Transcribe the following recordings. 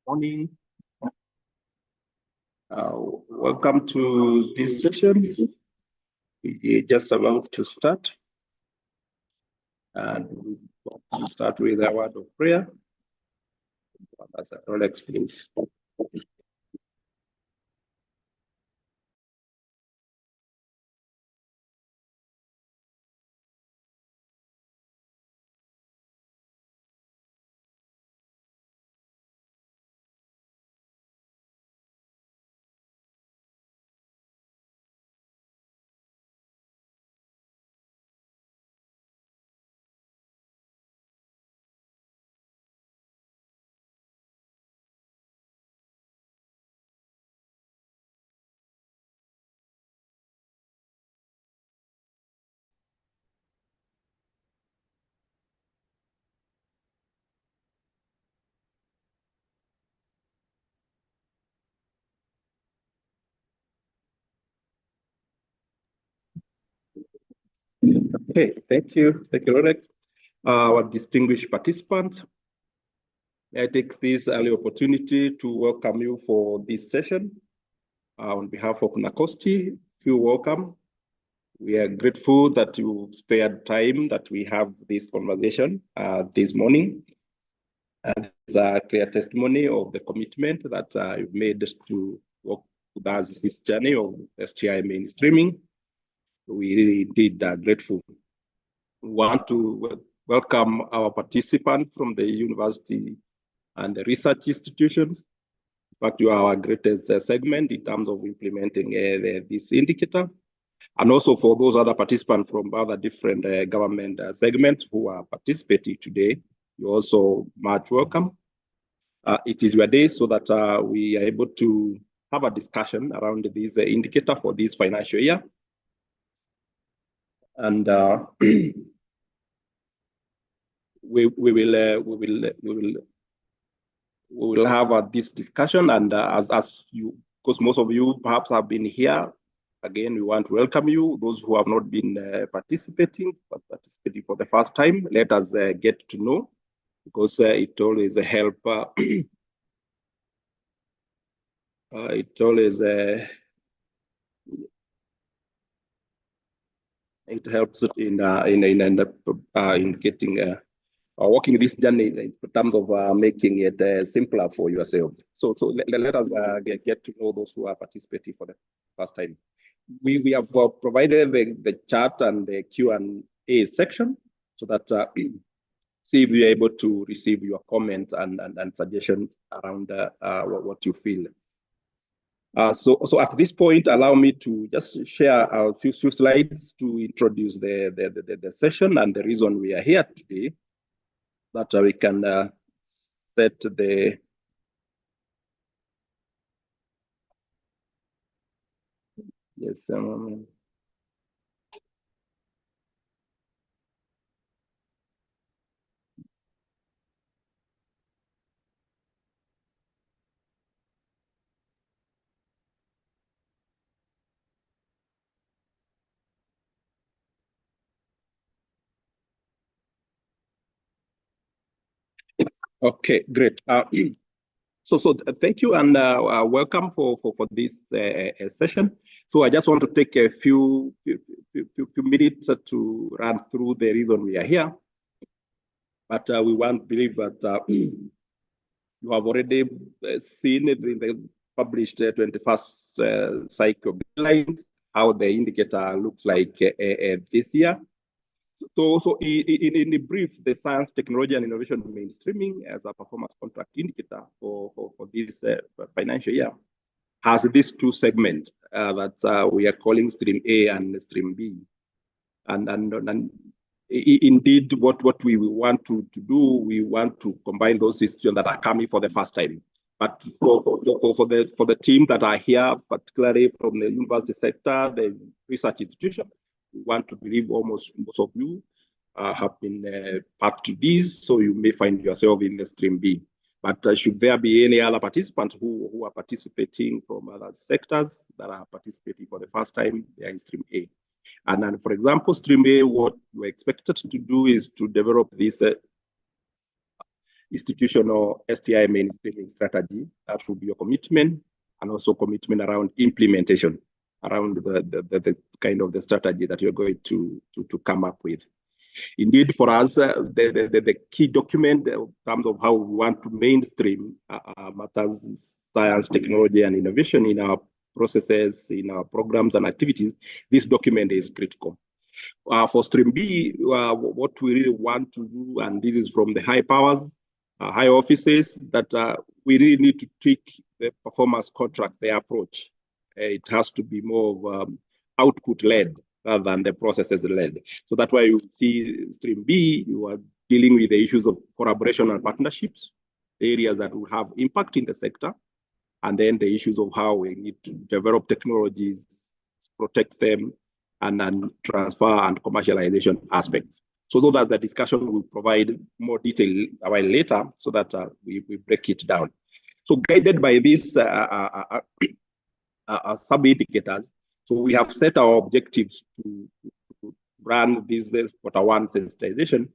Morning. Welcome to this session. We're just about to start. And we'll start with a word of prayer. As Rolex, please. Okay, thank you, Rolex. Our distinguished participants, I take this early opportunity to welcome you for this session. On behalf of NACOSTI, feel welcome. We are grateful that you spared time that we have this conversation this morning. And it's a clear testimony of the commitment that you've made to work with us this journey of STI mainstreaming. We really indeed are grateful. We want to welcome our participants from the university and the research institutions. In fact, you are our greatest segment in terms of implementing this indicator. And also for those other participants from other different government segments who are participating today, you're also much welcome. It is your day so that we are able to have a discussion around this indicator for this financial year. And we will have this discussion. And as you, because most of you perhaps have been here, again, we want to welcome you. Those who have not been participating, but participating for the first time, let us get to know, because it always help. It always it helps in getting walking this journey in terms of making it simpler for yourselves. So let us get to know those who are participating for the first time. We have provided the chat and the Q&A section so that see if you're able to receive your comments and suggestions around what you feel. So at this point, allow me to just share a few slides to introduce the session and the reason we are here today, that we can set the yes. Okay, great. So thank you and welcome for this session. So I just want to take a few minutes to run through the reason we are here. But we want to believe that you have already seen it in the published 21st cycle guidelines, how the indicator looks like this year. So in brief, the science, technology, and innovation mainstreaming as a performance contract indicator for this financial year has these two segments that we are calling Stream A and Stream B. And indeed, what we want to do, we want to combine those institutions that are coming for the first time. But for the team that are here, particularly from the university sector, the research institution, we want to believe almost most of you have been part to this, so you may find yourself in the stream B. But should there be any other participants who are participating from other sectors that are participating for the first time, they are in stream A. And then, for example, stream A, what we're expected to do is to develop this institutional STI mainstreaming strategy. That will be your commitment, and also commitment around implementation, around the kind of the strategy that you're going to come up with. Indeed, for us, the key document in terms of how we want to mainstream matters, science, technology, and innovation in our processes, in our programs and activities, this document is critical. For stream B, what we really want to do, and this is from the high powers, high offices, that we really need to tweak the performance contract, the approach. It has to be more of output-led rather than the processes-led. So that's why you see stream B, you are dealing with the issues of collaboration and partnerships, the areas that will have impact in the sector, and then the issues of how we need to develop technologies, protect them, and then transfer and commercialization aspects. So those are the discussion will provide more detail a while later, so that we break it down. So guided by these sub-indicators, so we have set our objectives to run this quarter one sensitization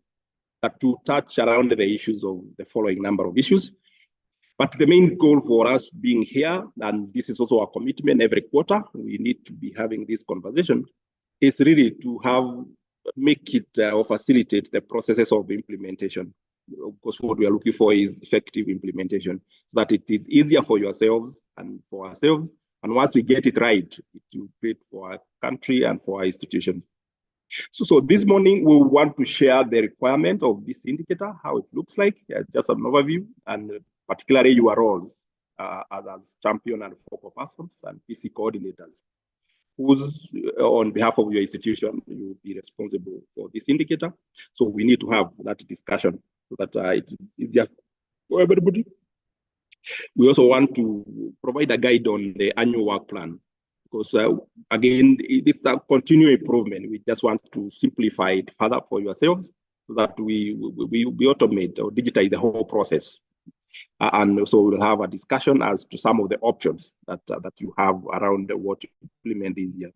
that to touch around the issues of the following number of issues. But the main goal for us being here, and this is also our commitment every quarter, we need to be having this conversation, is really to make it or facilitate the processes of implementation. Of course, what we are looking for is effective implementation, so that it is easier for yourselves and for ourselves. And once we get it right, it will be great for our country and for our institutions. So this morning, we want to share the requirement of this indicator, how it looks like, just an overview, and particularly your roles as champion and focal persons and PC coordinators, who's on behalf of your institution, you will be responsible for this indicator. So we need to have that discussion so that it's easier for everybody. We also want to provide a guide on the annual work plan, because again, it's a continual improvement. We just want to simplify it further for yourselves so that we automate or digitize the whole process. And so we'll have a discussion as to some of the options that you have around what to implement this year.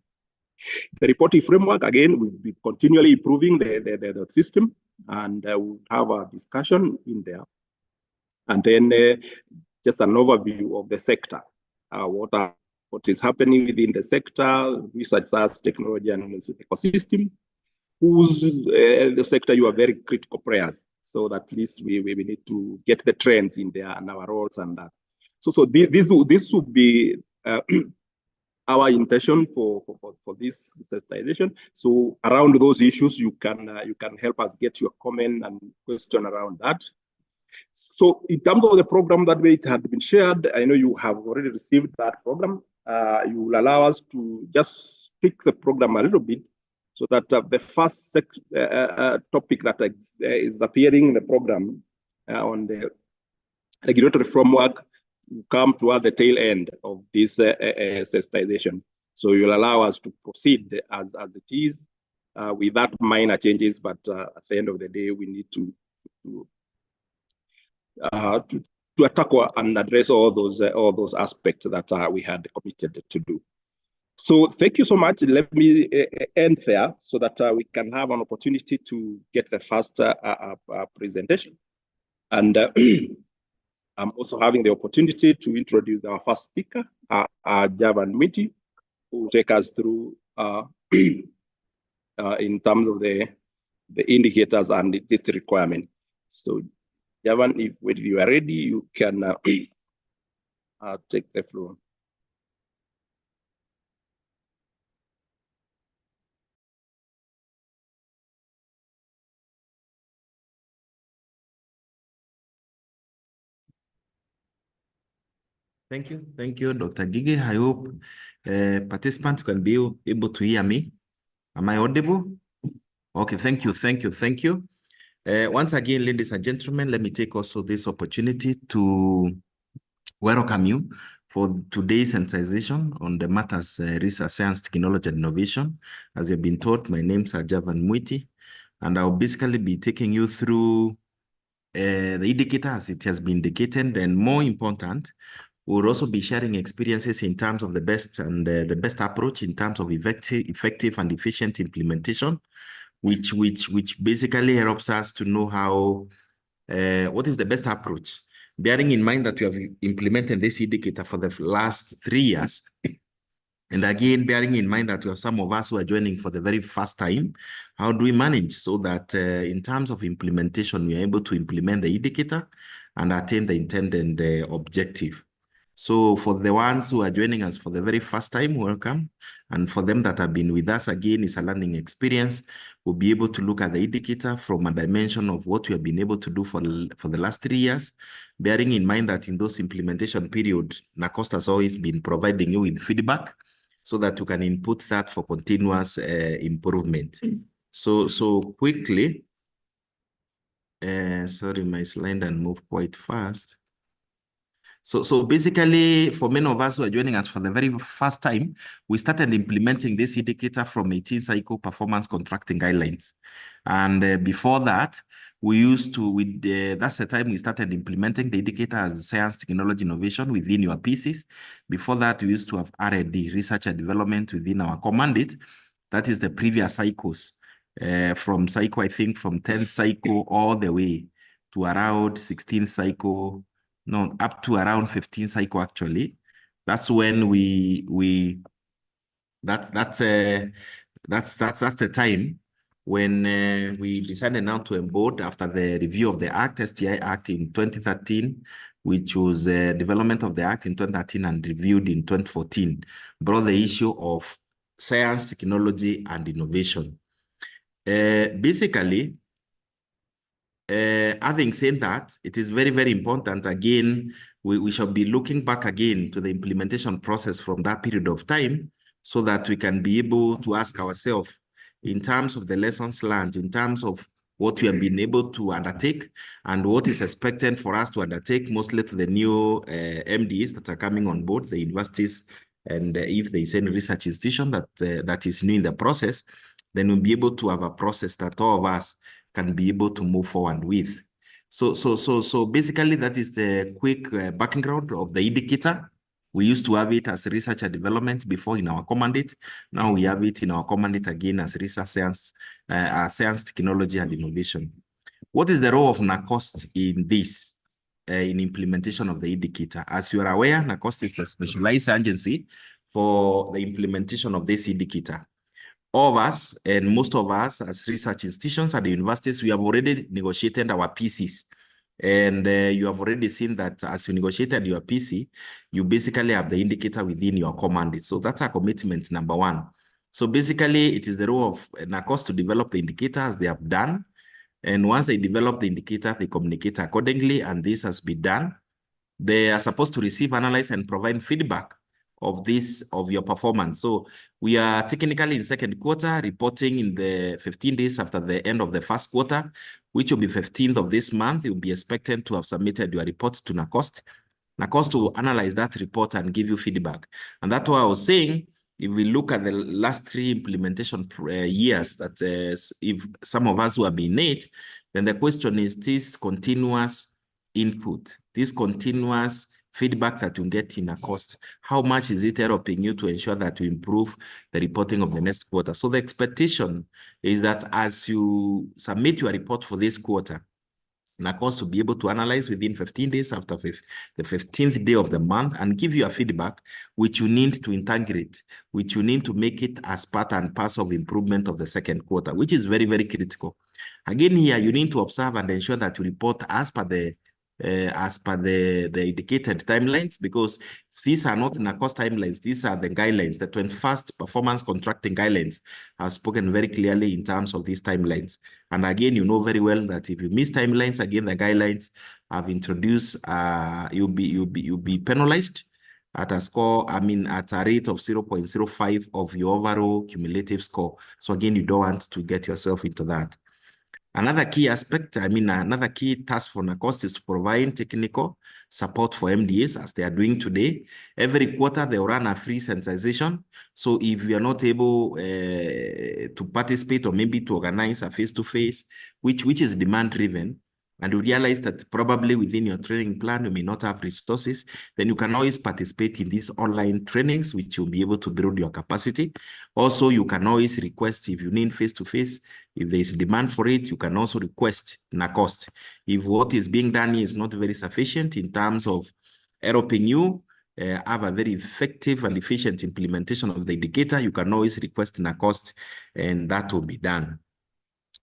The reporting framework, again, will be continually improving the system, and we'll have a discussion in there. And then just an overview of the sector, what is happening within the sector, research, science, technology, and ecosystem, who's the sector you are very critical players. So that at least we need to get the trends in there and our roles and that. So this would be our intention for this sensitization. So around those issues, you can help us get your comment and question around that. So in terms of the program that way it had been shared, I know you have already received that program. You will allow us to just pick the program a little bit, so that the first topic that is appearing in the program on the regulatory framework will come toward the tail end of this sensitization. So you'll allow us to proceed as it is with that minor changes, but at the end of the day, we need to tackle and address all those aspects that we had committed to do. So thank you so much. Let me end there so that we can have an opportunity to get the first presentation. And I'm also having the opportunity to introduce our first speaker, Javan Miti, who will take us through in terms of the indicators and its requirement. So Javan, if you are ready, you can take the floor. Thank you, Dr. Gigi. I hope participants can be able to hear me. Am I audible? Okay, thank you. Once again, ladies and gentlemen, let me take also this opportunity to welcome you for today's sensitization on the matters research, science, technology, and innovation. As you've been taught, my name's Javan Mwiti, and I'll basically be taking you through the indicator as it has been indicated, and more important, we'll also be sharing experiences in terms of the best approach in terms of effective and efficient implementation, which basically helps us to know how what is the best approach, bearing in mind that we have implemented this indicator for the last 3 years. And again, bearing in mind that we have some of us who are joining for the very first time, how do we manage so that in terms of implementation, we are able to implement the indicator and attain the intended objective? So for the ones who are joining us for the very first time, welcome. And for them that have been with us, again, it's a learning experience. We'll be able to look at the indicator from a dimension of what we have been able to do for the last 3 years, bearing in mind that in those implementation period, NACOST has always been providing you with feedback so that you can input that for continuous improvement. So quickly, sorry, my slide and move quite fast. So basically, for many of us who are joining us for the very first time, we started implementing this indicator from 18 cycle performance contracting guidelines. And before that, we used to, that's the time we started implementing the indicator as science, technology, innovation within your pieces. Before that, we used to have R&D, research and development within our commandate. That is the previous cycles, from cycle, I think, from 10th cycle all the way to around 16th cycle, no, up to around 15 cycle actually. That's when that's the time when we decided now to onboard after the review of the Act, STI Act in 2013, which was development of the Act in 2013 and reviewed in 2014, brought the issue of science, technology, and innovation. Basically, having said that, it is very, very important. Again, we shall be looking back again to the implementation process from that period of time so that we can be able to ask ourselves in terms of the lessons learned, in terms of what we have been able to undertake and what is expected for us to undertake, mostly to the new MDs that are coming on board, the universities, and if there is any research institution that is new in the process, then we'll be able to have a process that all of us can be able to move forward with. So basically that is the quick background of the indicator. We used to have it as research and development before in our commandate. Now we have it in our commandate again as research science, science, technology, and innovation. What is the role of NACOST in this, in implementation of the indicator? As you are aware, NACOST is the specialized agency for the implementation of this indicator. All of us and most of us as research institutions at the universities, we have already negotiated our PCs. And you have already seen that as you negotiated your PC, you basically have the indicator within your commandate. So that's our commitment, number one. So basically, it is the role of NACOST to develop the indicator as they have done. And once they develop the indicator, they communicate accordingly, and this has been done. They are supposed to receive, analyze, and provide feedback of your performance. So we are technically in second quarter, reporting in the 15 days after the end of the first quarter, which will be 15th of this month. You'll be expected to have submitted your report to NACOST. NACOST will analyze that report and give you feedback. And that's why I was saying, if we look at the last 3 implementation years, that if some of us who have been in it, then the question is this continuous input, this continuous feedback that you get in NACOST, how much is it helping you to ensure that you improve the reporting of the next quarter? So the expectation is that as you submit your report for this quarter, NACOST will be able to analyze within 15 days after the 15th day of the month and give you a feedback which you need to integrate, which you need to make it as part and parcel of improvement of the second quarter, which is very, very critical. Again, here you need to observe and ensure that you report as per the indicated timelines, because these are not NACOST timelines. These are the guidelines. The 21st performance contracting guidelines have spoken very clearly in terms of these timelines. And again, you know very well that if you miss timelines, again, the guidelines have introduced, you'll be penalized. at a score, at a rate of 0.05 of your overall cumulative score. So again, you don't want to get yourself into that. Another key aspect, another key task for NACOST is to provide technical support for MDAs as they are doing today. Every quarter, they'll run a free sensitization. So if you are not able to participate or maybe to organize a face-to-face, which is demand-driven, and you realize that probably within your training plan, you may not have resources, then you can always participate in these online trainings, which you'll be able to build your capacity. Also, you can always request if you need face-to-face. If there is demand for it, you can also request NACOST. If what is being done is not very sufficient in terms of helping you have a very effective and efficient implementation of the indicator, you can always request NACOST, and that will be done.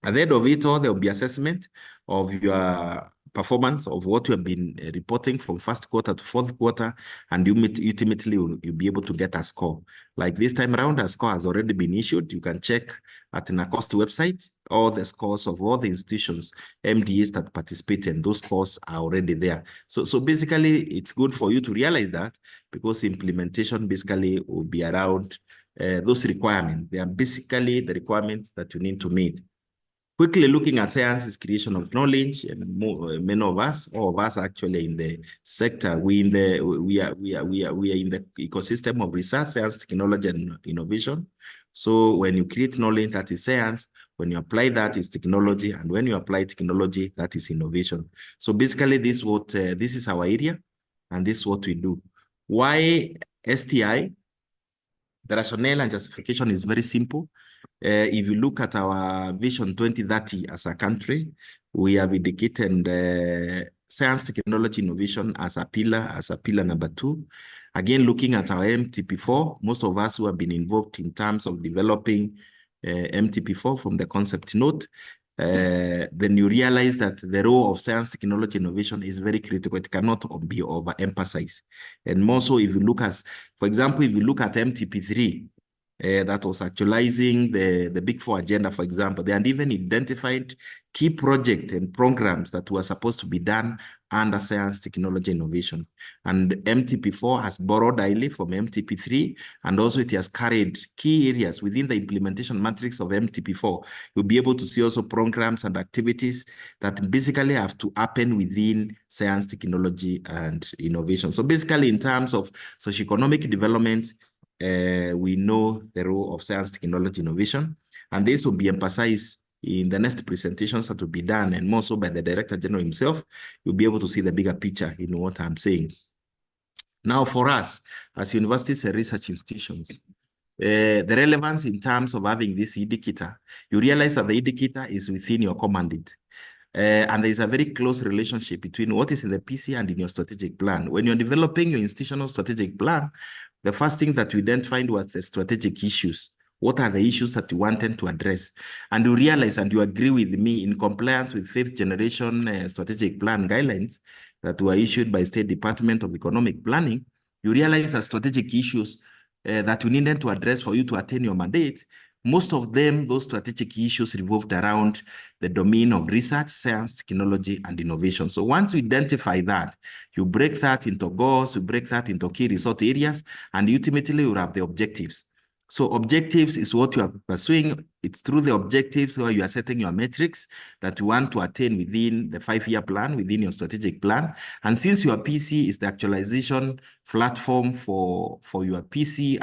At the end of it all, there will be assessment of your performance of what you have been reporting from first quarter to fourth quarter, and ultimately you'll be able to get a score. Like this time around, a score has already been issued. You can check at the NACOST website all the scores of all the institutions, MDAs that participate, and those scores are already there. So basically, it's good for you to realize that, because implementation basically will be around those requirements. They are basically the requirements that you need to meet. Quickly looking at science is creation of knowledge, and many of us, all of us actually in the sector, we are in the ecosystem of research, science, technology, and innovation. So when you create knowledge, that is science. When you apply that, is technology, and when you apply technology, that is innovation. So basically, this is our area, and this is what we do. Why STI? The rationale and justification is very simple. If you look at our Vision 2030 as a country, we have indicated science, technology, innovation as a pillar number 2. Again, looking at our MTP4, most of us who have been involved in terms of developing MTP4 from the concept note, then you realize that the role of science, technology, innovation is very critical. It cannot be overemphasized. And more so, if you look at, for example, if you look at MTP3, that was actualizing the Big Four agenda, for example, they had even identified key projects and programs that were supposed to be done under science, technology, innovation. And MTP4 has borrowed highly from MTP3, and also it has carried key areas within the implementation matrix of MTP4. You'll be able to see also programs and activities that basically have to happen within science, technology, and innovation. So basically, in terms of socioeconomic development, we know the role of science, technology, innovation, and this will be emphasized in the next presentations that will be done, and more so by the Director General himself. You'll be able to see the bigger picture in what I'm saying. Now, for us, as universities and research institutions, the relevance in terms of having this indicator, you realize that the indicator is within your core mandate. And there is a very close relationship between what is in the PC and in your strategic plan. When you're developing your institutional strategic plan, the first thing that we identified was the strategic issues. What are the issues that you wanted to address? And you realize and you agree with me, in compliance with 5th generation strategic plan guidelines that were issued by State Department of Economic Planning, you realize that strategic issues that you needed to address for you to attain your mandate, most of them, those strategic issues revolved around the domain of research, science, technology, and innovation. So once you identify that, you break that into goals, you break that into key resource areas, and ultimately you have the objectives. So objectives is what you are pursuing. It's through the objectives where you are setting your metrics that you want to attain within the 5-year plan, within your strategic plan. And since your PC is the actualization platform for your PC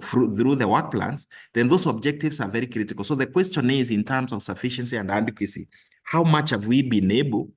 through the work plans, then those objectives are very critical. So the question is, in terms of sufficiency and adequacy, how much have we been able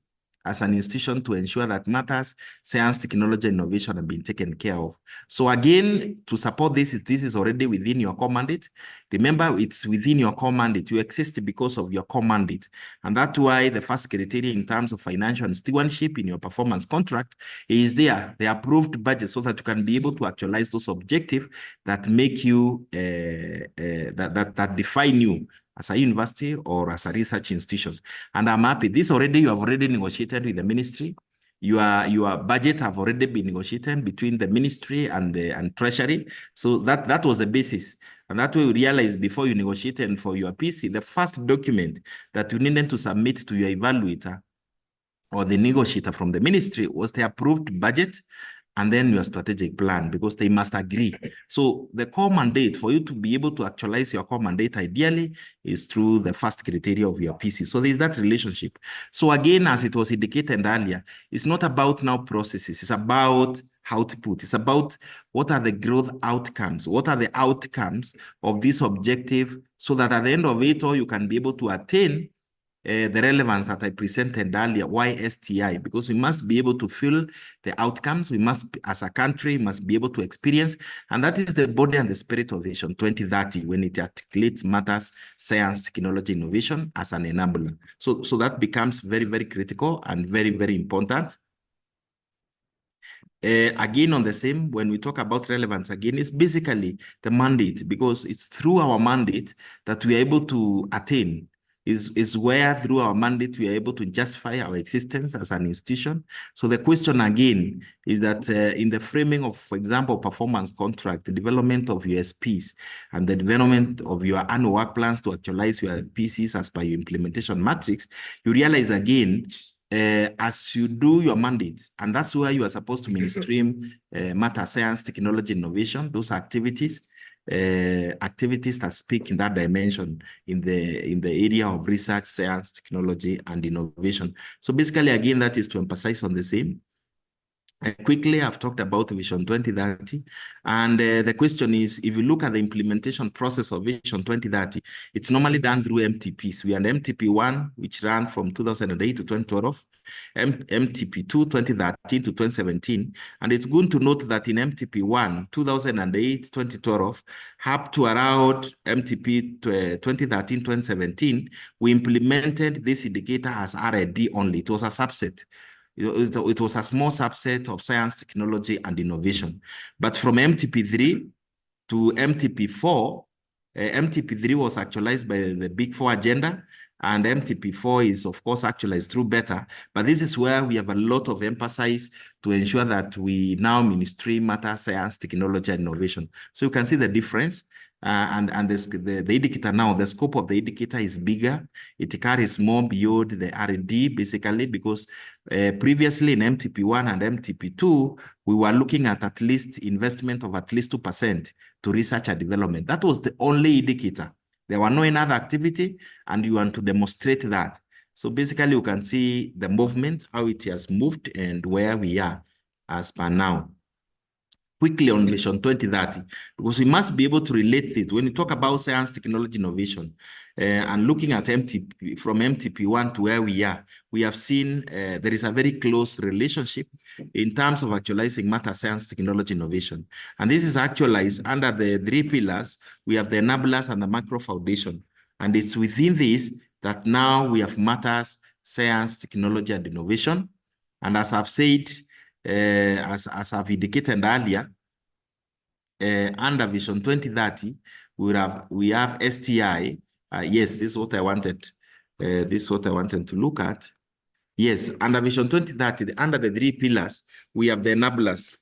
as an institution to ensure that matters, science, technology, innovation have been taken care of? So again, to support this is already within your core mandate. Remember, it's within your core mandate. You exist because of your core mandate. And that's why the first criteria in terms of financial and stewardship in your performance contract is there, the approved budget, so that you can be able to actualize those objectives that make you, that define you as a university or as a research institutions. And I'm happy. This already, you have already negotiated with the ministry. Your budget have already been negotiated between the ministry and treasury. So that was the basis. And that way you realize before you negotiated for your PC, the first document that you needed to submit to your evaluator or the negotiator from the ministry was the approved budget and then your strategic plan, because they must agree. So the core mandate, for you to be able to actualize your core mandate ideally, is through the first criteria of your PC. So there's that relationship. So again, as it was indicated earlier, it's not about now processes, it's about output. It's about what are the growth outcomes, what are the outcomes of this objective, so that at the end of it all, you can be able to attain the relevance that I presented earlier. Why STI? Because we must be able to feel the outcomes. We must, as a country, must be able to experience. And that is the body and the spirit of Vision 2030 when it articulates matters, science, technology, innovation as an enabler. So that becomes very, very critical and very, very important. Again, on the same, when we talk about relevance, again, it's basically the mandate, because it's through our mandate that we are able to attain, is where through our mandate we are able to justify our existence as an institution. So the question again is that in the framing of, for example, performance contract, the development of your SPs and the development of your annual work plans to actualize your PCs as per your implementation matrix, you realize again, as you do your mandate, and that's where you are supposed to mainstream matter, science, technology, innovation, those activities that speak in that dimension in the area of research, science, technology, and innovation. So basically, again, that is to emphasize on the same. Quickly, I've talked about Vision 2030, and the question is, if you look at the implementation process of Vision 2030, it's normally done through MTPs. We had MTP1, which ran from 2008 to 2012, MTP2, 2013 to 2017, and it's good to note that in MTP1, 2008, 2012, up to around MTP 2013, 2017, we implemented this indicator as R&D only. It was a subset. It was a small subset of science, technology, and innovation. But from MTP3 to MTP4, MTP3 was actualized by the Big Four agenda, and MTP4 is, of course, actualized through BETA. But this is where we have a lot of emphasis to ensure that we now mainstream matter, science, technology, and innovation. So you can see the difference. And the indicator now, the scope of the indicator is bigger. It carries more beyond the R&D, basically, because previously in MTP1 and MTP2, we were looking at least investment of at least 2% to research and development. That was the only indicator. There were no other activity, and you want to demonstrate that. So basically, you can see the movement, how it has moved, and where we are as per now. Quickly on Vision 2030, because we must be able to relate this. When you talk about science, technology, innovation, and looking at MTP, from MTP1 to where we are, we have seen there is a very close relationship in terms of actualizing matter, science, technology, innovation. And this is actualized under the 3 pillars. We have the enablers and the macro foundation. And it's within this that now we have matters, science, technology, and innovation. And as I've said, as I've indicated earlier, under Vision 2030, we have STI. Yes, this is what I wanted. This is what I wanted to look at. Yes, under Vision 2030, under the 3 pillars, we have the enablers.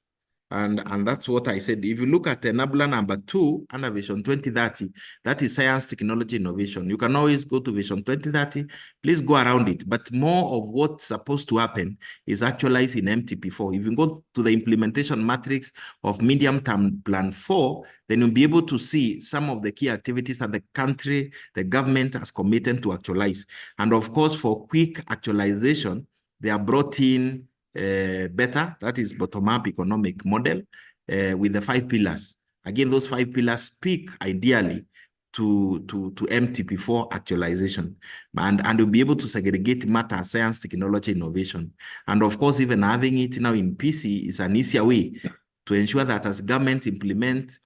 And that's what I said. If you look at enabler number 2 under Vision 2030, that is science, technology, innovation. You can always go to Vision 2030. Please go around it. But more of what's supposed to happen is actualized in MTP4. If you go to the implementation matrix of medium-term plan 4, then you'll be able to see some of the key activities that the country, the government has committed to actualize. And of course, for quick actualization, they are brought in BETA, that is bottom-up economic model, with the 5 pillars. Again, those 5 pillars speak ideally to MTP4 actualization, and we'll be able to segregate matter, science, technology, innovation. And of course, even having it now in PC is an easier way to ensure that as government implement,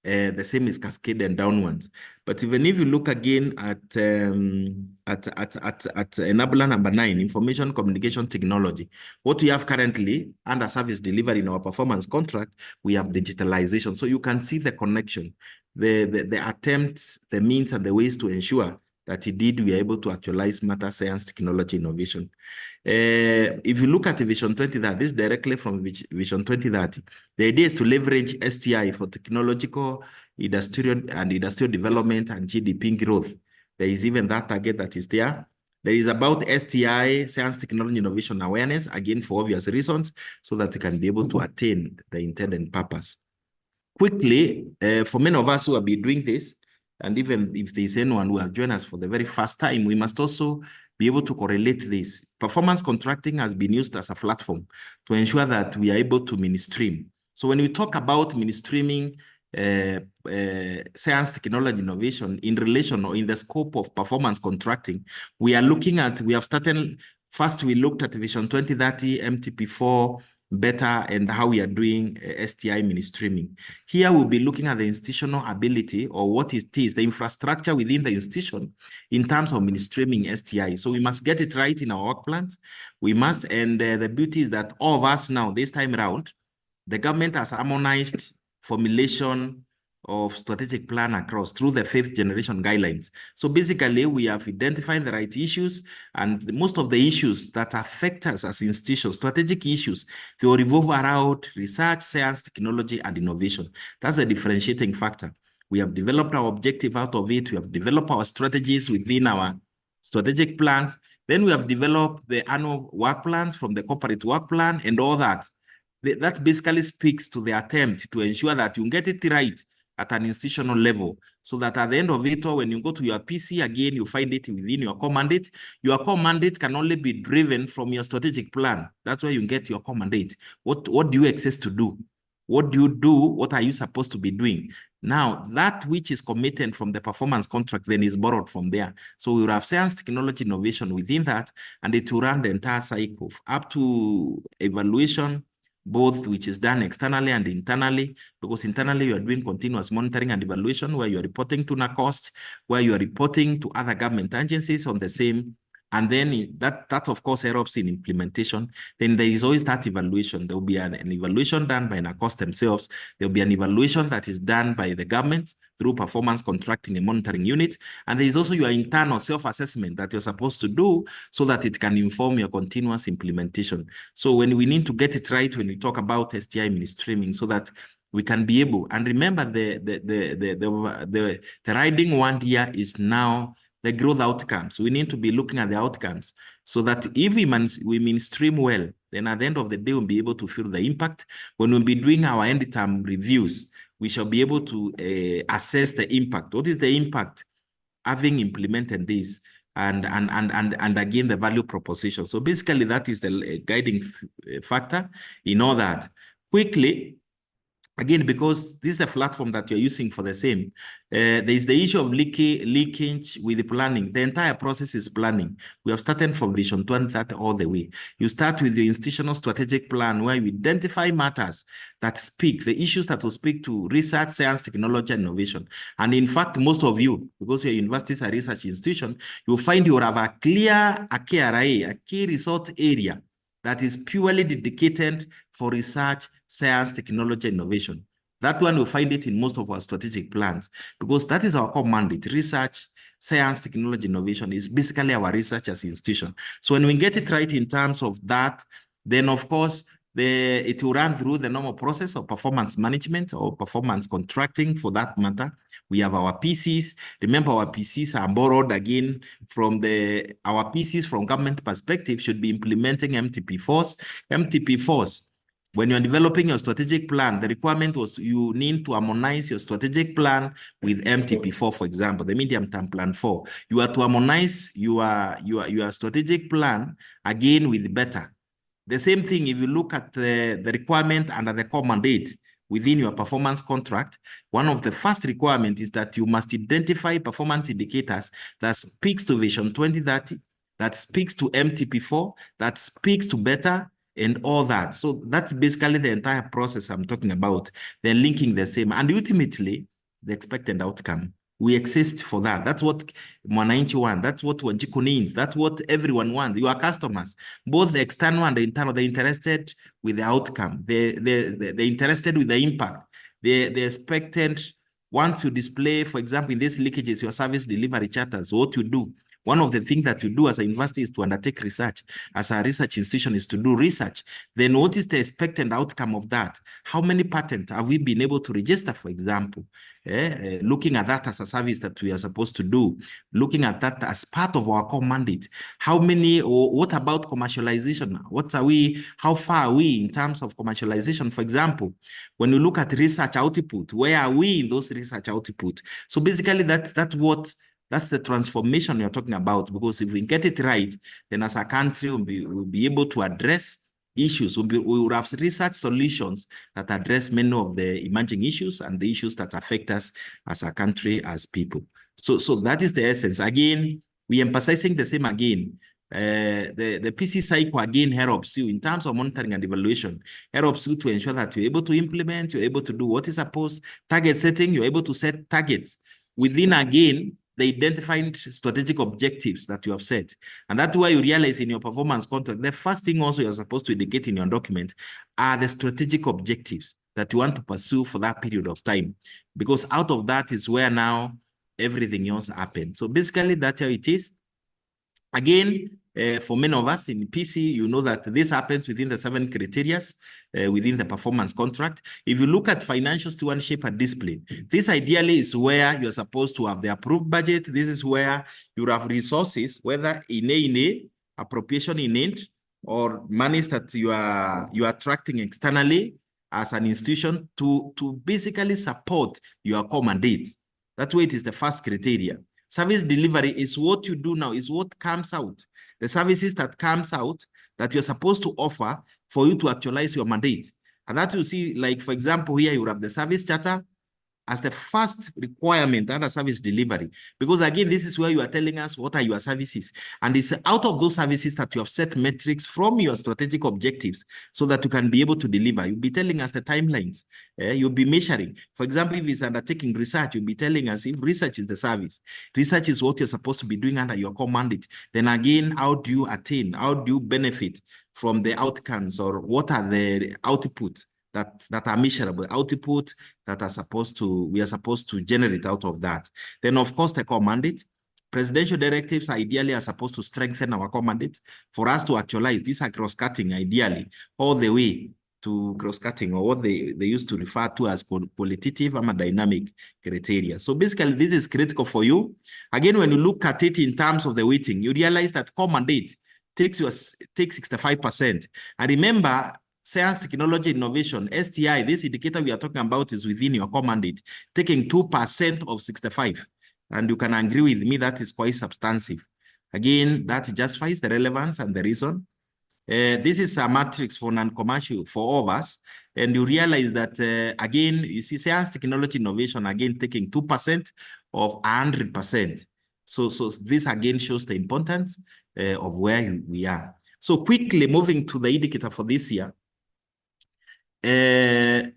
the same is cascaded downwards. But even if you look again at enabler number 9, information communication technology, what we have currently under service delivery in our performance contract, we have digitalization. So you can see the connection, the attempts, the means, and the ways to ensure that indeed we are able to actualize matter, science, technology, innovation. If you look at Vision 2030, this is directly from Vision 2030. The idea is to leverage STI for technological, industrial development and GDP growth. There is even that target that is there. There is about STI, Science, Technology, Innovation Awareness, again, for obvious reasons, so that we can be able to attain the intended purpose. Quickly, for many of us who have been doing this, and even if there's anyone who have joined us for the very first time, we must also be able to correlate this. Performance contracting has been used as a platform to ensure that we are able to mainstream. So when we talk about mainstreaming science, technology, innovation in relation or in the scope of performance contracting, we have started, first we looked at Vision 2030, MTP4, better, and how we are doing STI mainstreaming. Here we'll be looking at the institutional ability, or what it is, the infrastructure within the institution in terms of mainstreaming STI. So we must get it right in our work plans. We must, and the beauty is that all of us now, this time around, the government has harmonized formulation of strategic plan across through the 5th generation guidelines. So basically, we have identified the right issues, and most of the issues that affect us as institutions, strategic issues, they will revolve around research, science, technology, and innovation. That's a differentiating factor. We have developed our objective out of it. We have developed our strategies within our strategic plans. Then we have developed the annual work plans from the corporate work plan and all that. That basically speaks to the attempt to ensure that you get it right at an institutional level, so that at the end of it, or when you go to your PC again, you find it within your core mandate. Your core mandate can only be driven from your strategic plan. That's where you get your core mandate. What do you expect to do? What do you do? What are you supposed to be doing? Now, that which is committed from the performance contract then is borrowed from there. So we will have science, technology, innovation within that, and it will run the entire cycle up to evaluation, both which is done externally and internally, because internally you are doing continuous monitoring and evaluation, where you are reporting to NACOST, where you are reporting to other government agencies on the same. And then that of course helps in implementation. Then there is always that evaluation. There will be an evaluation done by NACOST themselves. There will be an evaluation that is done by the government through performance contracting and monitoring unit. And there is also your internal self-assessment that you're supposed to do, so that it can inform your continuous implementation. So when we need to get it right, when we talk about STI mainstreaming, so that we can be able, and remember the riding one here is now the growth outcomes. We need to be looking at the outcomes, so that if we mainstream well, then at the end of the day, we'll be able to feel the impact. When we'll be doing our end term reviews, we shall be able to assess the impact. What is the impact having implemented this? And again, the value proposition. So basically, that is the guiding factor in all that. Quickly, again, because this is a platform that you're using for the same, there is the issue of leakage with the planning. The entire process is planning. We have started from Vision 2030 all the way. You start with the institutional strategic plan, where you identify matters that speak, the issues that will speak to research, science, technology, and innovation. And in fact, most of you, because your university is a research institution, you'll find you have a clear KRA, a key resource area, that is purely dedicated for research, science, technology, innovation. That one, you'll find it in most of our strategic plans, because that is our core mandate. Research, science, technology, innovation is basically our research as institution. So when we get it right in terms of that, then of course, it will run through the normal process of performance management or performance contracting for that matter. We have our PCs. Remember, our PCs are borrowed again from our PCs from government perspective should be implementing MTP4s. MTP4s, when you're developing your strategic plan, the requirement was you need to harmonize your strategic plan with MTP4, for example, the medium-term plan 4. You are to harmonize your strategic plan again with better. The same thing, if you look at the requirement under the core mandate within your performance contract, one of the first requirements is that you must identify performance indicators that speaks to Vision 2030, that speaks to MTP4, that speaks to better, and all that. So that's basically the entire process I'm talking about. They're linking the same, and ultimately the expected outcome. We exist for that. That's what Mwananchi wants. That's what Wanjiku needs. That's what everyone wants. Your customers, both the external and the internal, they're interested with the outcome. They're interested with the impact. They're expected, once you display, for example, in these leakages, your service delivery charters, what you do, One of the things that you do as a university is to undertake research. As a research institution is to do research. Then what is the expected outcome of that? How many patents have we been able to register, for example? Looking at that as a service that we are supposed to do, looking at that as part of our core mandate. How many, or what about commercialization? How far are we in terms of commercialization? For example, when you look at research output, where are we in those research output? So basically that's the transformation you're talking about, because if we get it right, then as a country, we'll be able to address issues. We will have research solutions that address many of the emerging issues and the issues that affect us as a country, as people. So that is the essence. Again, we emphasizing the same again. The PC cycle again helps you in terms of monitoring and evaluation, helps you to ensure that you're able to implement, you're able to do what is supposed, target setting, you're able to set targets within, again, the identified strategic objectives that you have set. And that's why you realize in your performance contract, the first thing also you're supposed to indicate in your document are the strategic objectives that you want to pursue for that period of time. Because out of that is where now everything else happens. So basically that's how it is. Again, for many of us in PC, you know that this happens within the 7 criteria within the performance contract. If you look at financial stewardship and discipline, this ideally is where you're supposed to have the approved budget. This is where you have resources, whether in appropriation innate, or monies that you are attracting externally as an institution to basically support your core mandate. That way, it is the first criteria. Service delivery is what you do now, is what comes out. The services that comes out that you're supposed to offer for you to actualize your mandate. And that you see, like, for example, here you have the service charter as the first requirement under service delivery. Because again, this is where you are telling us what are your services. And it's out of those services that you have set metrics from your strategic objectives so that you can be able to deliver. You'll be telling us the timelines. You'll be measuring. For example, if it's undertaking research, you'll be telling us if research is the service. Research is what you're supposed to be doing under your core mandate. Then again, how do you attain? How do you benefit from the outcomes, or what are the outputs that are measurable, output that we are supposed to generate out of that. Then, of course, the core mandate. Presidential directives ideally are supposed to strengthen our core mandate for us to actualize. These are cross-cutting, ideally, all the way to cross-cutting, or what they used to refer to as qualitative and dynamic criteria. So basically, this is critical for you. Again, when you look at it in terms of the weighting, you realize that core mandate takes 65%. And remember, science, technology, innovation, STI, this indicator we are talking about is within your core mandate, taking 2% of 65. And you can agree with me that is quite substantive. Again, that justifies the relevance and the reason. This is a matrix for non-commercial for all of us. And you realize that, again, you see science, technology, innovation, again, taking 2% of 100%. So this again shows the importance of where we are. So quickly moving to the indicator for this year. Sorry,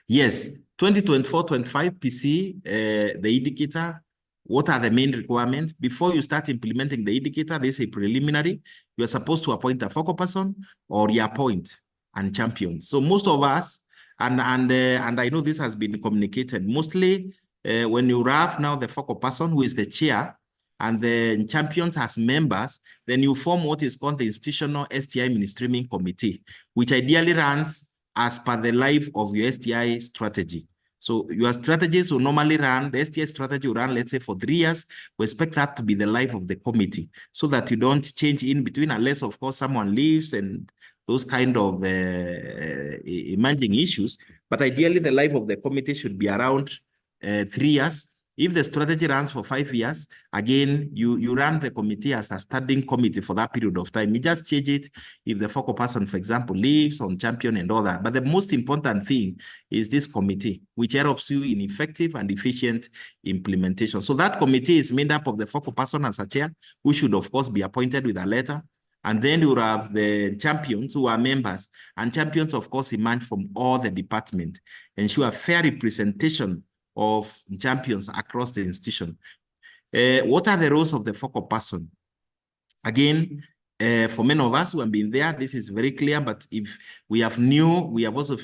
2024-25 PC, the indicator. What are the main requirements? Before you start implementing the indicator, this is a preliminary. You are supposed to appoint a focal person, or you appoint and champion. So most of us, and I know this has been communicated, mostly when you have now the focal person who is the chair, and the champions as members, then you form what is called the Institutional STI Mainstreaming Committee, which ideally runs as per the life of your STI strategy. So your strategies will normally run, the STI strategy will run, let's say, for 3 years. We expect that to be the life of the committee, so that you don't change in between, unless, of course, someone leaves and those kind of emerging issues. But ideally, the life of the committee should be around 3 years. If the strategy runs for 5 years, again, you run the committee as a standing committee for that period of time. You just change it if the focal person, for example, leaves on champion and all that. But the most important thing is this committee, which helps you in effective and efficient implementation. So that committee is made up of the focal person as a chair, who should, of course, be appointed with a letter. And then you have the champions who are members. And champions, of course, emerge from all the departments, ensure fair representation of champions across the institution. What are the roles of the focal person? Again, For many of us who have been there, this is very clear. But if we have new, we have also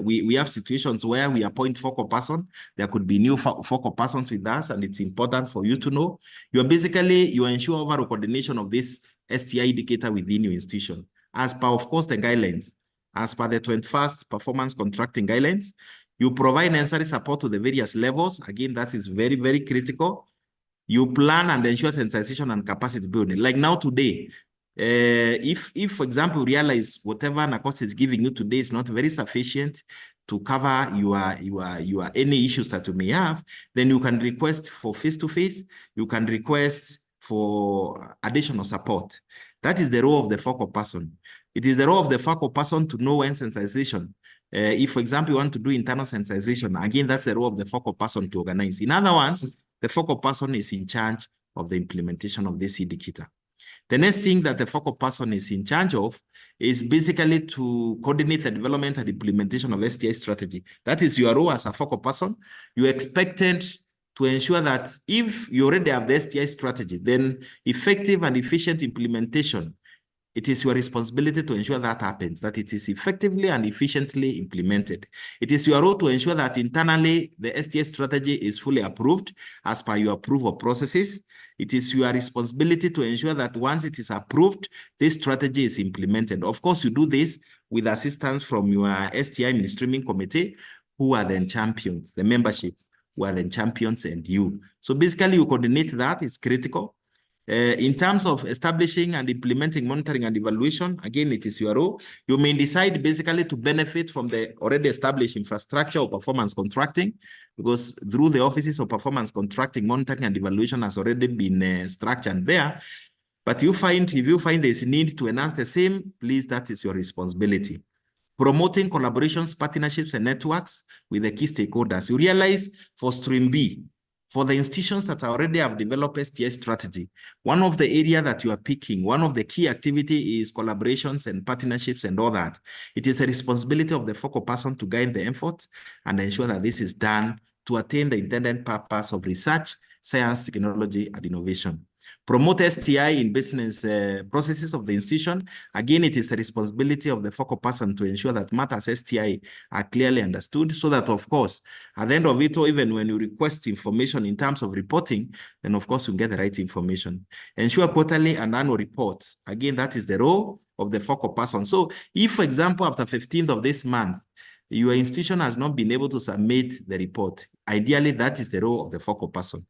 we have situations where we appoint focal person. There could be new focal persons with us, and it's important for you to know. You ensure overall coordination of this STI indicator within your institution, as per, of course, the guidelines. As per the 21st Performance Contracting Guidelines, you provide necessary support to the various levels. Again, that is very, very critical. You plan and ensure sensitization and capacity building. Like now today, if for example, you realize whatever NACOST is giving you today is not very sufficient to cover your any issues that you may have, then you can request for face-to-face, you can request for additional support. That is the role of the focal person. It is the role of the focal person to know when sensitization. If, for example, you want to do internal sensitization, again, that's the role of the focal person to organize. In other words, the focal person is in charge of the implementation of this indicator. The next thing that the focal person is in charge of is basically to coordinate the development and implementation of STI strategy. That is your role as a focal person. You're expected to ensure that if you already have the STI strategy, then effective and efficient implementation, it is your responsibility to ensure that happens, that it is effectively and efficiently implemented. It is your role to ensure that internally the STI strategy is fully approved as per your approval processes. It is your responsibility to ensure that once it is approved, this strategy is implemented. Of course, you do this with assistance from your STI mainstreaming committee, who are then champions, the membership, who are then champions, and you. So basically, you coordinate that, it's critical. In terms of establishing and implementing monitoring and evaluation, again, it is your role. You may decide basically to benefit from the already established infrastructure of performance contracting, because through the offices of performance contracting, monitoring and evaluation has already been structured there. But if you find there's a need to enhance the same, please, that is your responsibility. Promoting collaborations, partnerships, and networks with the key stakeholders. You realize for Stream B, for the institutions that already have developed STI strategy, one of the areas that you are picking, one of the key activity is collaborations and partnerships and all that. It is the responsibility of the focal person to guide the effort and ensure that this is done to attain the intended purpose of research, science, technology, and innovation. Promote STI in business processes of the institution. Again, it is the responsibility of the focal person to ensure that matters STI are clearly understood, so that, of course, at the end of it, or even when you request information in terms of reporting, then, of course, you get the right information. Ensure quarterly and annual reports. Again, that is the role of the focal person. So if, for example, after 15th of this month, your institution has not been able to submit the report, ideally, that is the role of the focal person.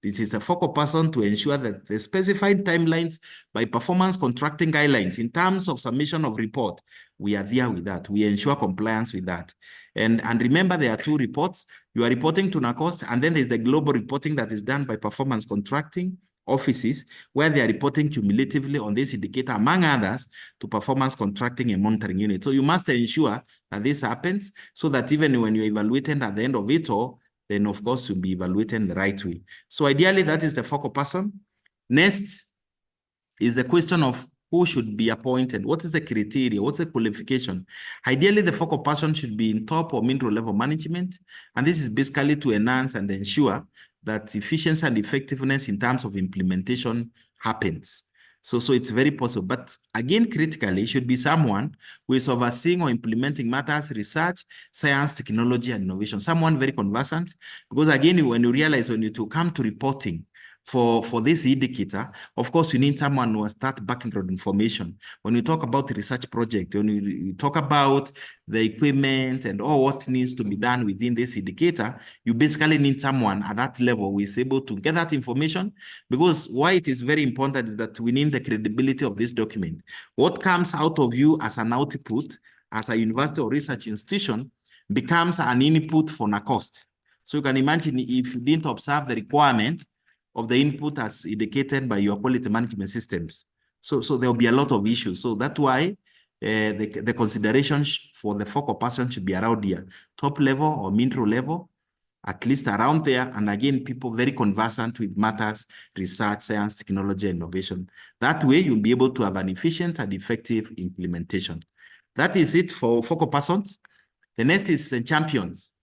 This is the focal person to ensure that the specified timelines by performance contracting guidelines in terms of submission of report, we are there with that. We ensure compliance with that. And remember, there are two reports. You are reporting to NACOST, and then there's the global reporting that is done by performance contracting offices, where they are reporting cumulatively on this indicator, among others, to performance contracting and monitoring unit. So you must ensure that this happens, so that even when you're evaluating at the end of it all, then of course you'll be evaluating the right way. So ideally, that is the focal person. Next is the question of who should be appointed. What is the criteria? What's the qualification? Ideally, the focal person should be in top or middle level management. And this is basically to enhance and ensure that efficiency and effectiveness in terms of implementation happens. So it's very possible. But again, critically, it should be someone who is overseeing or implementing matters, research, science, technology, and innovation. Someone very conversant. Because again, when you realize when you come to reporting for this indicator, of course, you need someone who has that background information. When you talk about the research project, when you talk about the equipment and all what needs to be done within this indicator, you basically need someone at that level who is able to get that information. Because why it is very important is that we need the credibility of this document. What comes out of you as an output, as a university or research institution, becomes an input for NACOST. So you can imagine if you didn't observe the requirement of the input as indicated by your quality management systems. So there'll be a lot of issues. So that's why the consideration for the focal person should be around here, top level or middle level, at least around there. And again, people very conversant with matters, research, science, technology, and innovation. That way, you'll be able to have an efficient and effective implementation. That is it for focal persons. The next is champions.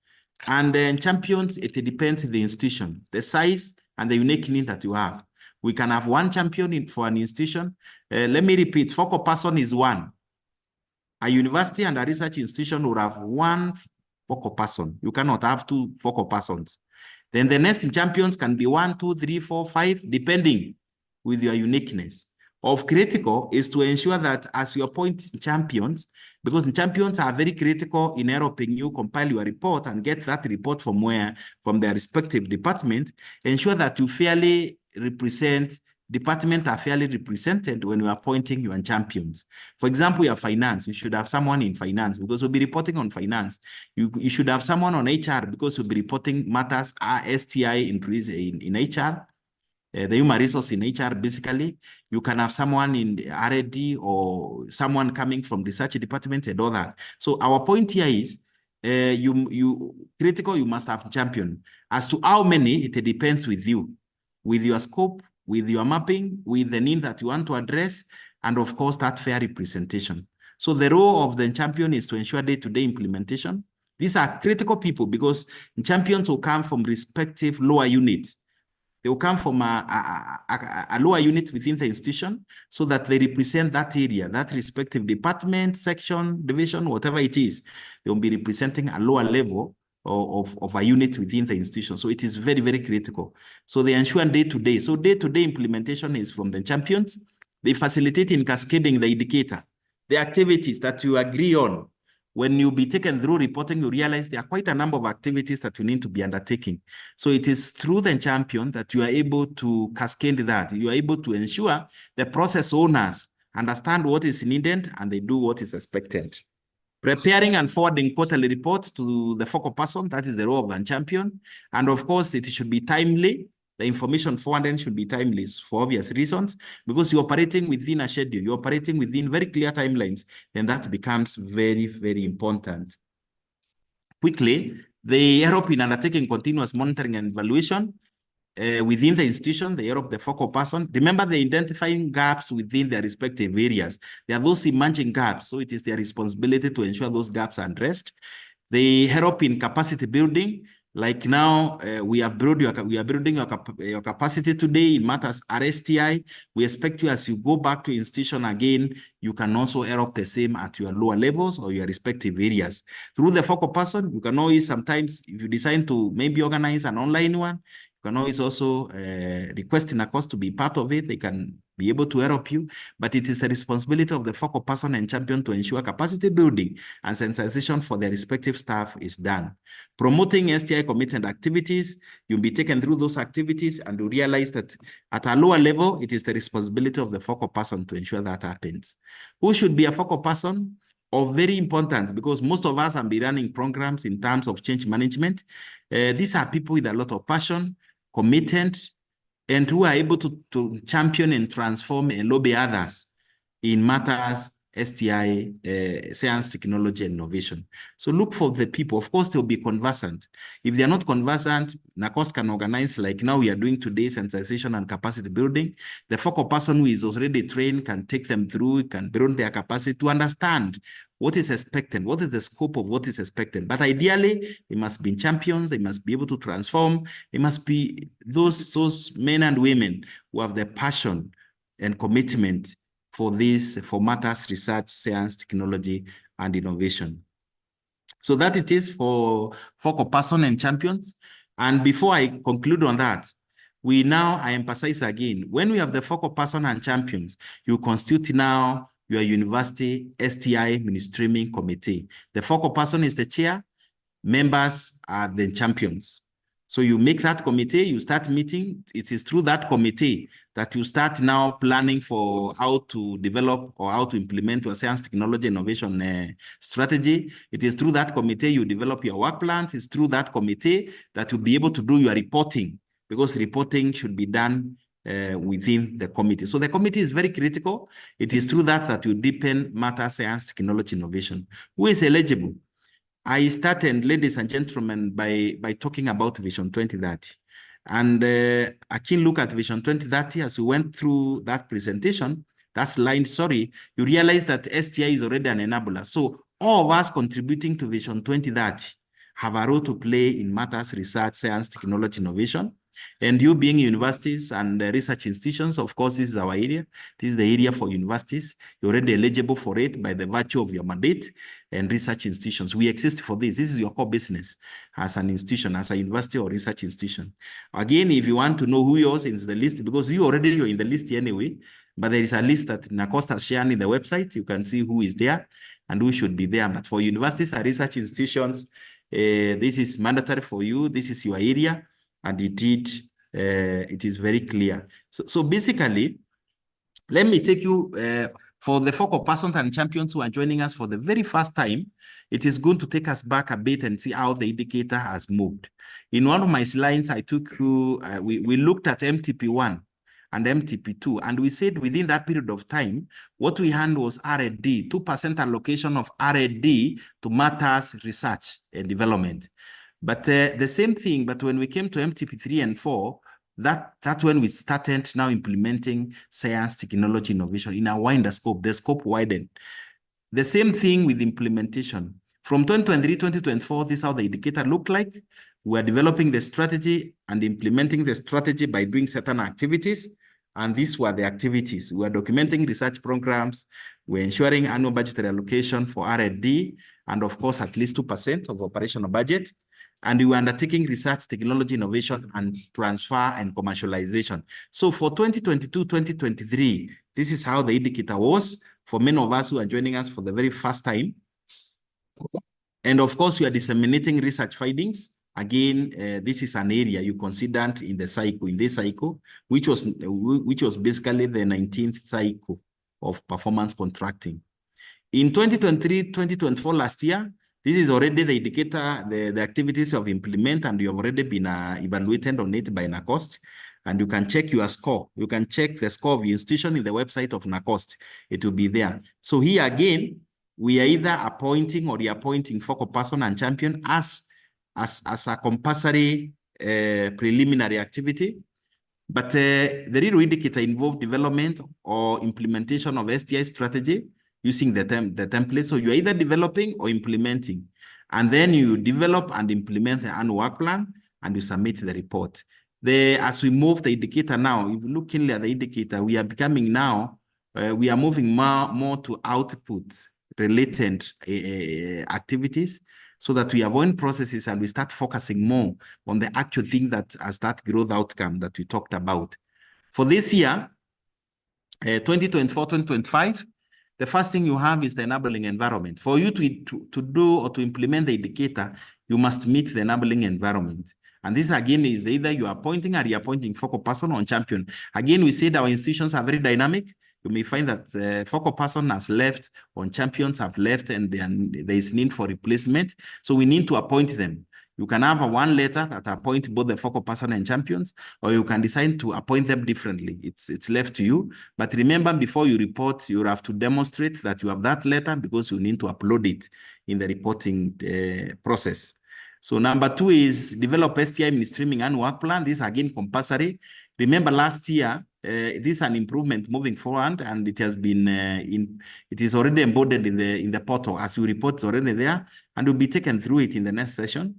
And champions, it depends on the institution, the size, and the unique need that you have. We can have one champion for an institution. Let me repeat, focal person is one. A university and a research institution will have one focal person. You cannot have two focal persons. Then the next champions can be 1, 2, 3, 4, 5, depending with your uniqueness. Of critical is to ensure that as you appoint champions, because champions are very critical in helping you compile your report and get that report from where, from their respective department, ensure that you fairly represent, departments are fairly represented when you are appointing your champions. For example, your finance, you should have someone in finance because we'll be reporting on finance. You should have someone on HR because you'll be reporting matters STI increase in HR. The human resource in HR, basically. You can have someone in the R&D or someone coming from the research department and all that. So our point here is, critical, you must have champion. As to how many, it depends with you, with your scope, with your mapping, with the need that you want to address, and of course, that fair representation. So the role of the champion is to ensure day-to-day implementation. These are critical people because champions will come from respective lower units. They will come from a lower unit within the institution so that they represent that area, that respective department, section, division, whatever it is. They will be representing a lower level of a unit within the institution. So it is very, very critical. So they ensure day-to-day. So day-to-day implementation is from the champions. They facilitate in cascading the indicator, the activities that you agree on. When you be taken through reporting, you realize there are quite a number of activities that you need to be undertaking. So it is through the champion that you are able to cascade that. You are able to ensure the process owners understand what is needed and they do what is expected. Preparing and forwarding quarterly reports to the focal person, that is the role of the champion. And of course, it should be timely. The information forwarded should be timely for obvious reasons, because you're operating within a schedule, you're operating within very clear timelines, then that becomes very, very important. Quickly, they help in undertaking continuous monitoring and evaluation within the institution, they help the focal person. Remember, they're identifying gaps within their respective areas. There are those emerging gaps, so it is their responsibility to ensure those gaps are addressed. They help in capacity building. Like now, we are building your capacity today in matters RSTI. We expect you, as you go back to institution again, you can also help the same at your lower levels or your respective areas. Through the focal person, you can always sometimes, if you decide to maybe organize an online one, you can always also request in a course to be part of it. They can be able to help you, but it is the responsibility of the focal person and champion to ensure capacity building and sensitization for their respective staff is done. Promoting STI committed activities, you'll be taken through those activities and you realize that at a lower level, it is the responsibility of the focal person to ensure that happens. Who should be a focal person? Or very important, because most of us have been running programs in terms of change management. These are people with a lot of passion, committed, and who are able to champion and transform and lobby others in matters STI, science, technology, and innovation. So look for the people. Of course, they'll be conversant. If they're not conversant, NACOS can organize, like now we are doing today, sensitization and capacity building. The focal person who is already trained can take them through, can build their capacity to understand what is expected, what is the scope of what is expected. But ideally, they must be champions, they must be able to transform, they must be those men and women who have the passion and commitment for this, for matters, research, science, technology, and innovation. So that it is for focal person and champions. And before I conclude on that, I emphasize again, when we have the focal person and champions, you constitute now your university STI mainstreaming committee. The focal person is the chair, members are the champions. So you make that committee, you start meeting. It is through that committee that you start now planning for how to develop or how to implement your science, technology, innovation strategy. It is through that committee you develop your work plans. It's through that committee that you'll be able to do your reporting, because reporting should be done within the committee. So the committee is very critical. It is through that you deepen matter, science, technology, innovation. Who is eligible? I started, ladies and gentlemen, by talking about Vision 2030. And a keen look at Vision 2030 as we went through that presentation, that slide, sorry, you realize that STI is already an enabler. So all of us contributing to Vision 2030 have a role to play in matters research, science, technology, innovation. And you being universities and research institutions, of course, this is our area. This is the area for universities. You're already eligible for it by the virtue of your mandate, and research institutions. We exist for this. This is your core business as an institution, as a university or research institution. Again, if you want to know who yours is in the list, because you're in the list anyway, but there is a list that NACOST has shared in the website. You can see who is there and who should be there. But for universities and research institutions, this is mandatory for you. This is your area, and it is very clear. So basically, let me take you for the focal persons and champions who are joining us for the very first time. It is going to take us back a bit and see how the indicator has moved. In one of my slides, I took you, we looked at MTP1 and MTP2, and we said within that period of time, what we had was R&D, 2% allocation of R&D to matters research and development. But the same thing, but when we came to MTP3 and 4, that's when we started now implementing science, technology, innovation in a wider scope. The scope widened. The same thing with implementation. From 2023, 2024, this is how the indicator looked like. We are developing the strategy and implementing the strategy by doing certain activities. And these were the activities. We are documenting research programs. We're ensuring annual budgetary allocation for R&D, and of course, at least 2% of operational budget. And we were undertaking research, technology, innovation, and transfer and commercialization. So for 2022, 2023, this is how the indicator was for many of us who are joining us for the very first time. And of course, we are disseminating research findings. Again, this is an area you considered in this cycle, which was basically the 19th cycle of performance contracting. In 2023, 2024, last year, this is already the indicator, the activities you have implemented, and you have already been evaluated on it by NACOST. And you can check your score. You can check the score of your institution in the website of NACOST. It will be there. So here again, we are either appointing or reappointing focal person and champion as a compulsory preliminary activity. But the real indicator involved development or implementation of STI strategy using the template. So you're either developing or implementing. And then you develop and implement the annual work plan, and you submit the report. As we move the indicator now, if you look keenly at the indicator, we are becoming now, we are moving more to output-related activities, so that we avoid processes and we start focusing more on the actual thing that has that growth outcome that we talked about. For this year, 2024, 2025, the first thing you have is the enabling environment. For you to do or to implement the indicator, you must meet the enabling environment. And this again is either you are appointing or reappointing focal person or champion. Again, we said our institutions are very dynamic. You may find that focal person has left, or champions have left, and there is need for replacement. So we need to appoint them. You can have one letter that appoints both the focal person and champions, or you can decide to appoint them differently. It's left to you. But remember, before you report, you have to demonstrate that you have that letter, because you need to upload it in the reporting process. So number 2 is develop STI mainstreaming and work plan. This is again compulsory. Remember last year, this is an improvement moving forward, and it has been it is already embodied in the portal. As you report, it's already there, and will be taken through it in the next session.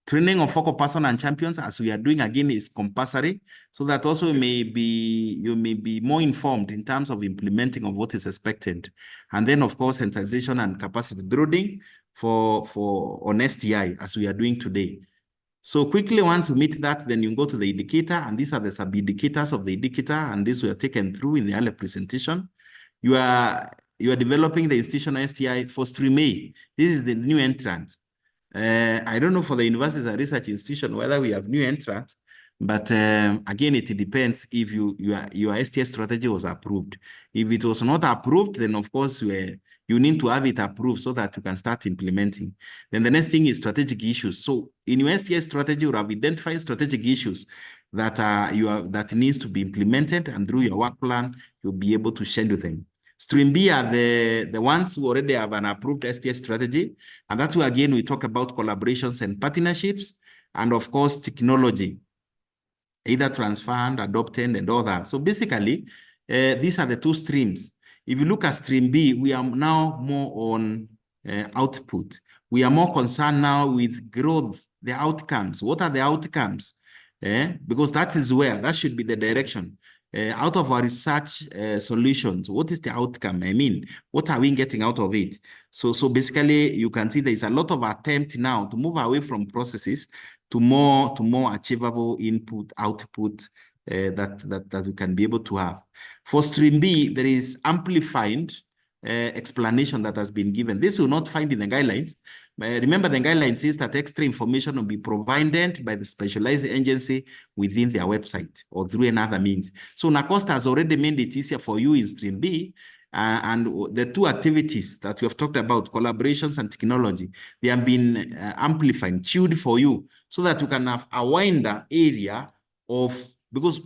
Training of focal person and champions, as we are doing again, is compulsory, so that also you may be more informed in terms of implementing of what is expected. And then, of course, sensitization and capacity building on STI, as we are doing today. So quickly, once you meet that, then you go to the indicator, and these are the sub-indicators of the indicator, and these were taken through in the earlier presentation. You are developing the institutional STI for Stream A. This is the new entrant. I don't know for the universities and research institution whether we have new entrant, but again, it depends if your STI strategy was approved. If it was not approved, then of course you need to have it approved so that you can start implementing. Then the next thing is strategic issues. So in your STI strategy, you have identified strategic issues that needs to be implemented, and through your work plan, you'll be able to schedule them. Stream B are the ones who already have an approved STI strategy. And that's where, again, we talk about collaborations and partnerships, and of course, technology, either transferred, adopted, and all that. So basically, these are the 2 streams. If you look at Stream B, we are now more on output. We are more concerned now with growth, the outcomes. What are the outcomes? Because that is where, that should be the direction. Out of our research solutions, what is the outcome? I mean, what are we getting out of it? So basically, you can see there is a lot of attempt now to move away from processes to more achievable input, output that we can be able to have. For stream B, there is amplified explanation that has been given. This will not find in the guidelines. Remember, the guidelines says that extra information will be provided by the specialized agency within their website or through another means. So NACOST has already made it easier for you in stream B. And the two activities that we have talked about, collaborations and technology, they have been amplified, tuned for you so that you can have a wider area of, because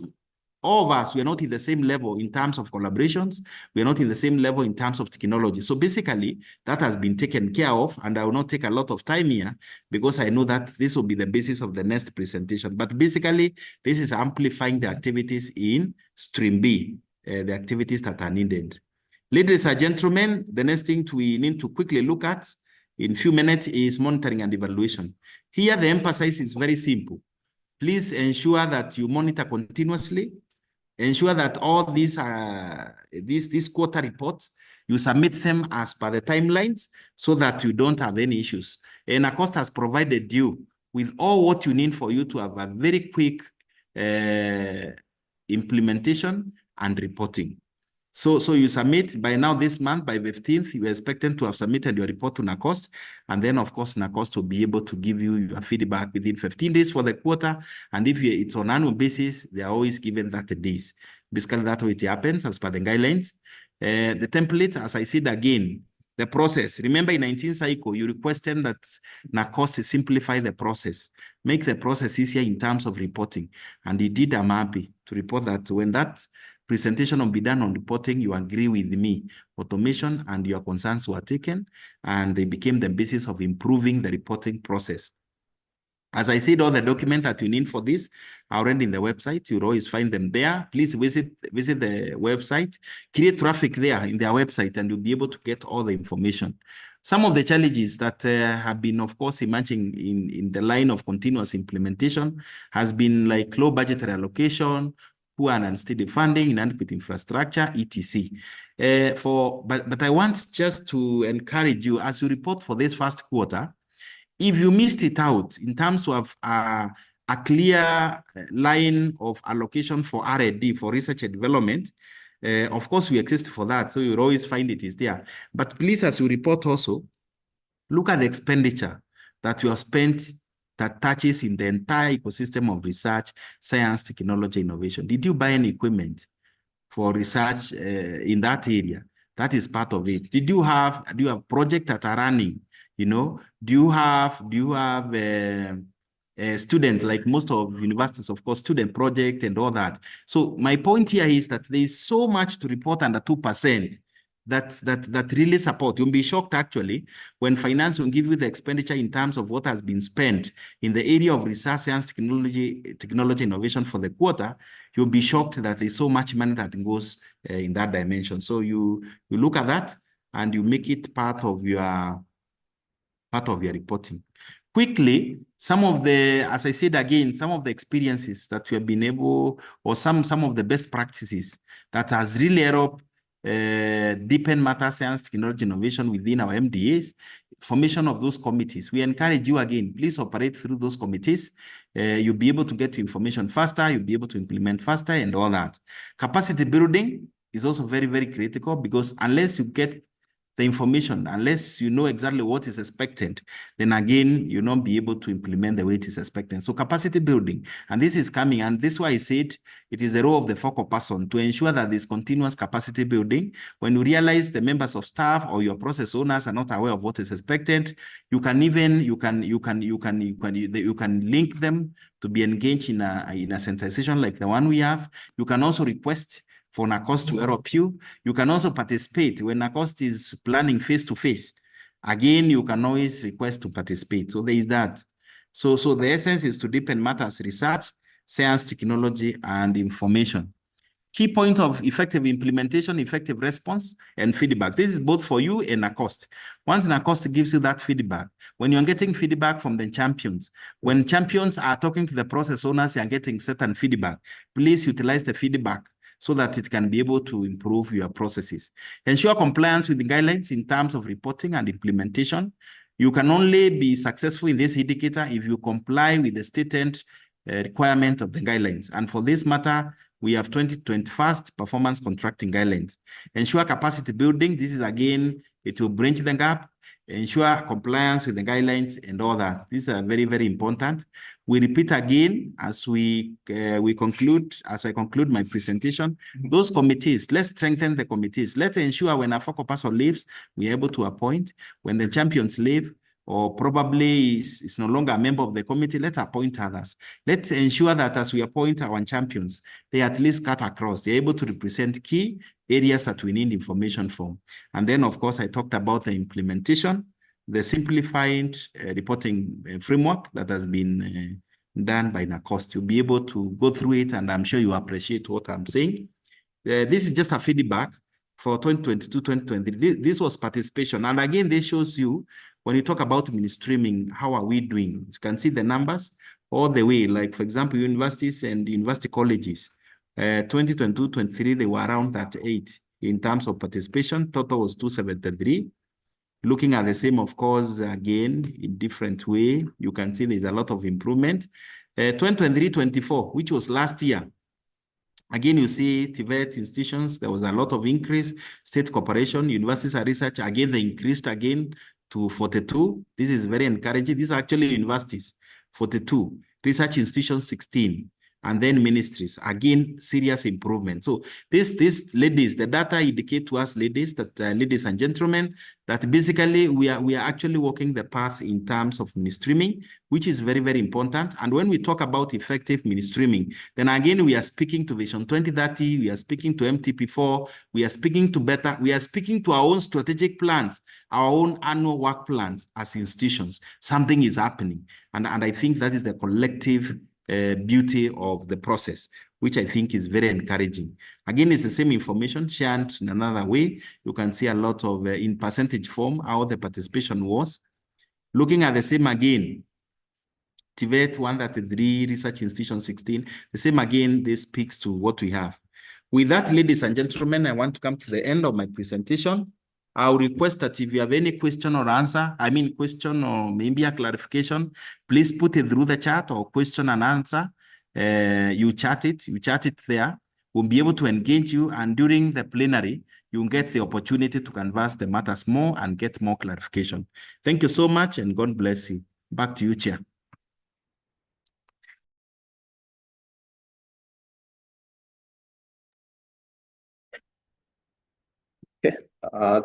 all of us, we are not in the same level in terms of collaborations. We are not in the same level in terms of technology. So basically, that has been taken care of, and I will not take a lot of time here because I know that this will be the basis of the next presentation. But basically, this is amplifying the activities in stream B, the activities that are needed. Ladies and gentlemen, the next thing we need to quickly look at in a few minutes is monitoring and evaluation. Here, the emphasis is very simple. Please ensure that you monitor continuously. Ensure that all these quarter reports, you submit them as per the timelines so that you don't have any issues. And NACOST has provided you with all what you need for you to have a very quick implementation and reporting. So you submit by now this month, by 15th, you are expected to have submitted your report to NACOST. And then, of course, NACOST will be able to give you your feedback within 15 days for the quarter. And if it's on annual basis, they are always given 30 days. Basically, that's how it happens as per the guidelines. The template, as I said again, the process. Remember in 19th cycle, you requested that NACOST simplify the process, make the process easier in terms of reporting. And he did, I'm happy to report that when that presentation will be done on reporting, you agree with me. Automation and your concerns were taken, and they became the basis of improving the reporting process. As I said, all the documents that you need for this are already in the website. You'll always find them there. Please visit the website, create traffic there in their website, and you'll be able to get all the information. Some of the challenges that have been, of course, emerging in the line of continuous implementation has been like low budgetary allocation, poor and unsteady funding, inadequate infrastructure, etc. But I want just to encourage you as you report for this first quarter, if you missed it out in terms of a clear line of allocation for R&D, for research and development, of course, we exist for that. So you'll always find it is there. But please, as you report also, look at the expenditure that you have spent that touches in the entire ecosystem of research, science, technology, innovation. Did you buy any equipment for research in that area? That is part of it. Do you have projects that are running? You know, do you have students, like most of universities, of course, student project and all that. So my point here is that there is so much to report under 2%. That really support. You'll be shocked actually when finance will give you the expenditure in terms of what has been spent in the area of research, science, technology, innovation for the quarter. You'll be shocked that there's so much money that goes in that dimension. So you look at that and you make it part of your reporting. Quickly, some of the, as I said again, some of the experiences that we have been able, or some of the best practices that has really helped deepen matter science, technology, innovation within our MDAs, formation of those committees. We encourage you again, please operate through those committees. You'll be able to get to information faster, you'll be able to implement faster and all that. Capacity building is also very, very critical because unless you get the information, unless you know exactly what is expected, then again, you'll not be able to implement the way it is expected. So capacity building, and this is coming, and this is why I said it is the role of the focal person to ensure that there's continuous capacity building. When you realize the members of staff or your process owners are not aware of what is expected, you can link them to be engaged in a sensitization like the one we have. You can also request for NACOST to help you. You can also participate when NACOST is planning face-to-face. Again, you can always request to participate. So there is that. So the essence is to deepen matters research, science, technology, and information. Key point of effective implementation, effective response, and feedback. This is both for you and NACOST. Once NACOST gives you that feedback, when you're getting feedback from the champions, when champions are talking to the process owners and getting certain feedback, please utilize the feedback so that it can be able to improve your processes. Ensure compliance with the guidelines in terms of reporting and implementation. You can only be successful in this indicator if you comply with the stated requirement of the guidelines. And for this matter, we have 2021 performance contracting guidelines. Ensure capacity building. This is again, it will bridge the gap. Ensure compliance with the guidelines and all that. These are very, very important. We repeat again as as I conclude my presentation, those committees, let's strengthen the committees. Let's ensure when a focal person leaves, we're able to appoint. When the champions leave, or probably is no longer a member of the committee, let's appoint others. Let's ensure that as we appoint our champions, they at least cut across. They're able to represent key areas that we need information from. And then, of course, I talked about the implementation, the simplified reporting framework that has been done by NACOST. You'll be able to go through it, and I'm sure you appreciate what I'm saying. This is just a feedback for 2022, 2023. This was participation. And again, this shows you, when you talk about mainstreaming, how are we doing? You can see the numbers all the way. Like, for example, universities and university colleges, 2022, 23, they were around 38 in terms of participation. Total was 273. Looking at the same, of course, again, in different way, you can see there's a lot of improvement. 2023, 24, which was last year. Again, you see TVET institutions, there was a lot of increase. State cooperation, universities and research, again, they increased again to 42. This is very encouraging. These are actually universities, 42. Research institutions, 16. And then ministries, again, serious improvement. So these ladies, the data indicate to us, ladies, that ladies and gentlemen, that basically we are actually walking the path in terms of mainstreaming, which is very, very important. And when we talk about effective mainstreaming, then again, we are speaking to Vision 2030, we are speaking to MTP4, we are speaking to better, we are speaking to our own strategic plans, our own annual work plans as institutions. Something is happening. And I think that is the collective beauty of the process, which I think is very encouraging. Again, it's the same information shared in another way. You can see a lot of in percentage form, how the participation was. Looking at the same again, TVET 133, Research Institution 16, the same again, this speaks to what we have. With that, ladies and gentlemen, I want to come to the end of my presentation. I'll request that if you have any question or answer, question or maybe a clarification, please put it through the chat or question and answer. You chat it there. We'll be able to engage you, and during the plenary, you'll get the opportunity to converse the matters more and get more clarification. Thank you so much, and God bless you. Back to you, Chair. Okay,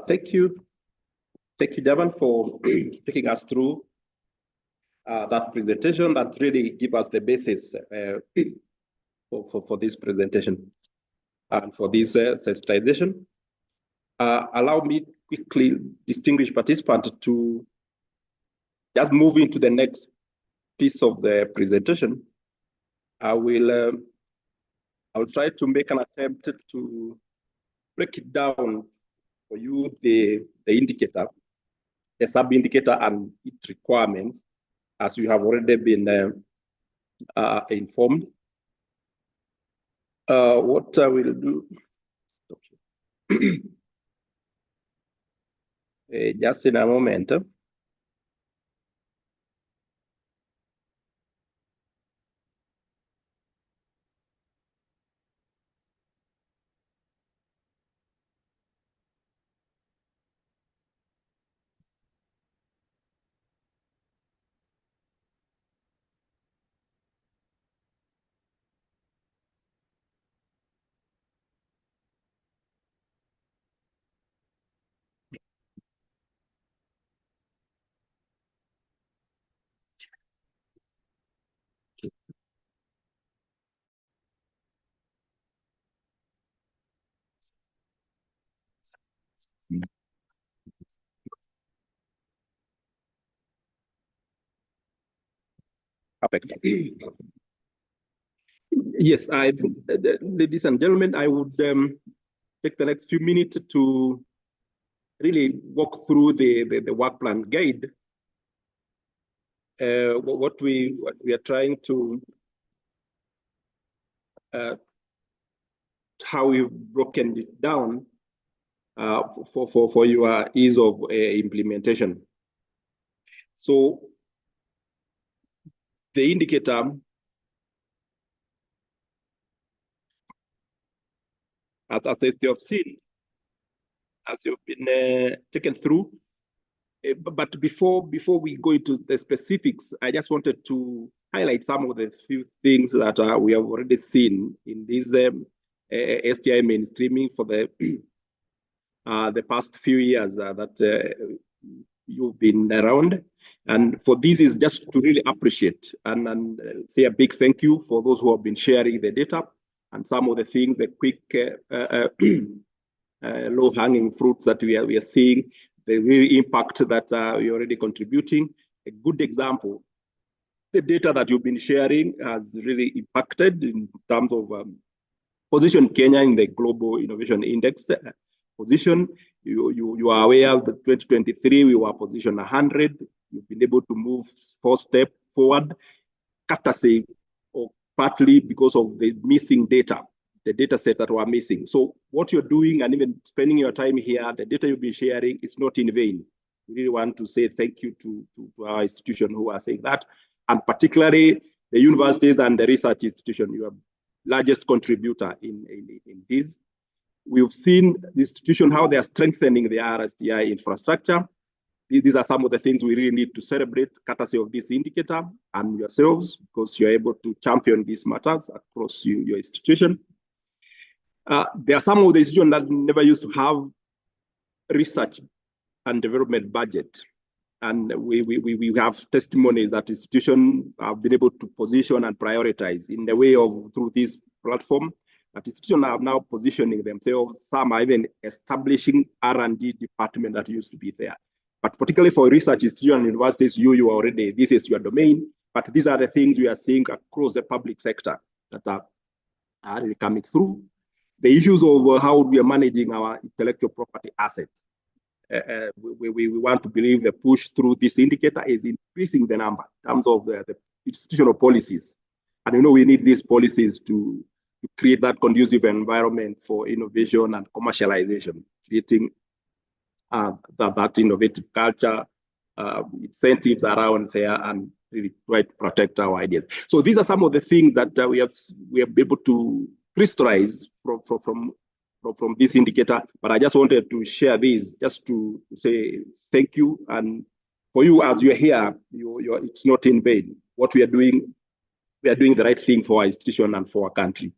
thank you. Thank you, Javan, for taking us through that presentation that really give us the basis for this presentation and for this sensitization. Allow me quickly, distinguished participant, to just move into the next piece of the presentation. I will try to make an attempt to break it down for you, the indicator, the sub-indicator and its requirements, as you have already been informed. What I will do, just in a moment. Perfect. Yes, ladies and gentlemen, I would take the next few minutes to really walk through the work plan guide. What we are trying to, how we've broken it down for your ease of implementation. So the indicator, as you have seen, as you've been taken through. But before we go into the specifics, I just wanted to highlight some of the few things that we have already seen in this STI mainstreaming for the past few years that you've been around. And for this is just to really appreciate and say a big thank you for those who have been sharing the data and some of the things, the quick low-hanging fruits that we are seeing, the real impact that we're already contributing. A good example, the data that you've been sharing has really impacted in terms of position Kenya in the Global Innovation Index position. You are aware that 2023, we were position 100. You've been able to move 4 steps forward, courtesy or partly because of the missing data, the data set that were missing. So what you're doing and even spending your time here, the data you'll be sharing is not in vain. We really want to say thank you to our institution who are saying that, and particularly the universities and the research institution, you are largest contributor in this. We've seen the institution, how they are strengthening the RSTI infrastructure. These are some of the things we really need to celebrate, courtesy of this indicator and yourselves, because you're able to champion these matters across your institution. There are some of the institutions that never used to have research and development budget. And we have testimonies that institutions have been able to position and prioritize in the way of through this platform. That institutions are now positioning themselves. Some are even establishing R&D department that used to be there. But particularly for research institutions and universities, you already, this is your domain. But these are the things we are seeing across the public sector that are really coming through. The issues of how we are managing our intellectual property assets. We want to believe the push through this indicator is increasing the number in terms of the institutional policies. And we need these policies to create that conducive environment for innovation and commercialization, creating that innovative culture, incentives around there, and really try to protect our ideas. So these are some of the things that we have been able to crystallize from this indicator, but I just wanted to share this just to say thank you. And for you, as you're here, it's not in vain. What we are doing the right thing for our institution and for our country.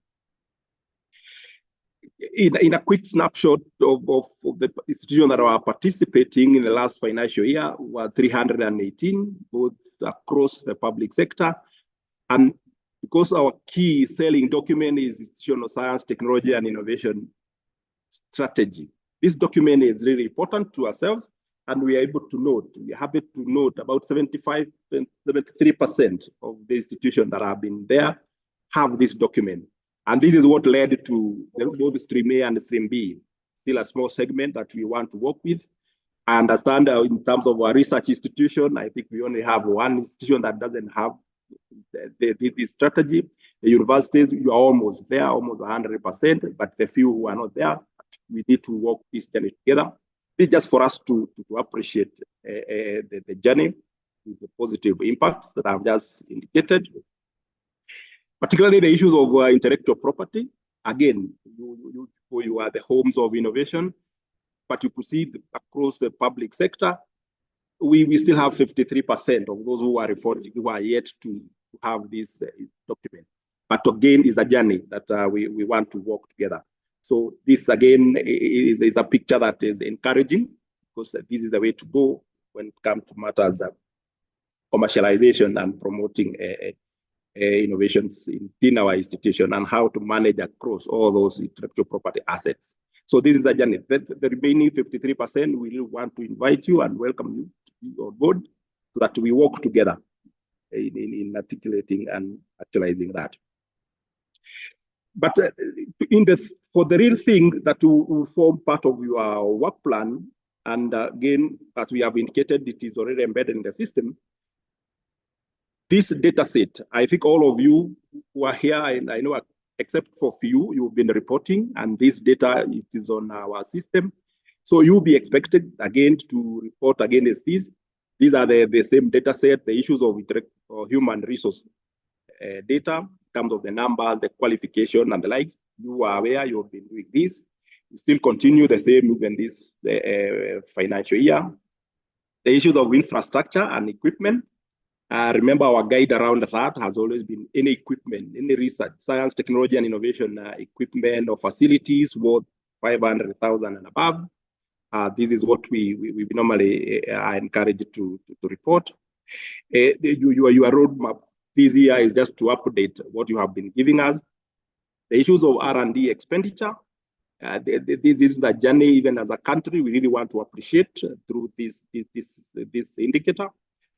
In a quick snapshot of the institutions that are participating in the last financial year, were 318, both across the public sector. And because our key selling document is Institutional Science, Technology, and Innovation Strategy, this document is really important to ourselves, and we are able to note, we are happy to note about 73% of the institutions that have been there have this document. And this is what led to both Stream A and Stream B, still a small segment that we want to work with. I understand in terms of our research institution, I think we only have one institution that doesn't have this strategy. The universities, you are almost there, almost 100%, but the few who are not there, we need to work this journey together. This is just for us to appreciate the journey with the positive impacts that I've just indicated. Particularly the issues of intellectual property. Again, you are the homes of innovation, but you proceed across the public sector. We still have 53% of those who are reporting who are yet to have this document. But again, is a journey that we want to work together. So this again is a picture that is encouraging, because this is the way to go when it comes to matters of commercialization and promoting innovations in our institution and how to manage across all those intellectual property assets. So this is a journey. The remaining 53%, we really want to invite you and welcome you to be on board so that we work together in articulating and actualizing that. But for the real thing that will form part of your work plan, and again, as we have indicated, it is already embedded in the system. This data set, I think all of you who are here, and I know except for few, you've been reporting, and this data, it is on our system. So you'll be expected again to report against these. These are the same data set, the issues of human resource data, in terms of the numbers, the qualification, and the likes. You are aware you've been doing this. You still continue the same even this financial year. The issues of infrastructure and equipment. Remember, our guide around that has always been any equipment, any research, science, technology, and innovation equipment or facilities worth 500,000 and above. This is what we normally are encouraged to report. Your roadmap this year is just to update what you have been giving us. The issues of R&D expenditure. This is a journey, even as a country, we really want to appreciate through this indicator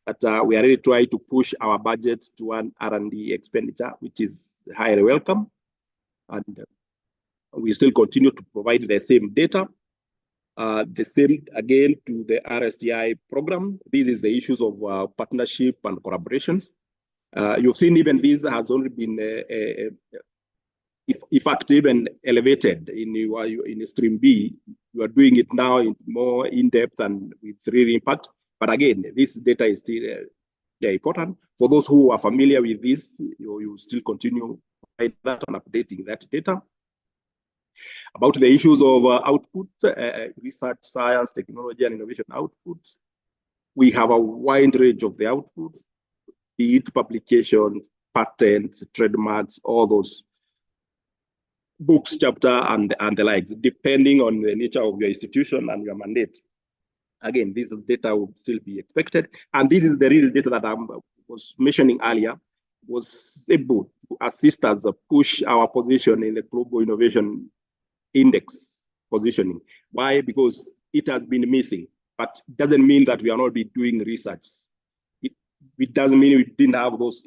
that we are really trying to push our budget to an R&D expenditure, which is highly welcome. And we still continue to provide the same data. The same, again, to the STI program. This is the issues of partnership and collaborations. You've seen even this has only been, in fact, even elevated in stream B. You are doing it now in more in-depth and with real impact. But again, this data is still important. For those who are familiar with this, you still continue that and updating that data. About the issues of output, research, science, technology, and innovation outputs. We have a wide range of the outputs, be it publications, patents, trademarks, all those books, chapter, and the likes, depending on the nature of your institution and your mandate. Again, this data will still be expected. And this is the real data that I was mentioning earlier, was able to assist us push our position in the Global Innovation Index positioning. Why? Because it has been missing, but it doesn't mean that we are not be doing research. It doesn't mean we didn't have those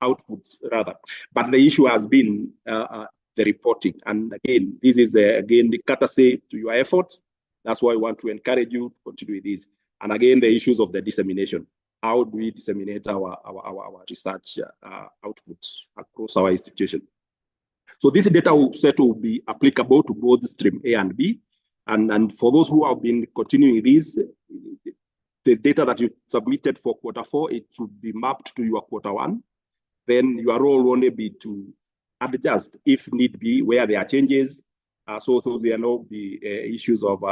outputs rather. But the issue has been the reporting. And again, this is again the courtesy to your efforts. That's why I want to encourage you to continue with this. And again, the issues of the dissemination. How do we disseminate our research outputs across our institution? So this data set will be applicable to both stream A and B. And for those who have been continuing this, the data that you submitted for Q4, it should be mapped to your Q1. Then your role will only be to adjust, if need be, where there are changes. So there are no issues of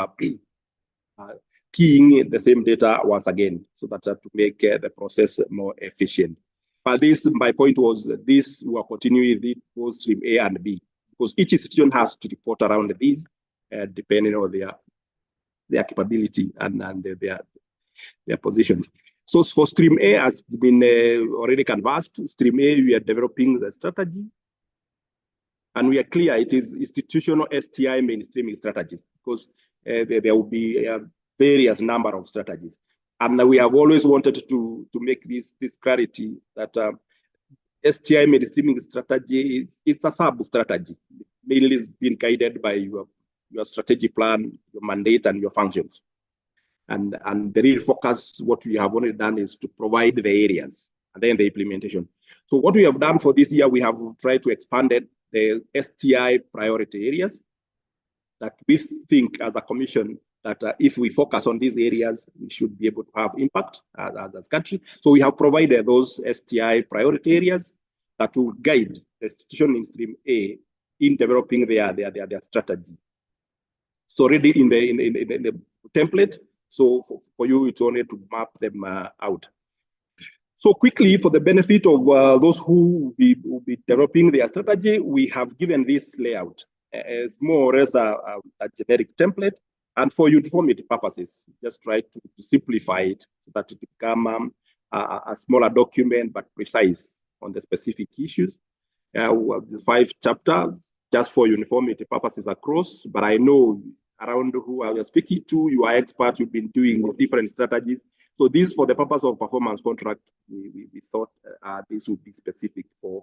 keying the same data once again, so that to make the process more efficient. But this, my point was, this we are continuing with both stream A and B, because each institution has to report around these, depending on their capability and their positions. So for stream A, as it's been already canvassed, stream A, we are developing the strategy. And we are clear it is institutional STI mainstreaming strategy, because there will be a various number of strategies. And we have always wanted to make this clarity that STI mainstreaming strategy is a sub-strategy, mainly is being guided by your strategic plan, your mandate, and your functions. And the real focus, what we have already done is to provide the areas and then the implementation. So what we have done for this year, we have tried to expand it, the STI priority areas that we think as a commission that if we focus on these areas, we should be able to have impact as a country. So we have provided those STI priority areas that will guide the institution in stream A in developing their strategy. So already in the template, so for you, it's only to map them out. So quickly, for the benefit of those who will be developing their strategy, we have given this layout as more or less a generic template. And for uniformity purposes, just try to simplify it so that it become a smaller document, but precise on the specific issues. We have the 5 chapters just for uniformity purposes across, but I know around who I was speaking to, you are experts, you've been doing different strategies. So this, for the purpose of performance contract, we thought this would be specific for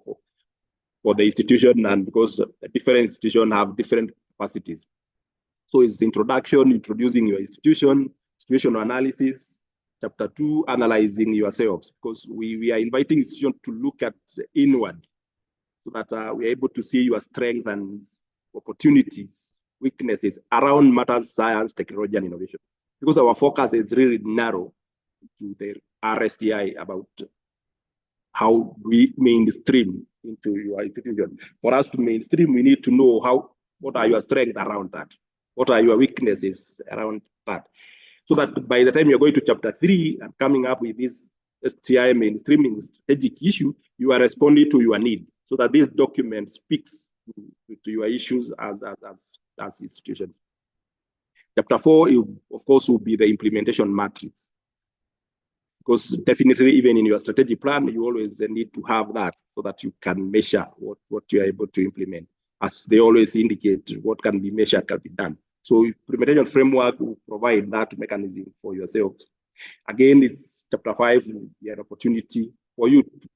for the institution, and because different institutions have different capacities. So it's introduction, introducing your institution, situational analysis. Chapter 2, analyzing yourselves, because we are inviting institutions to look at inward, so that we are able to see your strengths and opportunities, weaknesses around matters, science, technology, and innovation. Because our focus is really narrow to the STI about how we mainstream into your institution. For us to mainstream, we need to know what are your strengths around that? What are your weaknesses around that? So that by the time you're going to chapter 3 and coming up with this STI mainstreaming strategic issue, you are responding to your need, so that this document speaks to your issues as institutions. Chapter 4, of course, will be the implementation matrix. Because definitely, even in your strategic plan, you always need to have that, so that you can measure what you are able to implement. As they always indicate, what can be measured can be done. So implementation framework will provide that mechanism for yourselves. Again, it's chapter 5, an opportunity for you to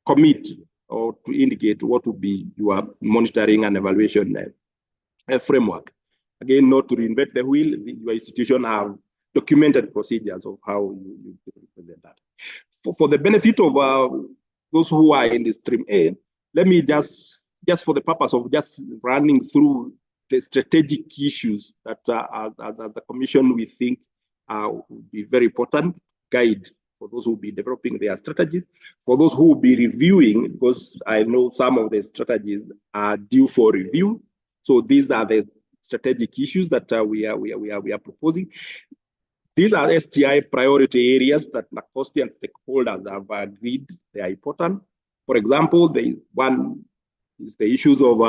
commit or to indicate what will be your monitoring and evaluation framework. Again, not to reinvent the wheel, your institution have documented procedures of how you represent that. For the benefit of those who are in the stream A, let me just for the purpose of just running through the strategic issues that as the commission we think would be very important guide for those who will be developing their strategies, for those who will be reviewing, because I know some of the strategies are due for review. So these are the strategic issues that we are proposing. These are STI priority areas that NACOSTI and stakeholders have agreed they are important. For example, the one is the issues of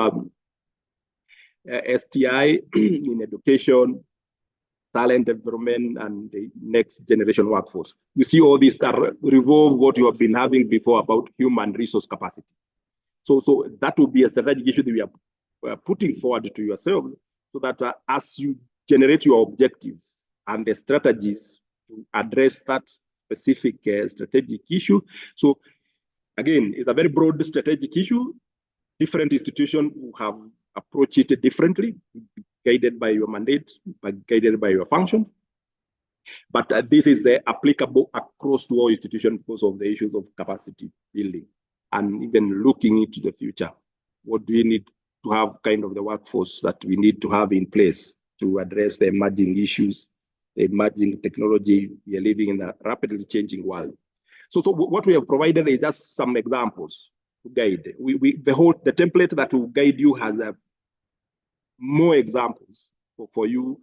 STI in education, talent development, and the next generation workforce. You see all these are revolve what you have been having before about human resource capacity. So that will be a strategic issue that we are putting forward to yourselves, so that as you generate your objectives and the strategies to address that specific strategic issue. So again, it's a very broad strategic issue. Different institutions will have approached it differently, guided by your mandate, guided by your functions. But this is applicable across to all institutions because of the issues of capacity building and even looking into the future. What do we need to have kind of the workforce that we need to have in place to address the emerging issues, the emerging technology? We are living in a rapidly changing world. So what we have provided is just some examples to guide. The template that will guide you has more examples for you.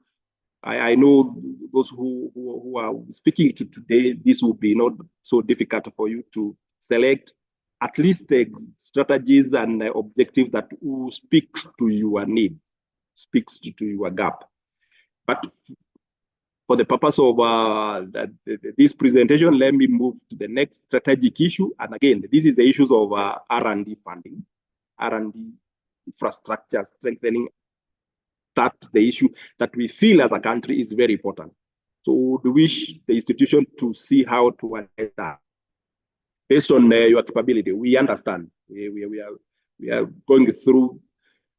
I know those who are speaking to today, this will be not so difficult for you to select at least the strategies and objectives that will speak to your need, speaks to your gap. But for the purpose of this presentation, let me move to the next strategic issue. And again, this is the issues of R&D funding, R&D infrastructure strengthening. That's the issue that we feel as a country is very important. So we wish the institution to see how to address that. Based on your capability, we understand we are going through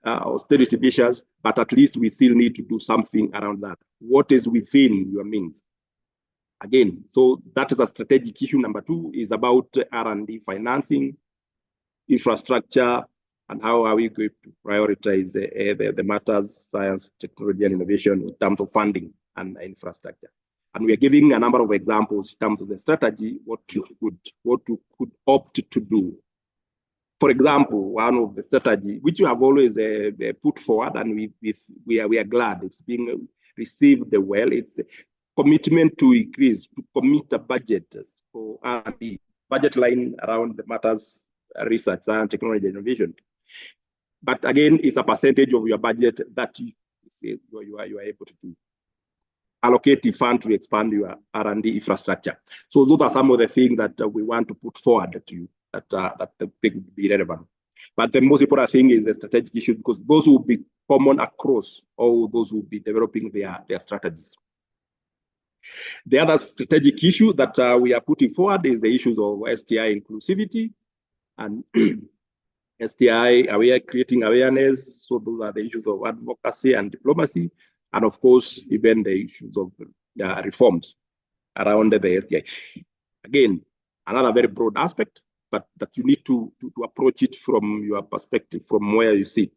austerity measures, but at least we still need to do something around that. What is within your means? Again, so that is a strategic issue. Number 2 is about R&D financing, infrastructure, and how are we going to prioritize the matters, science, technology, and innovation in terms of funding and infrastructure. And we are giving a number of examples in terms of the strategy, what you could opt to do. For example, one of the strategy, which you have always put forward, and we are glad it's being received well, it's a commitment to increase, to commit a budget for R&D, budget line around the matters, research, science, technology, and innovation. But again, it's a percentage of your budget that you are able to do. Allocate the fund to expand your R&D infrastructure. So those are some of the things that we want to put forward to you that would be relevant. But the most important thing is the strategic issue, because those will be common across all those who will be developing their strategies. The other strategic issue that we are putting forward is the issues of STI inclusivity and STI, creating awareness. So those are the issues of advocacy and diplomacy. And of course, even the issues of reforms around the STI. Again, another very broad aspect, but that you need to approach it from your perspective, from where you sit.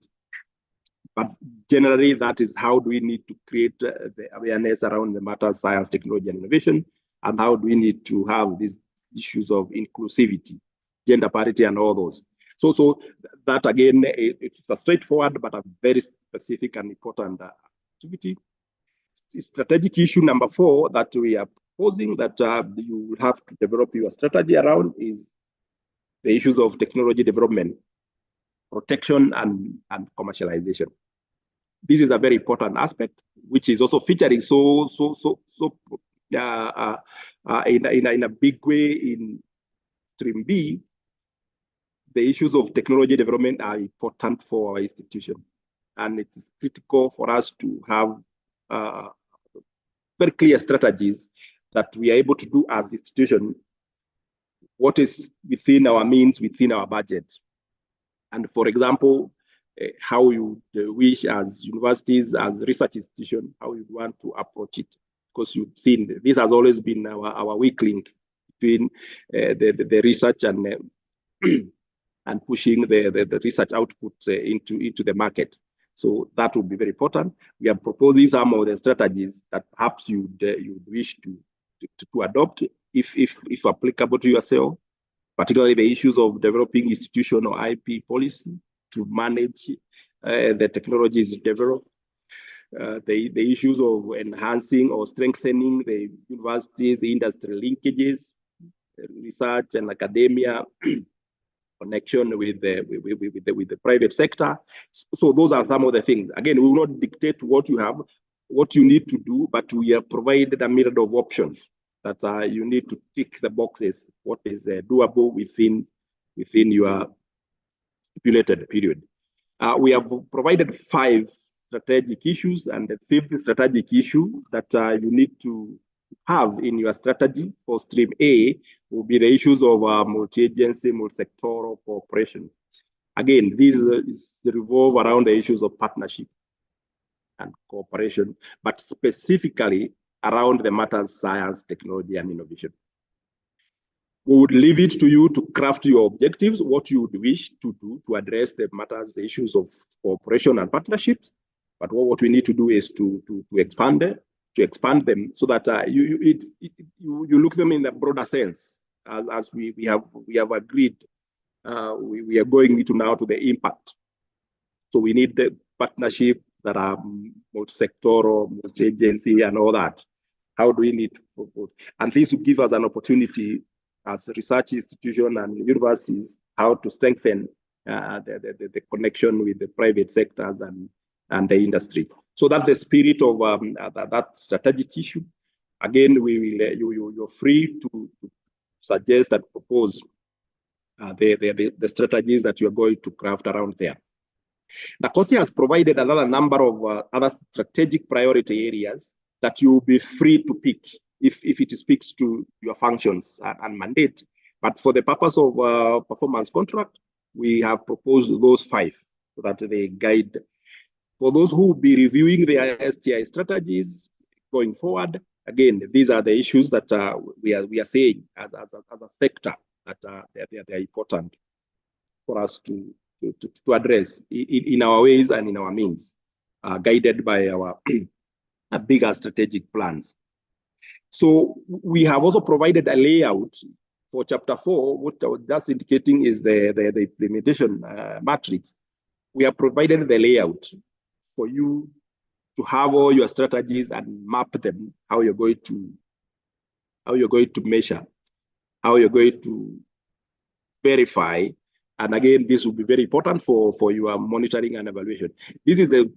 But generally, that is how do we need to create the awareness around the matters, science, technology, and innovation, and how do we need to have these issues of inclusivity, gender parity, and all those. So that again, it's a straightforward but a very specific and important activity. Strategic issue number 4 that we are proposing that you will have to develop your strategy around is the issues of technology development, protection, and commercialization. This is a very important aspect, which is also featuring in a big way in Stream B. The issues of technology development are important for our institution, and it is critical for us to have very clear strategies that we are able to do as institution what is within our means, within our budget. And for example, how you wish as universities, as research institutions, how you want to approach it. Because you've seen this has always been our weak link between the research and and pushing the research outputs into the market. So that would be very important. We are proposing some of the strategies that perhaps you wish to adopt if applicable to yourself, particularly the issues of developing institutional IP policy to manage the technologies developed, the issues of enhancing or strengthening the universities' industry linkages, research and academia connection with the private sector. So those are some of the things. Again, we will not dictate what you need to do, but we have provided a myriad of options that you need to tick the boxes, what is doable within your stipulated period. We have provided 5 strategic issues, and the 5th strategic issue that you need to have in your strategy for Stream A will be the issues of multi-agency, multi-sectoral cooperation. Again, these revolve around the issues of partnership and cooperation, but specifically around the matters science, technology, and innovation. We would leave it to you to craft your objectives, what you would wish to do to address the matters, the issues of cooperation and partnerships. But what we need to do is to expand them so that you look them in the broader sense, as we have agreed. We are going into now to the impact. So we need the partnership that are multi-sectoral, multi-agency, and all that. How do we need to propose? And this will give us an opportunity as a research institution and universities how to strengthen the connection with the private sectors and the industry. So that's the spirit of that strategic issue. Again, you're free to suggest and propose the strategies that you're going to craft around there. The COSI has provided another number of other strategic priority areas that you'll be free to pick if it speaks to your functions and mandate. But for the purpose of performance contract, we have proposed those 5 so that they guide. For those who will be reviewing their STI strategies going forward, again, these are the issues that we are saying as a sector that they're important for us to address in our ways and in our means, guided by our bigger strategic plans. So we have also provided a layout for Chapter 4. What I was just indicating is the implementation matrix. We have provided the layout for you to have all your strategies and map them, how you're going to measure, how you're going to verify. And again, this will be very important for your monitoring and evaluation. This is the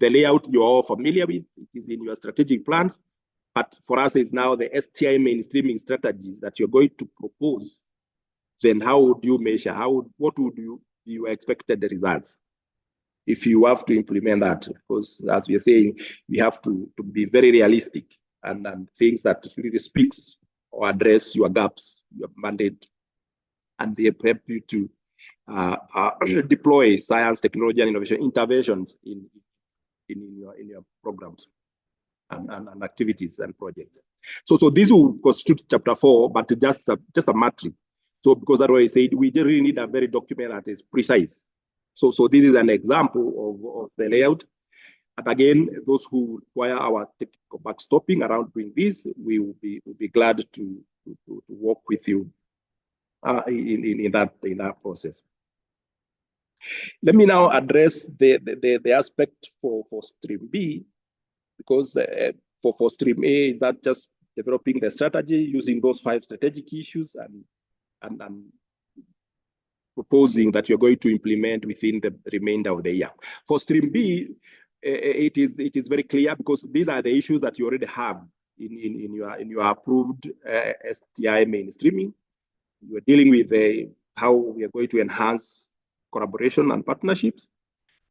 layout you're all familiar with. It is in your strategic plans. But for us, it's now the STI mainstreaming strategies that you're going to propose. Then how would you measure? What would you expected the results if you have to implement that? Because as we are saying, we have to be very realistic and things that really speaks or address your gaps, your mandate, and they help you to deploy science, technology, and innovation interventions in your programs and activities and projects. So this will constitute chapter 4, but just a matrix. So because that's why I said we really need a very document that is precise. So this is an example of the layout. And again, those who require our technical backstopping around doing this, we will be glad to work with you in that process. Let me now address the aspect for stream B, because for stream A, is that just developing the strategy using those 5 strategic issues and proposing that you're going to implement within the remainder of the year. For stream B, it is very clear, because these are the issues that you already have in your approved STI mainstreaming. You are dealing with how we are going to enhance collaboration and partnerships,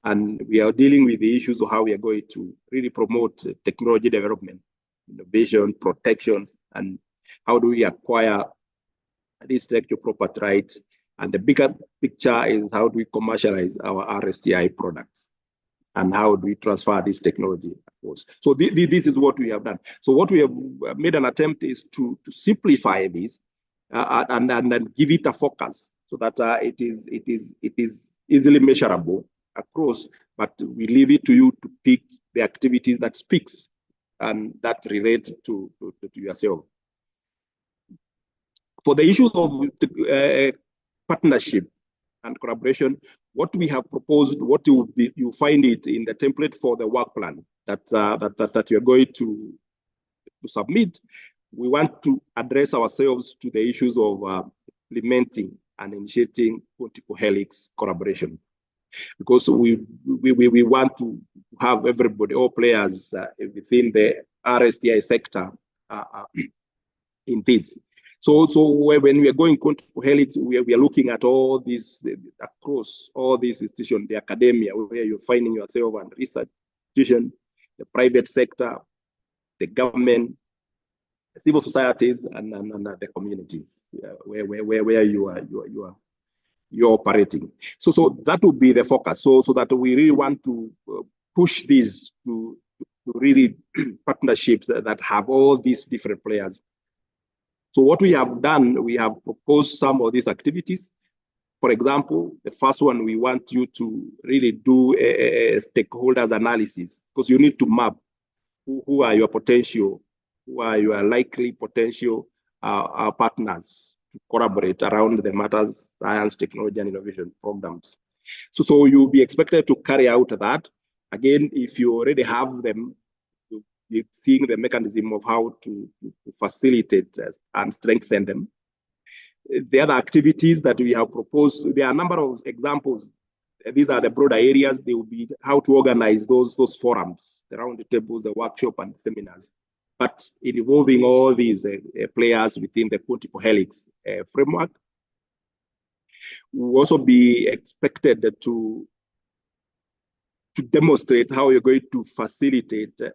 and we are dealing with the issues of how we are going to really promote technology development, innovation, protections, and how do we acquire these intellectual property rights. And the bigger picture is how do we commercialize our RSTI products, and how do we transfer this technology, of course. So this is what we have done. So what we have made an attempt is to simplify this and give it a focus, so that it is easily measurable across, but we leave it to you to pick the activities that speaks and that relate to yourself. For the issues of partnership and collaboration, what we have proposed, what you find it in the template for the work plan that you're going to submit. We want to address ourselves to the issues of implementing and initiating multiple helix collaboration, because we want to have everybody, all players within the RSTI sector in this. So when we are going to helix, we are looking at all these across all these institutions, the academia, where you're finding yourself, and research institution, the private sector, the government, civil societies, and the communities where you're operating. So that would be the focus. So that we really want to push these to really partnerships that have all these different players. So what we have done, we have proposed some of these activities. For example, the first one, we want you to really do a stakeholders analysis, because you need to map who are your potential, who are your likely potential partners to collaborate around the matters, science, technology, and innovation programs. So you'll be expected to carry out that. Again, if you already have them, you're seeing the mechanism of how to facilitate and strengthen them. The other activities that we have proposed, there are a number of examples. These are the broader areas. They will be how to organize those forums, the round tables, the workshop, and the seminars, but involving all these players within the multiple helix framework. We'll also be expected to demonstrate how you're going to facilitate the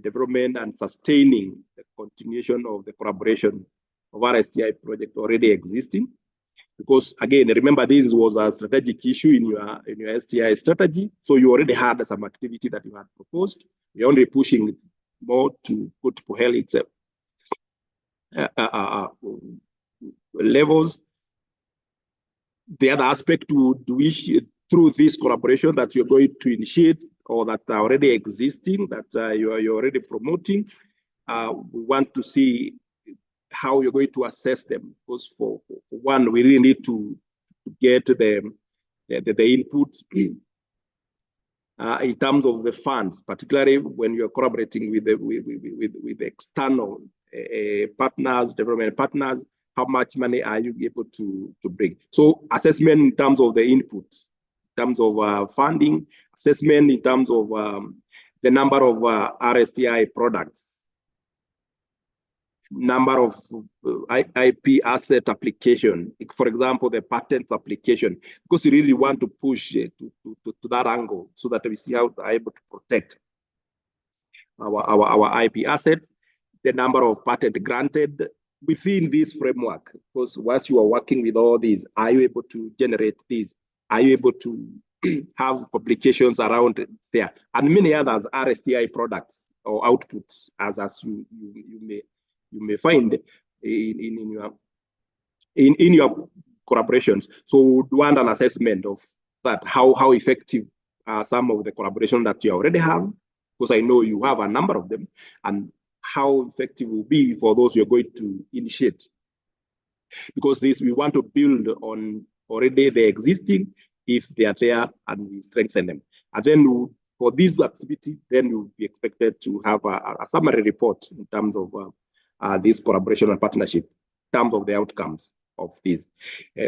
development and sustaining the continuation of the collaboration of RSTI project already existing. Because again, remember, this was a strategic issue in your STI strategy. So you already had some activity that you had proposed. We're only pushing more to multiple helix levels. The other aspect would wish through this collaboration that you're going to initiate, or that are already existing, that you're already promoting. We want to see how you're going to assess them, because for one, we really need to get the input in terms of the funds, particularly when you're collaborating with external partners, development partners. How much money are you able to bring? So assessment in terms of the input, in terms of funding, assessment in terms of the number of RSTI products, number of IP asset application, for example, the patent application, because you really want to push to that angle, so that we see how we're able to protect our IP assets, the number of patent granted, within this framework, because once you are working with all these, are you able to generate these? Are you able to have publications around there? And many others are STI products or outputs, as you may find in your collaborations. So do an assessment of that, how effective are some of the collaboration that you already have, because I know you have a number of them, and how effective will be for those you're going to initiate. Because this, we want to build on already the existing, if they are there, and we strengthen them. And then for these activities, then you'll be expected to have a summary report in terms of this collaboration and partnership, in terms of the outcomes of this,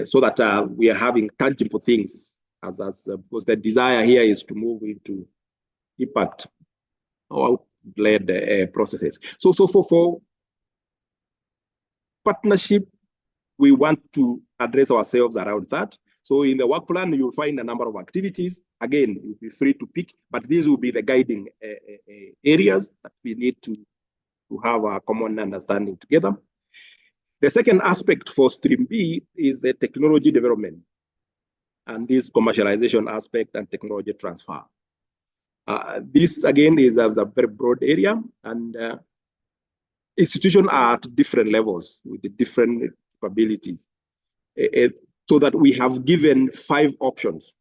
so that we are having tangible things, because the desire here is to move into impact or out-led processes. So for partnership, we want to address ourselves around that. So in the work plan, you'll find a number of activities. Again, you'll be free to pick, but these will be the guiding areas that we need to have a common understanding together. The second aspect for Stream B is the technology development, and this commercialization aspect and technology transfer. This, again, is a very broad area, and institutions are at different levels with the different capabilities. So that we have given 5 options,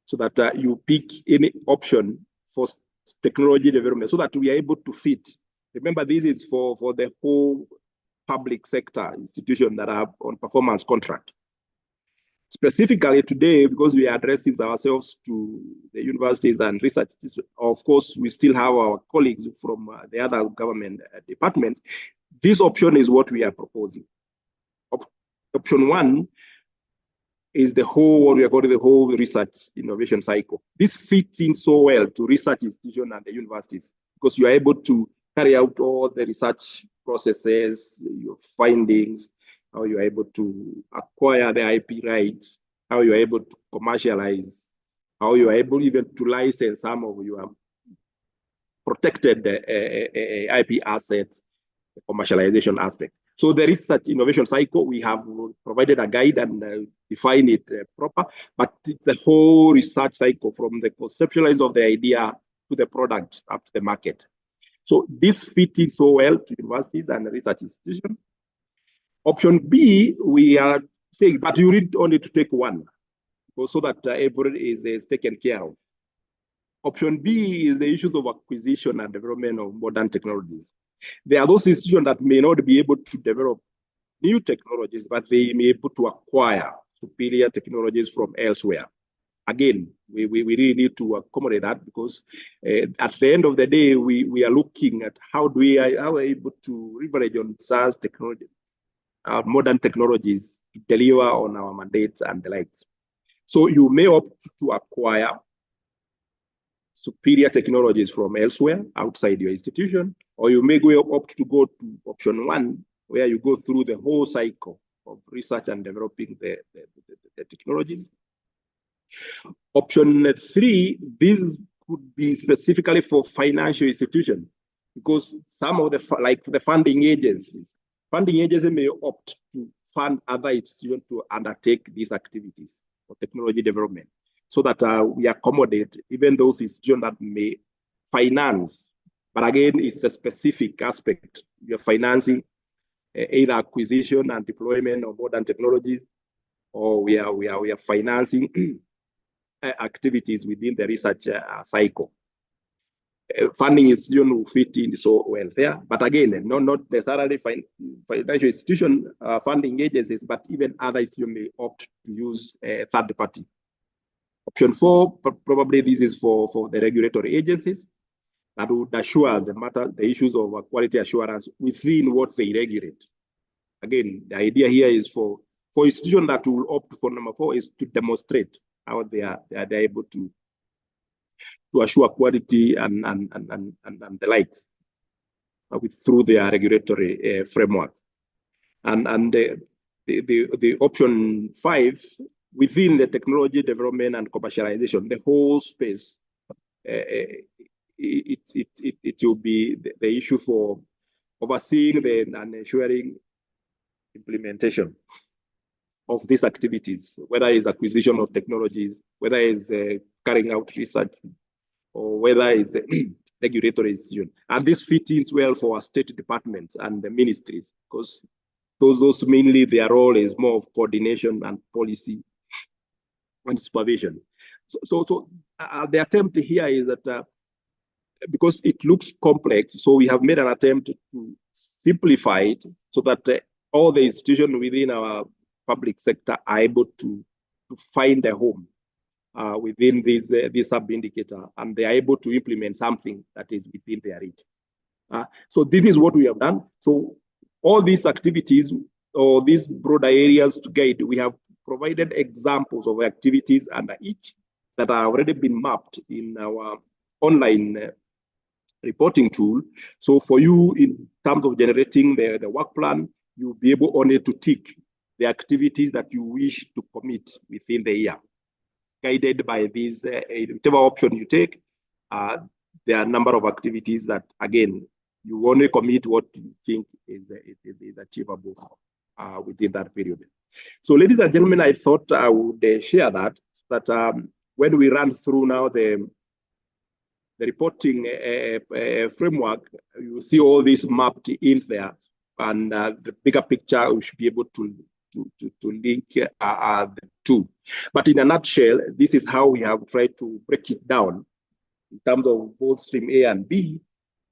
so that you pick any option for technology development, so that we are able to fit. Remember, this is for the whole public sector institution that are on performance contract. Specifically today, because we are addressing ourselves to the universities and research, of course, we still have our colleagues from the other government departments. This option is what we are proposing. Option 1 is the whole, what we are calling the whole research innovation cycle. This fits in so well to research institutions and the universities, because you are able to carry out all the research processes, your findings, how you are able to acquire the IP rights, how you are able to commercialize, how you are able even to license some of your protected IP assets, the commercialization aspect. So the research innovation cycle, we have provided a guide and defined it proper, but it's the whole research cycle from the conceptualize of the idea to the product up to the market. So this fits in so well to universities and research institutions. Option B, we are saying, but you need only to take one, so that everyone is taken care of. Option B is the issues of acquisition and development of modern technologies. There are those institutions that may not be able to develop new technologies, but they may be able to acquire superior technologies from elsewhere. Again, we really need to accommodate that, because at the end of the day, we are looking at how we are able to leverage on SaaS technology, modern technologies, to deliver on our mandates and the likes. So you may opt to acquire superior technologies from elsewhere outside your institution, or you may opt to go to option 1, where you go through the whole cycle of research and developing the technologies. Option 3, this could be specifically for financial institutions, because some of the funding agencies may opt to fund other institutions to undertake these activities for technology development, so that we accommodate even those institutions that may finance. But again, it's a specific aspect. You're financing either acquisition and deployment of modern technologies, or we are financing activities within the research cycle. Funding institution will fit in so well there, but again, not necessarily financial institution funding agencies, but even other institutions may opt to use a third party. Option 4, probably this is for the regulatory agencies that would assure the issues of quality assurance within what they regulate. Again, the idea here is for institutions that will opt for number 4 is to demonstrate how they are able to assure quality and the likes through their regulatory framework. And the option 5, within the technology development and commercialization, the whole space, it will be the issue for overseeing and ensuring implementation of these activities, whether it's acquisition of technologies, whether it's carrying out research, or whether it's regulatory decision. And this fits in well for our state departments and the ministries, because those mainly their role is more of coordination and policy and supervision. So the attempt here is that because it looks complex, so we have made an attempt to simplify it so that all the institutions within our public sector are able to find a home within this sub-indicator, and they are able to implement something that is within their reach. So this is what we have done. So all these activities or these broader areas to guide, we have provided examples of activities under each that have already been mapped in our online reporting tool. So for you, in terms of generating the work plan, you'll be able only to tick the activities that you wish to commit within the year, guided by these, whatever option you take. There are a number of activities that, again, you only commit what you think is achievable within that period. So, ladies and gentlemen, I thought I would share that when we run through now the reporting framework, you see all this mapped in there, and the bigger picture we should be able to link the two. But in a nutshell, this is how we have tried to break it down in terms of both stream A and B,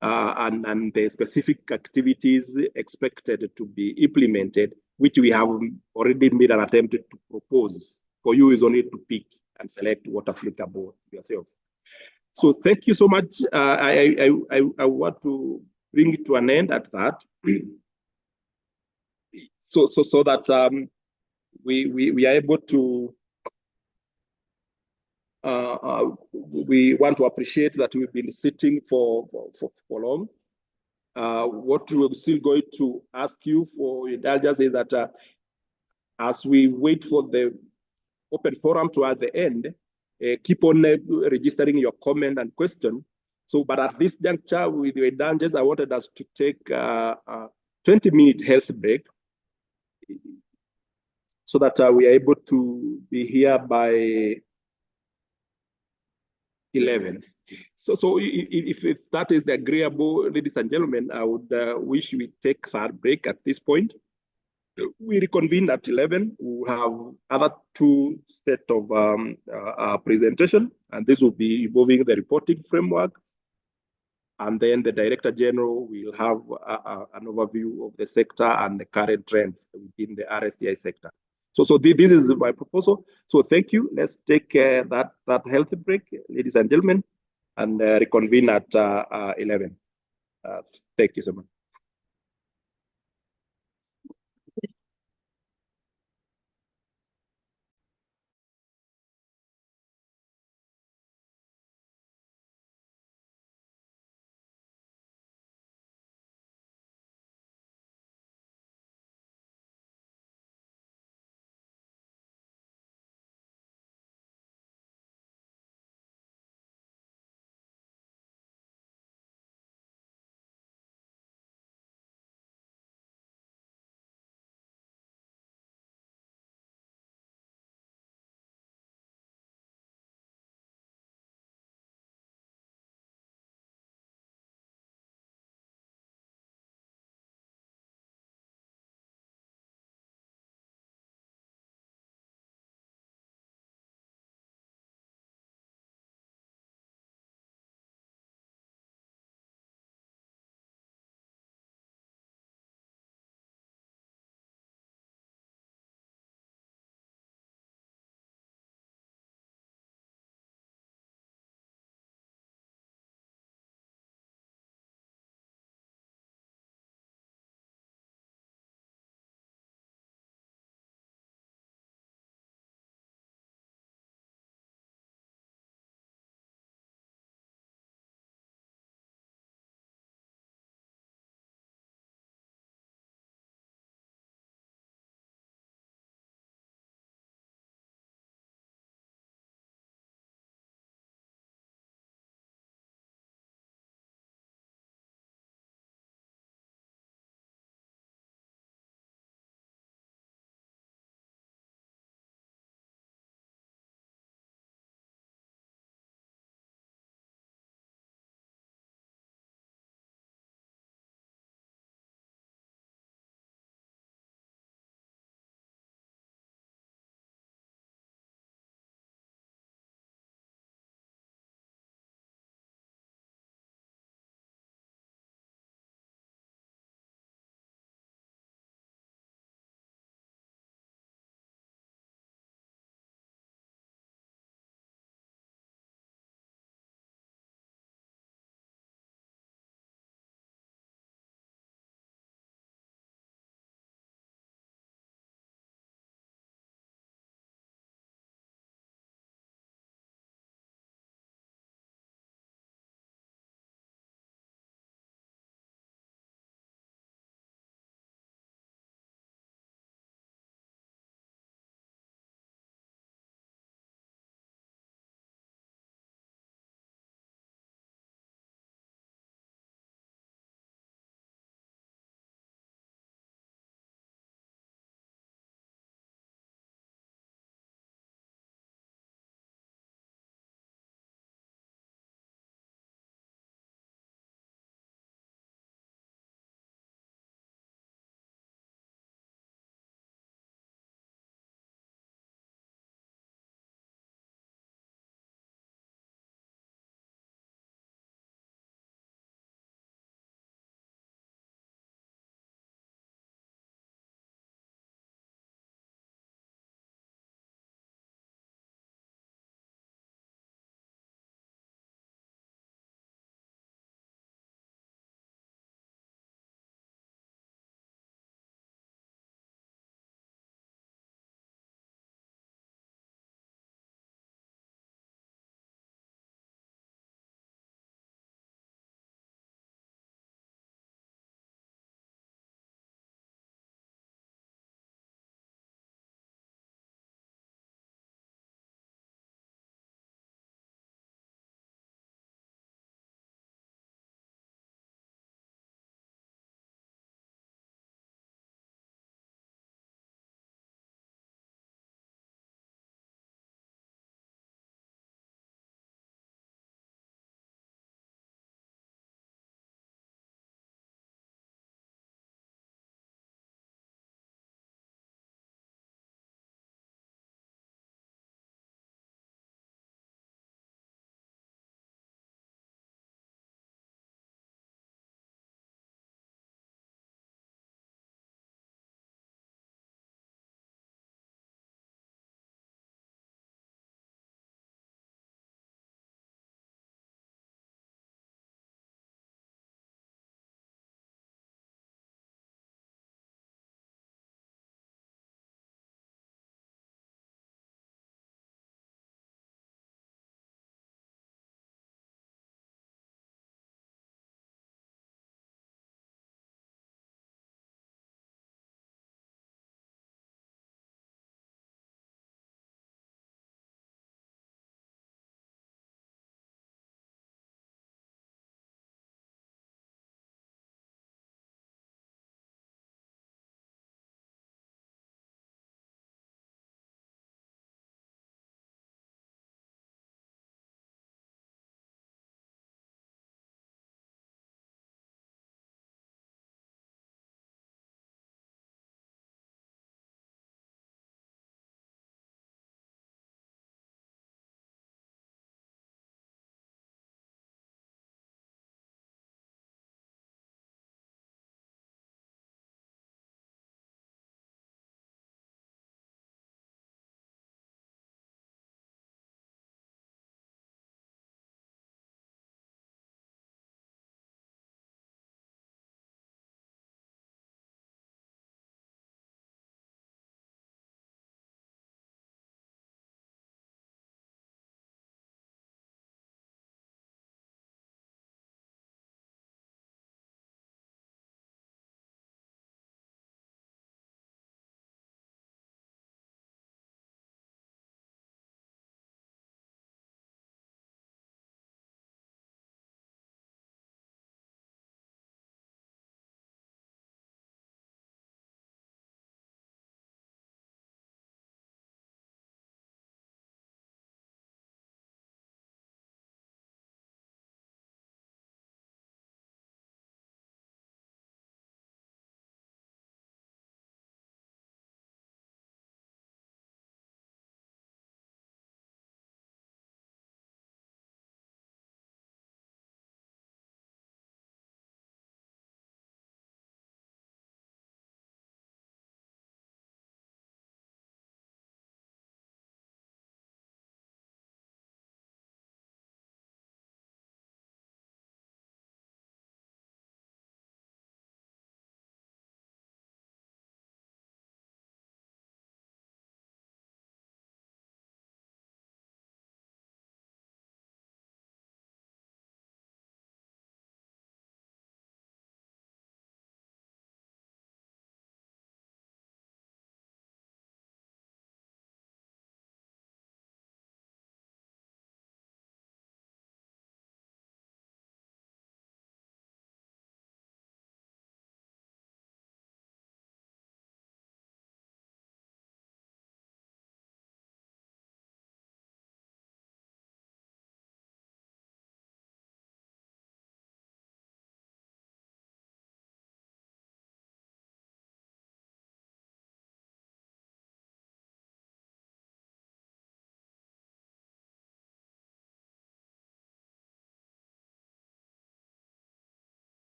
and the specific activities expected to be implemented, which we have already made an attempt to propose. For you is only to pick and select what applicable to yourself. So thank you so much. I want to bring it to an end at that. So that we are able to we want to appreciate that we've been sitting for long. What we're still going to ask you for indulgence is that as we wait for the open forum to at the end, keep on registering your comment and question. So, but at this juncture, with your indulgence, I wanted us to take a 20-minute health break so that we are able to be here by 11. So if that is agreeable, ladies and gentlemen, I would wish we take that break at this point. We reconvene at 11. We'll have other two set of presentation, and this will be involving the reporting framework. And then the Director General will have an overview of the sector and the current trends within the RSTI sector. So this is my proposal. So thank you. Let's take that health break, ladies and gentlemen, and reconvene at 11. Thank you so much.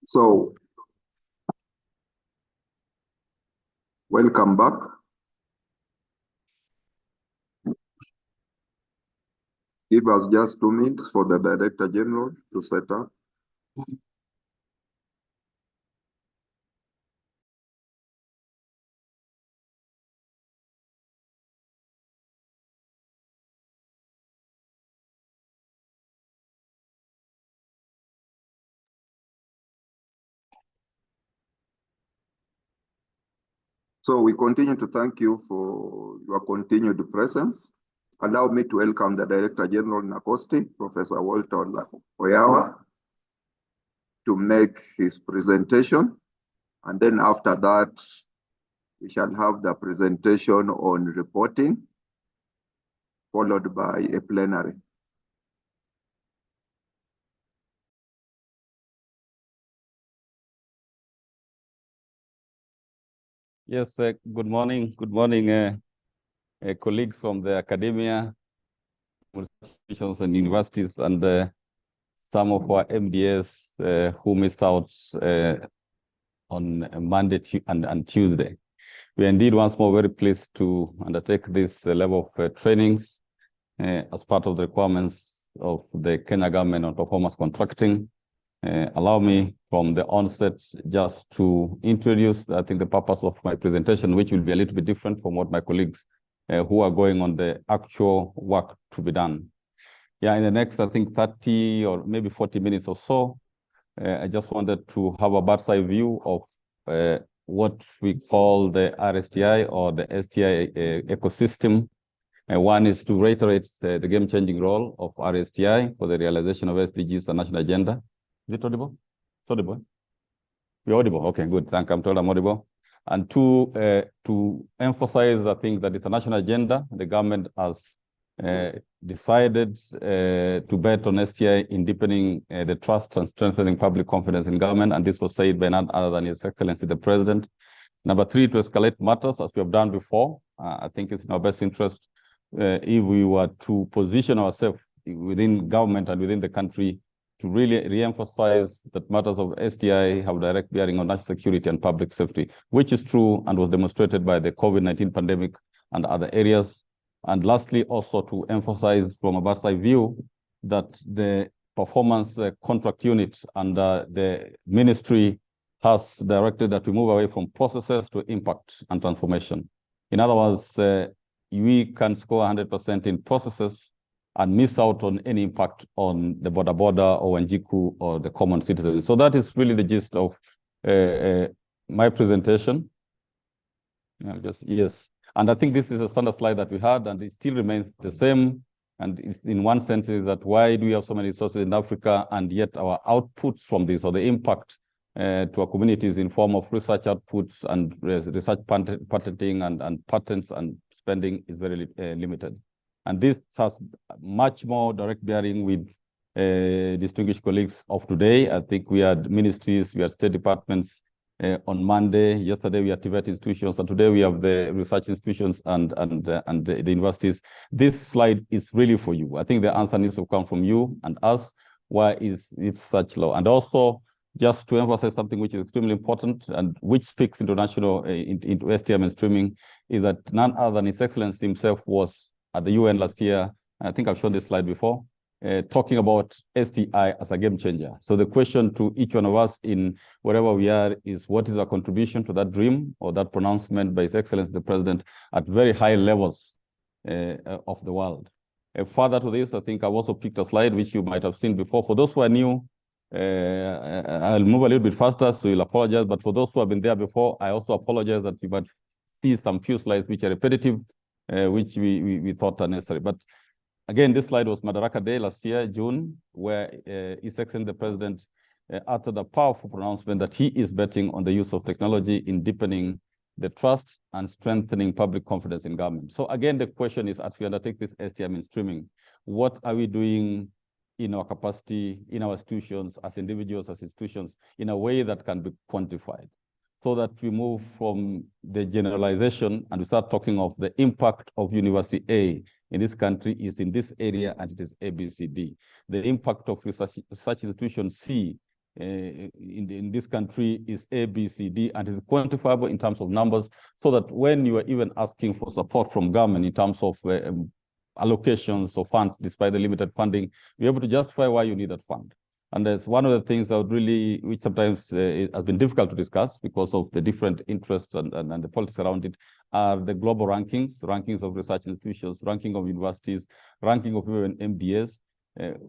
So, welcome back. Give us just 2 minutes for the Director General to set up. So we continue to thank you for your continued presence. Allow me to welcome the Director General NACOSTI, Professor Walter Oyawa, to make his presentation. And then after that, we shall have the presentation on reporting, followed by a plenary. Yes, good morning. Good morning, colleagues from the academia, institutions and universities, and some of our MDS who missed out on Monday and Tuesday. We are indeed once more very pleased to undertake this level of trainings as part of the requirements of the Kenya government on performance contracting. Allow me from the onset just to introduce, I think, the purpose of my presentation, which will be a little bit different from what my colleagues who are going on the actual work to be done. Yeah, in the next, I think, 30 or maybe 40 minutes or so, I just wanted to have a bird's eye view of what we call the RSTI or the STI ecosystem. One is to reiterate the game-changing role of RSTI for the realization of SDGs and national agenda. Is it audible? It's audible. You're audible. Okay, good. Thank you. I'm told I'm audible. And to emphasize, I think that it's a national agenda. The government has decided to bet on STI in deepening the trust and strengthening public confidence in government. And this was said by none other than His Excellency the President. Number three, to escalate matters as we have done before. I think it's in our best interest if we were to position ourselves within government and within the country to really re-emphasize that matters of STI have direct bearing on national security and public safety, which is true and was demonstrated by the COVID-19 pandemic and other areas. And lastly, also to emphasize from a bird's eye view that the performance contract unit under the ministry has directed that we move away from processes to impact and transformation. In other words, we can score 100% in processes and miss out on any impact on the border or Wanjiku or the common citizens. So that is really the gist of my presentation. Yes. And I think this is a standard slide that we had, and it still remains the same. And it's in one sense is that why do we have so many resources in Africa, and yet our outputs from this, or the impact to our communities in form of research outputs and research patenting and patents and spending is very limited. And this has much more direct bearing with distinguished colleagues of today. I think we had ministries, we had state departments on Monday. Yesterday we had TVET institutions, and today we have the research institutions and the universities. This slide is really for you. I think the answer needs to come from you and us. Why is it such low? And also, just to emphasize something which is extremely important and which speaks international into STI mainstreaming, is that none other than His Excellency himself was at the UN last year. I think I've shown this slide before, talking about STI as a game changer. So the question to each one of us in wherever we are is, what is our contribution to that dream or that pronouncement by His Excellency the President at very high levels of the world? Further to this, I think I've also picked a slide which you might have seen before. For those who are new, I'll move a little bit faster, so you'll apologize. But for those who have been there before, I also apologize that you might see some few slides which are repetitive, which we thought are necessary. But again, this slide was Madaraka Day last year, June, where His Excellency the President uttered a powerful pronouncement that he is betting on the use of technology in deepening the trust and strengthening public confidence in government. So again, the question is, as we undertake this STI mainstreaming, what are we doing in our capacity, in our institutions, as individuals, as institutions, in a way that can be quantified, so that we move from the generalization and we start talking of the impact of University A in this country is in this area and it is ABCD. The impact of research institution C in this country is A, B, C, D, and is quantifiable in terms of numbers, so that when you are even asking for support from government in terms of allocations of funds, despite the limited funding, you're able to justify why you need that fund. And that's one of the things I would really, which sometimes has been difficult to discuss because of the different interests and the politics around it, are the global rankings of research institutions, ranking of universities, ranking of even MDS.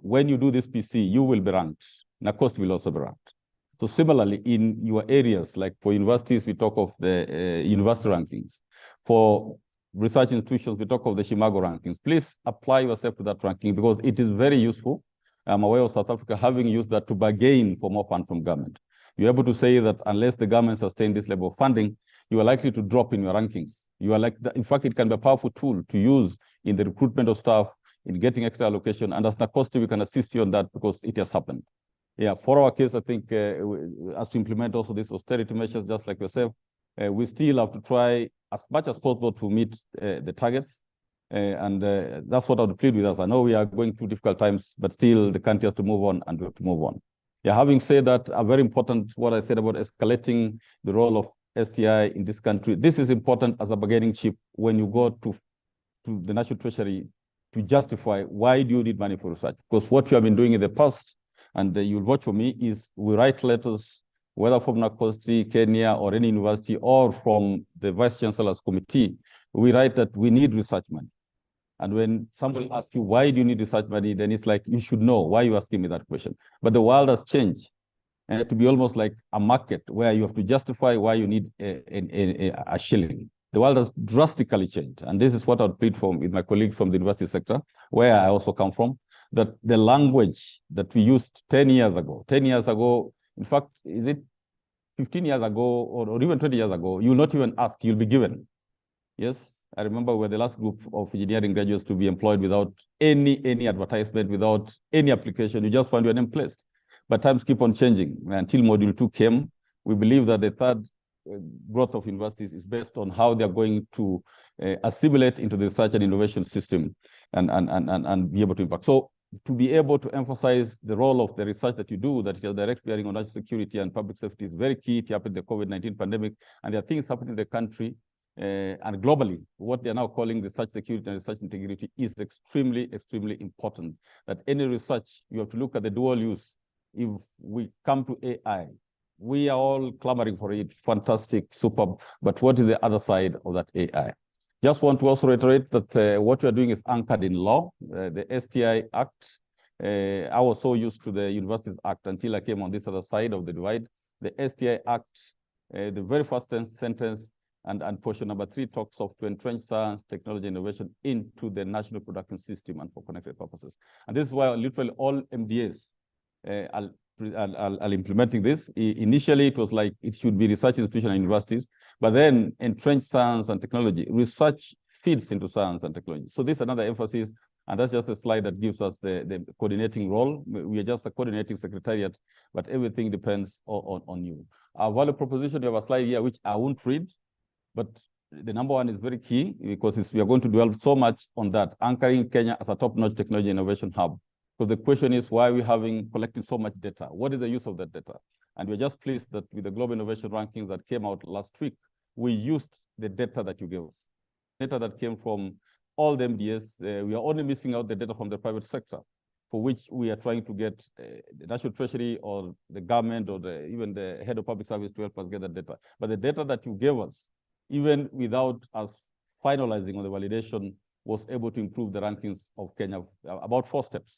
When you do this PC, you will be ranked. NACOST will also be ranked. So similarly, in your areas, like for universities, we talk of the university rankings. For research institutions, we talk of the Chimago rankings. Please apply yourself to that ranking because it is very useful. I'm aware of South Africa having used that to bargain for more funds from government. You're able to say that unless the government sustains this level of funding, you are likely to drop in your rankings. You are in fact, it can be a powerful tool to use in the recruitment of staff, in getting extra allocation. And as NACOST, we can assist you on that because it has happened. Yeah, for our case, I think as we implement also these austerity measures, just like yourself, we still have to try as much as possible to meet the targets. And that's what I would plead with us. I know we are going through difficult times, but still the country has to move on and we have to move on. Yeah, having said that, very important what I said about escalating the role of STI in this country. This is important as a bargaining chip when you go to the National Treasury to justify why do you need money for research. Because what you have been doing in the past, and you'll watch for me, is we write letters, whether from NACOST, Kenya, or any university, or from the Vice Chancellor's Committee, we write that we need research money. And when somebody asks you, why do you need research money? Then it's like, you should know why you're asking me that question. But the world has changed to be almost like a market where you have to justify why you need a shilling. The world has drastically changed. And this is what I would plead for with my colleagues from the university sector, where I also come from, that the language that we used 10 years ago, in fact, is it 15 years ago or even 20 years ago, you'll not even ask, you'll be given. Yes, I remember we're the last group of engineering graduates to be employed without any advertisement, without any application. You just find your name placed. But times keep on changing. Until Module 2 came, we believe that the third growth of universities is based on how they're going to assimilate into the research and innovation system and be able to impact. So to be able to emphasize the role of the research that you do, that it has direct bearing on national security and public safety, is very key to happen in the COVID-19 pandemic. And there are things happening in the country and globally. What they're now calling research security and research integrity is extremely, extremely important. That any research, you have to look at the dual use. If we come to AI, we are all clamoring for it, fantastic, superb, but what is the other side of that AI? Just want to also reiterate that what we are doing is anchored in law, the STI Act. I was so used to the Universities Act until I came on this other side of the divide. The STI Act, the very first sentence and portion number 3 talks of to entrench science, technology, innovation into the national production system and for connected purposes. And this is why literally all MDAs are implementing this. Initially, it was like it should be research institutions and universities, but then entrenched science and technology. Research feeds into science and technology. So this is another emphasis, and that's just a slide that gives us the coordinating role. We are just a coordinating secretariat, but everything depends on you. Our value proposition, we have a slide here, which I won't read, but the number one is very key because we are going to dwell so much on that, anchoring Kenya as a top-notch technology innovation hub. So the question is, why are we collecting so much data? What is the use of that data? And we're just pleased that with the Global Innovation Rankings that came out last week, we used the data that you gave us, data that came from all the MDS. We are only missing out the data from the private sector, for which we are trying to get the National Treasury or the government or even the head of public service to help us get that data. But the data that you gave us, even without us finalizing on the validation, was able to improve the rankings of Kenya about 4 steps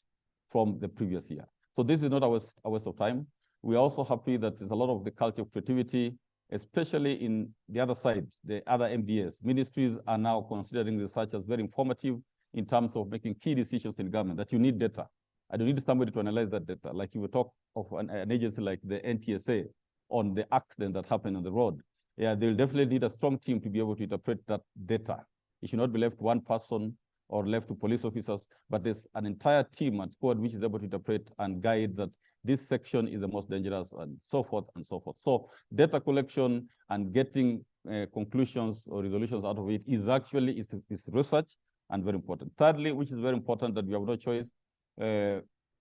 from the previous year. So this is not a waste of time. We are also happy that there's a lot of the culture of creativity, especially in the other side, the other MDS. Ministries are now considering research as very informative in terms of making key decisions in government, that you need data. I don't need somebody to analyze that data. Like you would talk of an agency like the NTSA on the accident that happened on the road. Yeah, they'll definitely need a strong team to be able to interpret that data. It should not be left one person or left to police officers, but there's an entire team and squad which is able to interpret and guide that this section is the most dangerous and so forth and so forth. So data collection and getting conclusions or resolutions out of it is actually is research and very important. Thirdly, which is very important that we have no choice,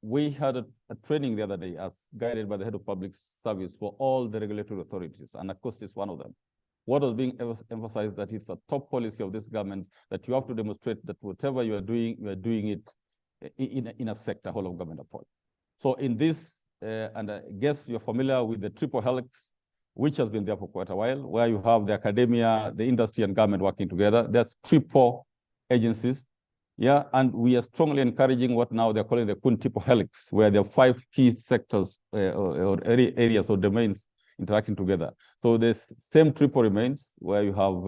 we had a training the other day as guided by the head of public service for all the regulatory authorities, and Acosta is one of them. What was being emphasized that it's a top policy of this government that you have to demonstrate that whatever you are doing it in a sector, whole of government approach. So in this, and I guess you're familiar with the triple helix, which has been there for quite a while, where you have the academia, the industry, and government working together. That's triple agencies. Yeah, and we are strongly encouraging what now they're calling the quintuple helix, where there are 5 key sectors or areas or domains interacting together. So this same triple remains, where you have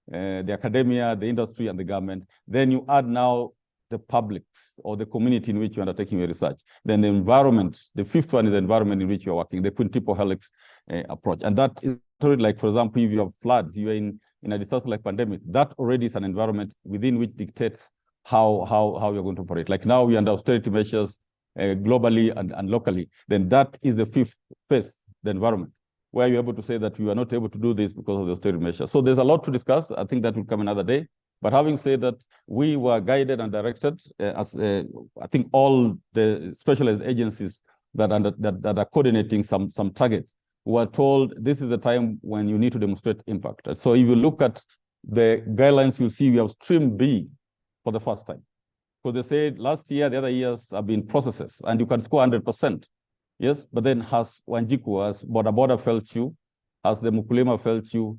the academia, the industry, and the government. Then you add now the publics or the community in which you're undertaking your research. Then the environment, the 5th one is the environment in which you're working, the quintuple helix approach. And that is like, for example, if you have floods, you're in a disaster like pandemic, that already is an environment within which dictates how you're going to operate. Like now we are under austerity measures globally and locally. Then that is the 5th phase, the environment, where you're able to say that we are not able to do this because of the austerity measures. So there's a lot to discuss. I think that will come another day. But having said that, we were guided and directed as I think all the specialized agencies that are coordinating some targets were told this is the time when you need to demonstrate impact. So if you look at the guidelines, you'll see we have stream B for the first time. Because they said last year, the other years have been processes, and you can score 100%. Yes, but then has Wanjiku, has Boda felt you? Has the Mukulima felt you?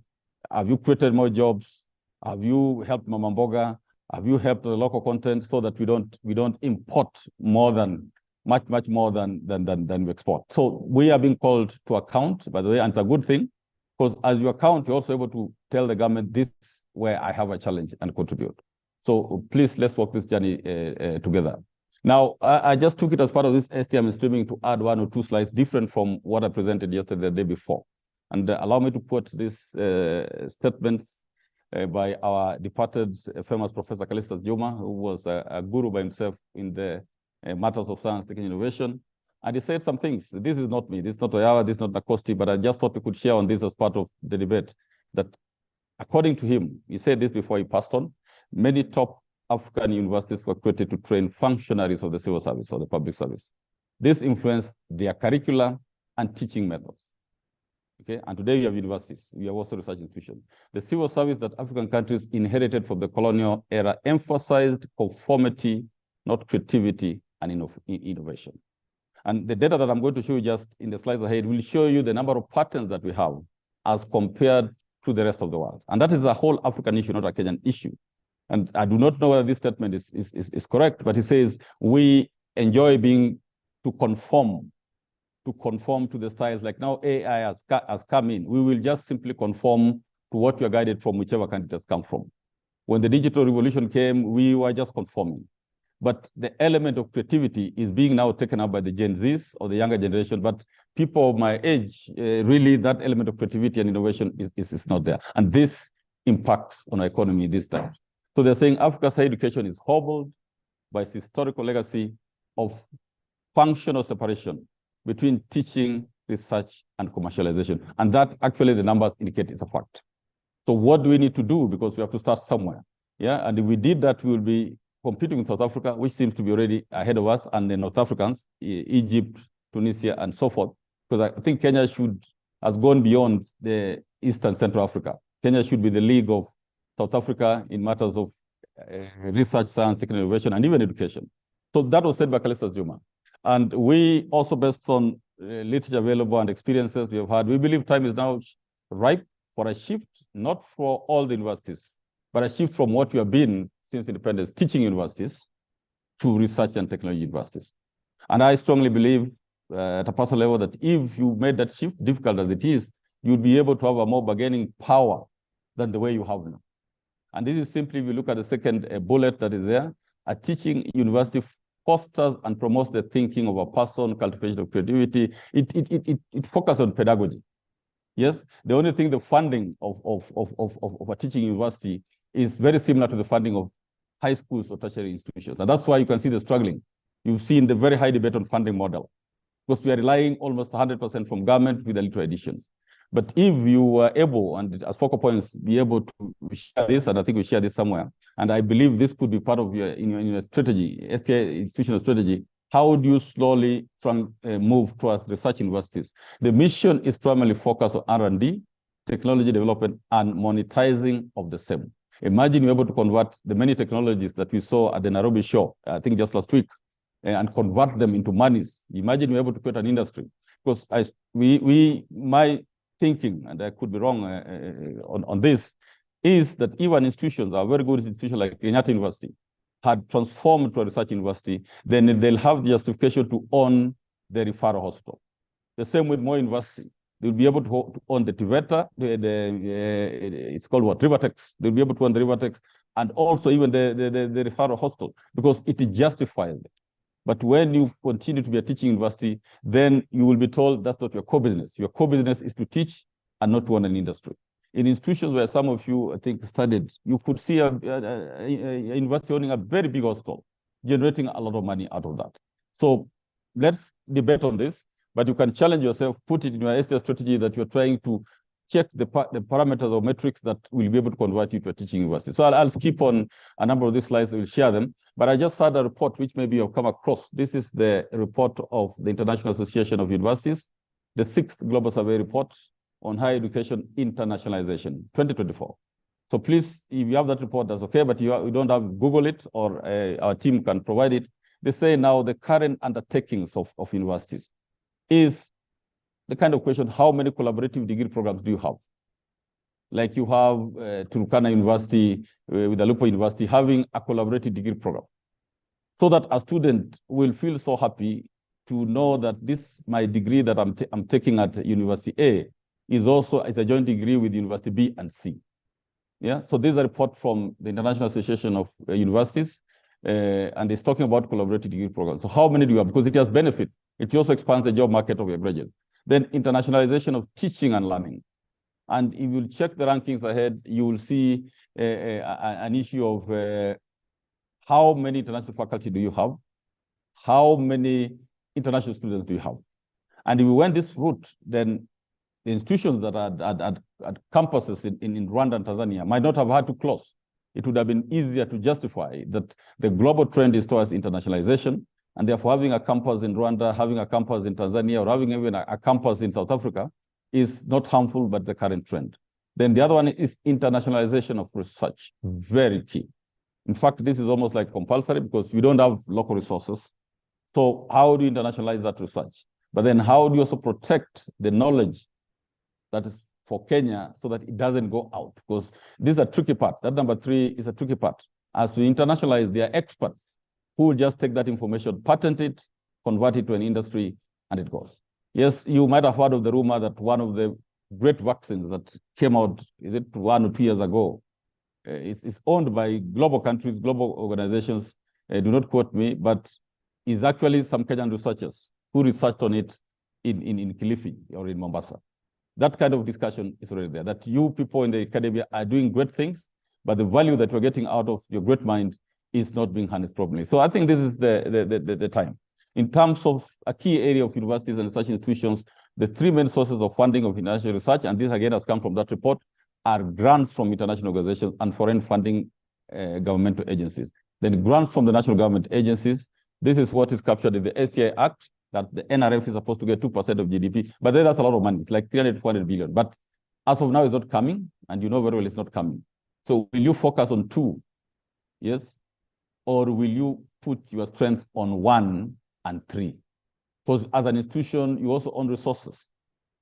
Have you created more jobs? Have you helped Mama Mboga? Have you helped the local content so that we don't import more than much more than we export? So we are being called to account, by the way, and it's a good thing, because as you account, you're also able to tell the government this is where I have a challenge and contribute. So please, let's walk this journey together. Now, I just took it as part of this STI streaming to add 1 or 2 slides different from what I presented yesterday, the day before. And allow me to quote this statements by our departed famous Professor Callistus Juma, who was a guru by himself in the matters of science, technology, innovation. And he said some things. This is not me, this is not Oyawa, this is not Nakosti, but I just thought we could share on this as part of the debate, that according to him, he said this before he passed on, many top African universities were created to train functionaries of the civil service or the public service. This influenced their curricula and teaching methods. Okay, and today we have universities, we have also research institutions. The civil service that African countries inherited from the colonial era emphasized conformity, not creativity and innovation. And the data that I'm going to show you just in the slides ahead will show you the number of patterns that we have as compared to the rest of the world. And that is a whole African issue, not a Kenyan issue. And I do not know whether this statement is correct, but it says we enjoy being to conform to the styles. Like now AI has come in. We will just simply conform to what we are guided from, whichever country has come from. When the digital revolution came, we were just conforming. But the element of creativity is being now taken up by the Gen Zs or the younger generation. But people of my age, really that element of creativity and innovation is not there. And this impacts on our economy this time. So they're saying Africa's higher education is hobbled by its historical legacy of functional separation between teaching, research, and commercialization. And that actually the numbers indicate is a fact. So what do we need to do? Because we have to start somewhere. Yeah, and if we did that, we will be competing with South Africa, which seems to be already ahead of us, and the North Africans, Egypt, Tunisia, and so forth. Because I think Kenya has gone beyond the East and Central Africa. Kenya should be the league of South Africa in matters of research, science, technology, innovation, and even education. So that was said by Callistus Juma. And we also, based on literature available and experiences we have had, we believe time is now ripe for a shift, not for all the universities, but a shift from what we have been since independence, teaching universities, to research and technology universities. And I strongly believe at a personal level that if you made that shift, difficult as it is, you'll be able to have a more bargaining power than the way you have now. And this is simply, if you look at the second bullet that is there, a teaching university fosters and promotes the thinking of a person, cultivation of creativity. It focuses on pedagogy. Yes, the only thing, the funding of a teaching university is very similar to the funding of high schools or tertiary institutions. And that's why you can see the struggling. You've seen the very high debate on funding model, because we are relying almost 100% from government with the little additions. But if you were able, and as focal points, be able to share this, and I think we share this somewhere, and I believe this could be part of your in your strategy, STI institutional strategy, How do you slowly move towards research universities? The mission is primarily focused on R&D, technology development, and monetizing of the same. Imagine you're able to convert the many technologies that we saw at the Nairobi show, I think just last week, and convert them into monies. Imagine you're able to create an industry. Because my thinking, and I could be wrong on this, is that even institutions, a very good institution like Kenyatta University, had transformed to a research university, then they'll have the justification to own the referral hospital. The same with Moi University. They'll be able to own the TVETA, it's called what, Rivertex. They'll be able to own the Rivertex, and also even the referral hospital, because it justifies it. But when you continue to be a teaching university, then you will be told that's not your core business. Your core business is to teach and not to own an industry. In institutions where some of you, I think, studied, you could see a university owning a very big hospital, generating a lot of money out of that. So let's debate on this, but you can challenge yourself, put it in your STI strategy that you're trying to check the parameters or metrics that will be able to convert you to a teaching university. So I'll skip on a number of these slides, we'll share them. But I just had a report which maybe you've come across. This is the report of the International Association of Universities, the 6th Global Survey Report on Higher Education Internationalization, 2024. So please, if you have that report, that's okay, but you don't have, Google it, or our team can provide it. They say now the current undertakings of universities is the kind of question, how many collaborative degree programs do you have? Like you have Turkana University with Alupo University having a collaborative degree program, so that a student will feel so happy to know that this, my degree that I'm taking at University A, is also a joint degree with University B and C. Yeah, so this is a report from the International Association of Universities, and it's talking about collaborative degree programs. So how many do you have? Because it has benefits. It also expands the job market of your graduates. Then internationalization of teaching and learning. And if you check the rankings ahead, you will see an issue of how many international faculty do you have? How many international students do you have? And if we went this route, then the institutions that are at campuses in Rwanda and Tanzania might not have had to close. It would have been easier to justify that the global trend is towards internationalization, and therefore having a campus in Rwanda, having a campus in Tanzania, or having even a campus in South Africa is not harmful, but the current trend. Then the other one is internationalization of research, very key. In fact, this is almost like compulsory because we don't have local resources. So how do you internationalize that research? But then how do you also protect the knowledge that is for Kenya so that it doesn't go out? Because this is a tricky part. That number 3 is a tricky part. As we internationalize, there are experts who will just take that information, patent it, convert it to an industry, and it goes. Yes, you might have heard of the rumor that one of the great vaccines that came out, is it 1 or 2 years ago, is owned by global countries, global organizations, do not quote me, but is actually some Kenyan researchers who researched on it in Kilifi or in Mombasa. That kind of discussion is already there, that you people in the academia are doing great things, but the value that you're getting out of your great mind is not being harnessed properly. So I think this is the time. In terms of a key area of universities and research institutions, the 3 main sources of funding of international research, and this again has come from that report, are grants from international organizations and foreign funding governmental agencies. Then grants from the national government agencies. This is what is captured in the STI Act, that the NRF is supposed to get 2% of GDP, but then that's a lot of money. It's like 300 to 400 billion. But as of now, it's not coming, and you know very well it's not coming. So will you focus on 2? Yes? Or will you put your strength on 1 and 3? Because as an institution, you also own resources.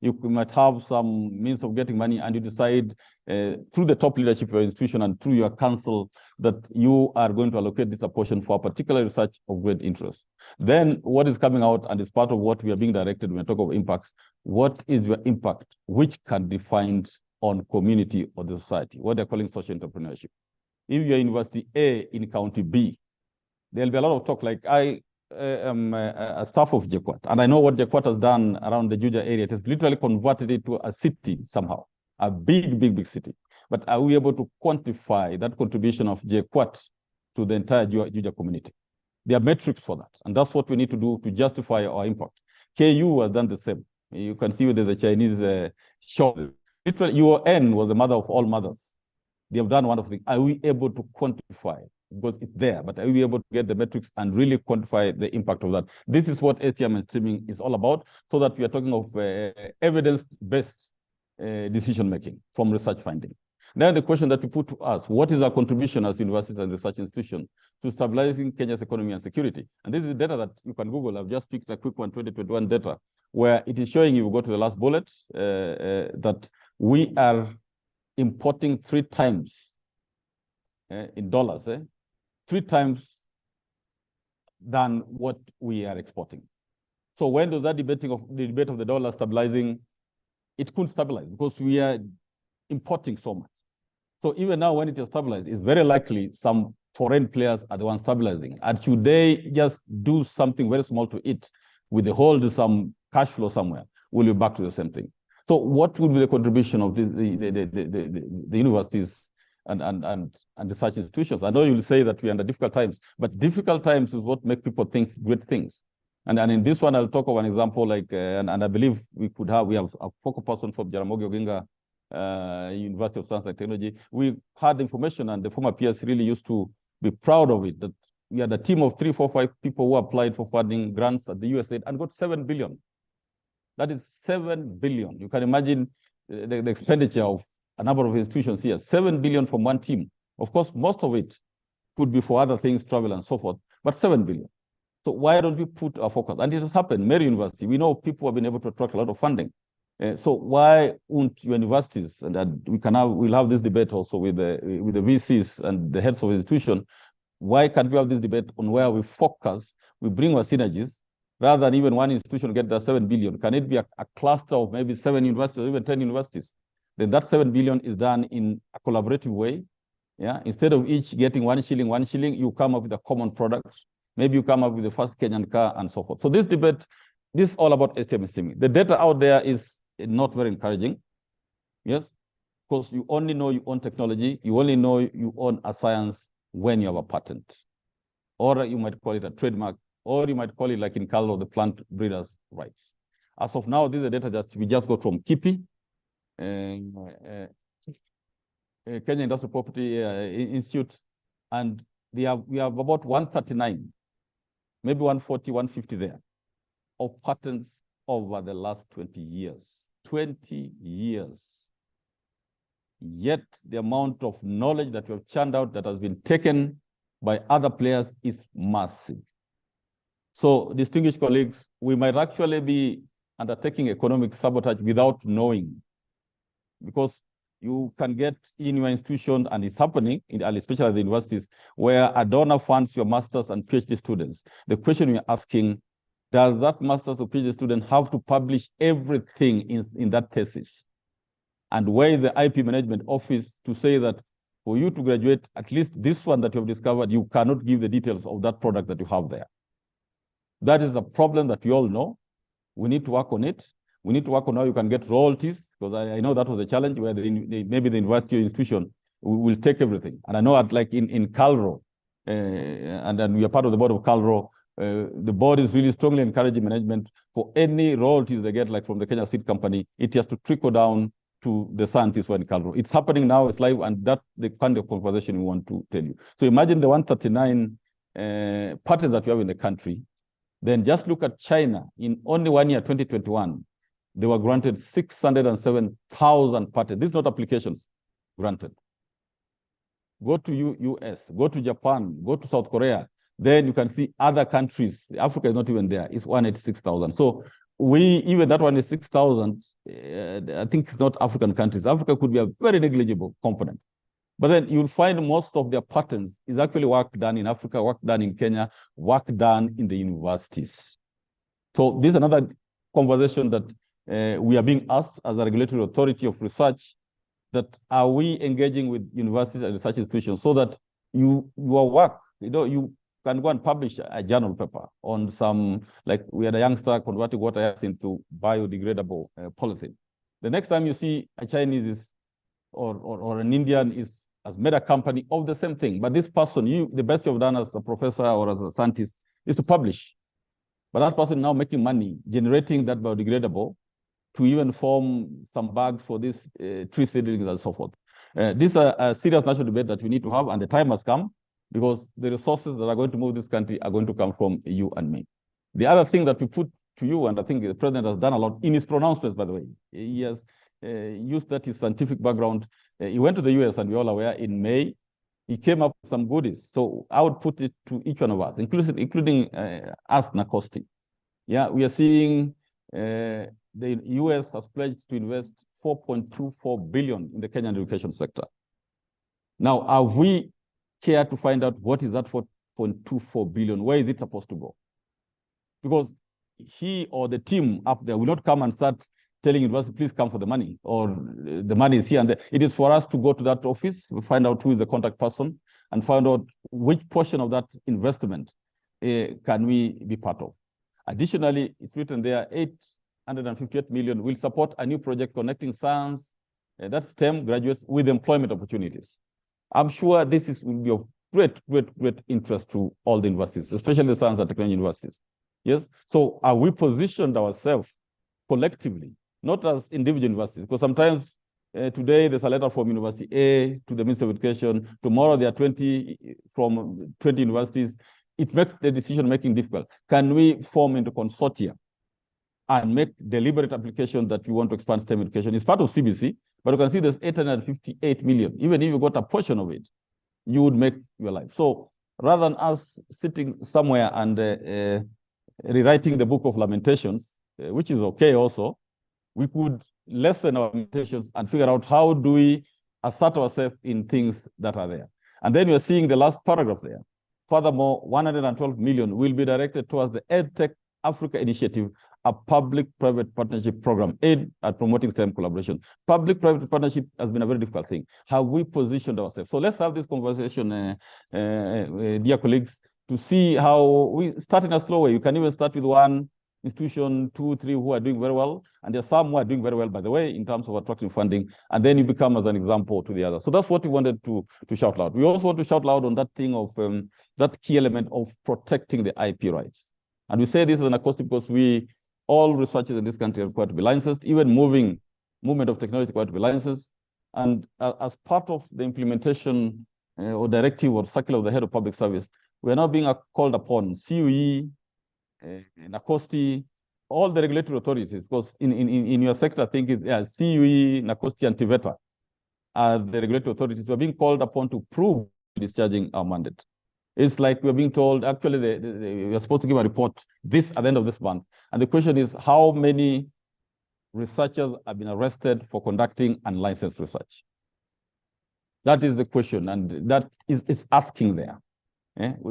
You might have some means of getting money, and you decide through the top leadership of your institution and through your council that you are going to allocate this portion for a particular research of great interest. Then what is coming out, and is part of what we are being directed when we talk of impacts, what is your impact, which can be defined on community or the society, what they're calling social entrepreneurship. If you're University A in County B, there'll be a lot of talk. Like I am a staff of JKUAT, and I know what JKUAT has done around the Juja area. It has literally converted it to a city somehow, a big city. But are we able to quantify that contribution of JKUAT to the entire Juja community? There are metrics for that, and that's what we need to do to justify our impact. KU has done the same. You can see there's a Chinese shop. Literally, UON was the mother of all mothers. They have done wonderful things. Are we able to quantify because it's there, but are we able to get the metrics and really quantify the impact of that? This is what STI mainstreaming is all about, so that we are talking of evidence-based decision-making from research finding. Then the question that we put to us, what is our contribution as universities and research institutions to stabilizing Kenya's economy and security? And this is data that you can Google. I've just picked a quick one, 2021 data, where it is showing you, go to the last bullet, that we are importing 3 times in dollars, 3 times than what we are exporting. So when does that debate of the dollar stabilizing? It couldn't stabilize because we are importing so much. So even now, when it is stabilized, it's very likely some foreign players are the ones stabilizing. And should they just do something very small to it with the hold some cash flow somewhere, we'll be back to the same thing. So what would be the contribution of the universities and research institutions? I know you'll say that we're under difficult times, but difficult times is what make people think great things. And in this one, I'll talk of an example like, and I believe we have a focal person from Jaramogi Oginga University of Science and Technology. We had information, and the former PS really used to be proud of it, that we had a team of 3, 4, 5 people who applied for funding grants at the USAID and got 7 billion. That is 7 billion. You can imagine the expenditure of a number of institutions here. 7 billion from one team. Of course, most of it could be for other things, travel and so forth, but 7 billion. So why don't we put our focus? And it has happened. Mary University, we know people have been able to attract a lot of funding. So why won't universities, and we'll have this debate also with the VCs and the heads of institution, why can't we have this debate on where we focus, we bring our synergies, rather than even one institution get that 7 billion? Can it be a cluster of maybe 7 universities or even 10 universities? Then that 7 billion is done in a collaborative way. Yeah, instead of each getting 1 shilling, you come up with a common product. Maybe you come up with the first Kenyan car and so forth. So this debate, this is all about STI mainstreaming. The data out there is not very encouraging. Yes, because you only know you own technology, you only know you own a science when you have a patent, or you might call it a trademark, or you might call it, like in Carlo, the plant breeders' rights. As of now, this is the data that we just got from KIPI, Kenya Industrial Property Institute, and we have about 139, maybe 140, 150 there, of patents over the last 20 years. 20 years. Yet the amount of knowledge that we have churned out that has been taken by other players is massive. So, distinguished colleagues, we might actually be undertaking economic sabotage without knowing, because you can get in your institution, and it's happening, especially at the universities, where a donor funds your master's and PhD students. The question we're asking, does that master's or PhD student have to publish everything in that thesis? And where is the IP management office to say that for you to graduate, at least this one that you have discovered, you cannot give the details of that product that you have there? That is a problem that we all know. We need to work on it. We need to work on how you can get royalties, because I know that was a challenge where maybe the university or institution will take everything. And I know like in Calro, and then we are part of the board of Calro, the board is really strongly encouraging management for any royalties they get, like from the Kenya Seed Company, it has to trickle down to the scientists in Calro. It's happening now, it's live, and that's the kind of conversation we want to tell you. So imagine the 139 patents that we have in the country. Then just look at China. In only 1 year, 2021, they were granted 607,000 patents. These are not applications granted. Go to US, go to Japan, go to South Korea. Then you can see other countries. Africa is not even there. It's 186,000. So even that 186,000, I think it's not African countries. Africa could be a very negligible component. But then you'll find most of their patents is actually work done in Africa, work done in Kenya, work done in the universities. So this is another conversation that we are being asked as a regulatory authority of research, that are we engaging with universities and research institutions so that your work, you can go and publish a journal paper on some, like we had a youngster converting water into biodegradable polythene. The next time you see a Chinese or an Indian has made a company of the same thing, but this person, the best you've done as a professor or as a scientist is to publish. But that person now making money, generating that biodegradable to even form some bags for this tree seedlings and so forth. This is a serious national debate that we need to have, and the time has come. because the resources that are going to move this country are going to come from you and me. The other thing that we put to you, and I think the president has done a lot in his pronouncements, by the way, he has used that his scientific background. He went to the US, and we're all aware, in May. He came up with some goodies. So I would put it to each one of us, including us, Nacosti. Yeah, we are seeing the US has pledged to invest 4.24 billion in the Kenyan education sector. Now, have we cared to find out what is that 4.24 billion? Where is it supposed to go? Because he or the team up there will not come and start telling university, please come for the money, or the money is here and there. It is for us to go to that office, find out who is the contact person, and find out which portion of that investment can we be part of. Additionally, it's written there, 858 million will support a new project connecting science, that's STEM graduates, with employment opportunities. I'm sure this will be of great interest to all the universities, especially the science and technology universities. Yes, so are we positioned ourselves collectively, not as individual universities? Because sometimes today there's a letter from University A to the Minister of Education. Tomorrow there are 20 from 20 universities. It makes the decision-making difficult. Can we form into consortia and make deliberate application that we want to expand STEM education? It's part of CBC, but you can see there's 858 million. Even if you got a portion of it, you would make your life. So rather than us sitting somewhere and rewriting the book of lamentations, which is okay also, we could lessen our limitations and figure out how do we assert ourselves in things that are there. And then you're seeing the last paragraph there. Furthermore, 112 million will be directed towards the EdTech Africa Initiative, a public-private partnership program aimed at promoting STEM collaboration. Public-private partnership has been a very difficult thing. Have we positioned ourselves? So let's have this conversation, dear colleagues, to see how we start in a slow way. You can even start with one institution, 2, 3 who are doing very well, and there are some who are doing very well, by the way, in terms of attracting funding, and then you become as an example to the others. So that's what we wanted to shout loud. We also want to shout loud on that thing of that key element of protecting the IP rights. And we say this as an acoustic because all researchers in this country are required to be licensed, even movement of technology is required to be licensed. And as part of the implementation or directive or circular of the head of public service, we are now being called upon, CUE, NACOSTI, all the regulatory authorities, because in your sector, I think it's CUE, NACOSTI, and TVETA are the regulatory authorities. We are being called upon to prove discharging our mandate. It's like we're being told, actually, we are supposed to give a report at the end of this month. And the question is, how many researchers have been arrested for conducting unlicensed research? That is the question, and that is asking there.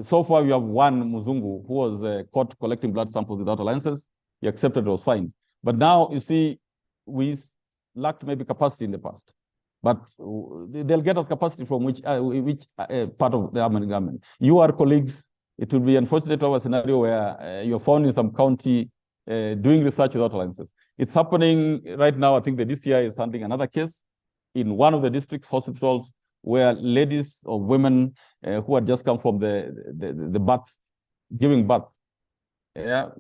So far, we have one Muzungu who was caught collecting blood samples without a license. He accepted, it was fine. But now, you see, we lacked maybe capacity in the past. But they'll get us capacity from which part of the armed government. You are colleagues. It will be unfortunate to have a scenario where you're found in some county doing research without licenses. It's happening right now. I think the DCI is handling another case in one of the district's hospitals where ladies or women who had just come from the birth, giving birth,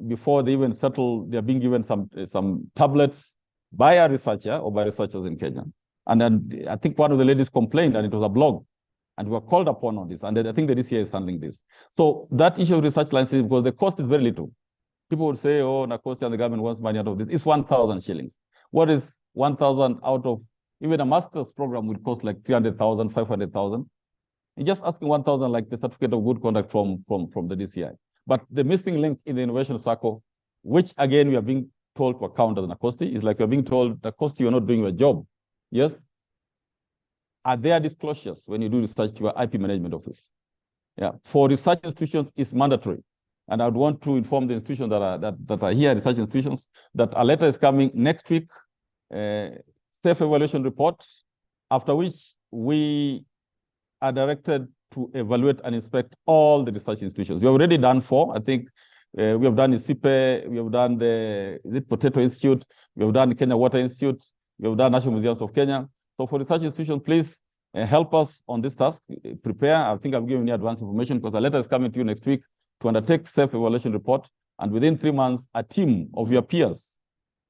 before they even settle, they're being given some tablets by a researcher or by researchers in Kenya. And then I think one of the ladies complained, and it was a blog, and we were called upon on this. And I think the DCI is handling this. So that issue of research licenses, because the cost is very little. People would say, oh, NACOSTI and the government wants money out of this. It's 1,000 shillings. What is 1,000 out of, even a master's program would cost like 300,000, 500,000. You're just asking 1,000 like the certificate of good conduct from the DCI. But the missing link in the innovation circle, which again, we are being told to account as NACOSTI, is like you're being told, NACOSTI, you're not doing your job. Yes? Are there disclosures when you do research to your IP management office? Yeah. For research institutions, it's mandatory. And I would want to inform the institutions that are here, research institutions, that a letter is coming next week, self-evaluation report, after which we are directed to evaluate and inspect all the research institutions. We have already done 4. I think we have done ISIPE, we have done the Potato Institute, we have done Kenya Water Institute, we have done National Museums of Kenya. So for research institutions, please help us on this task. Prepare. I think I've given you advance information because a letter is coming to you next week to undertake self-evaluation report. And within 3 months, a team of your peers,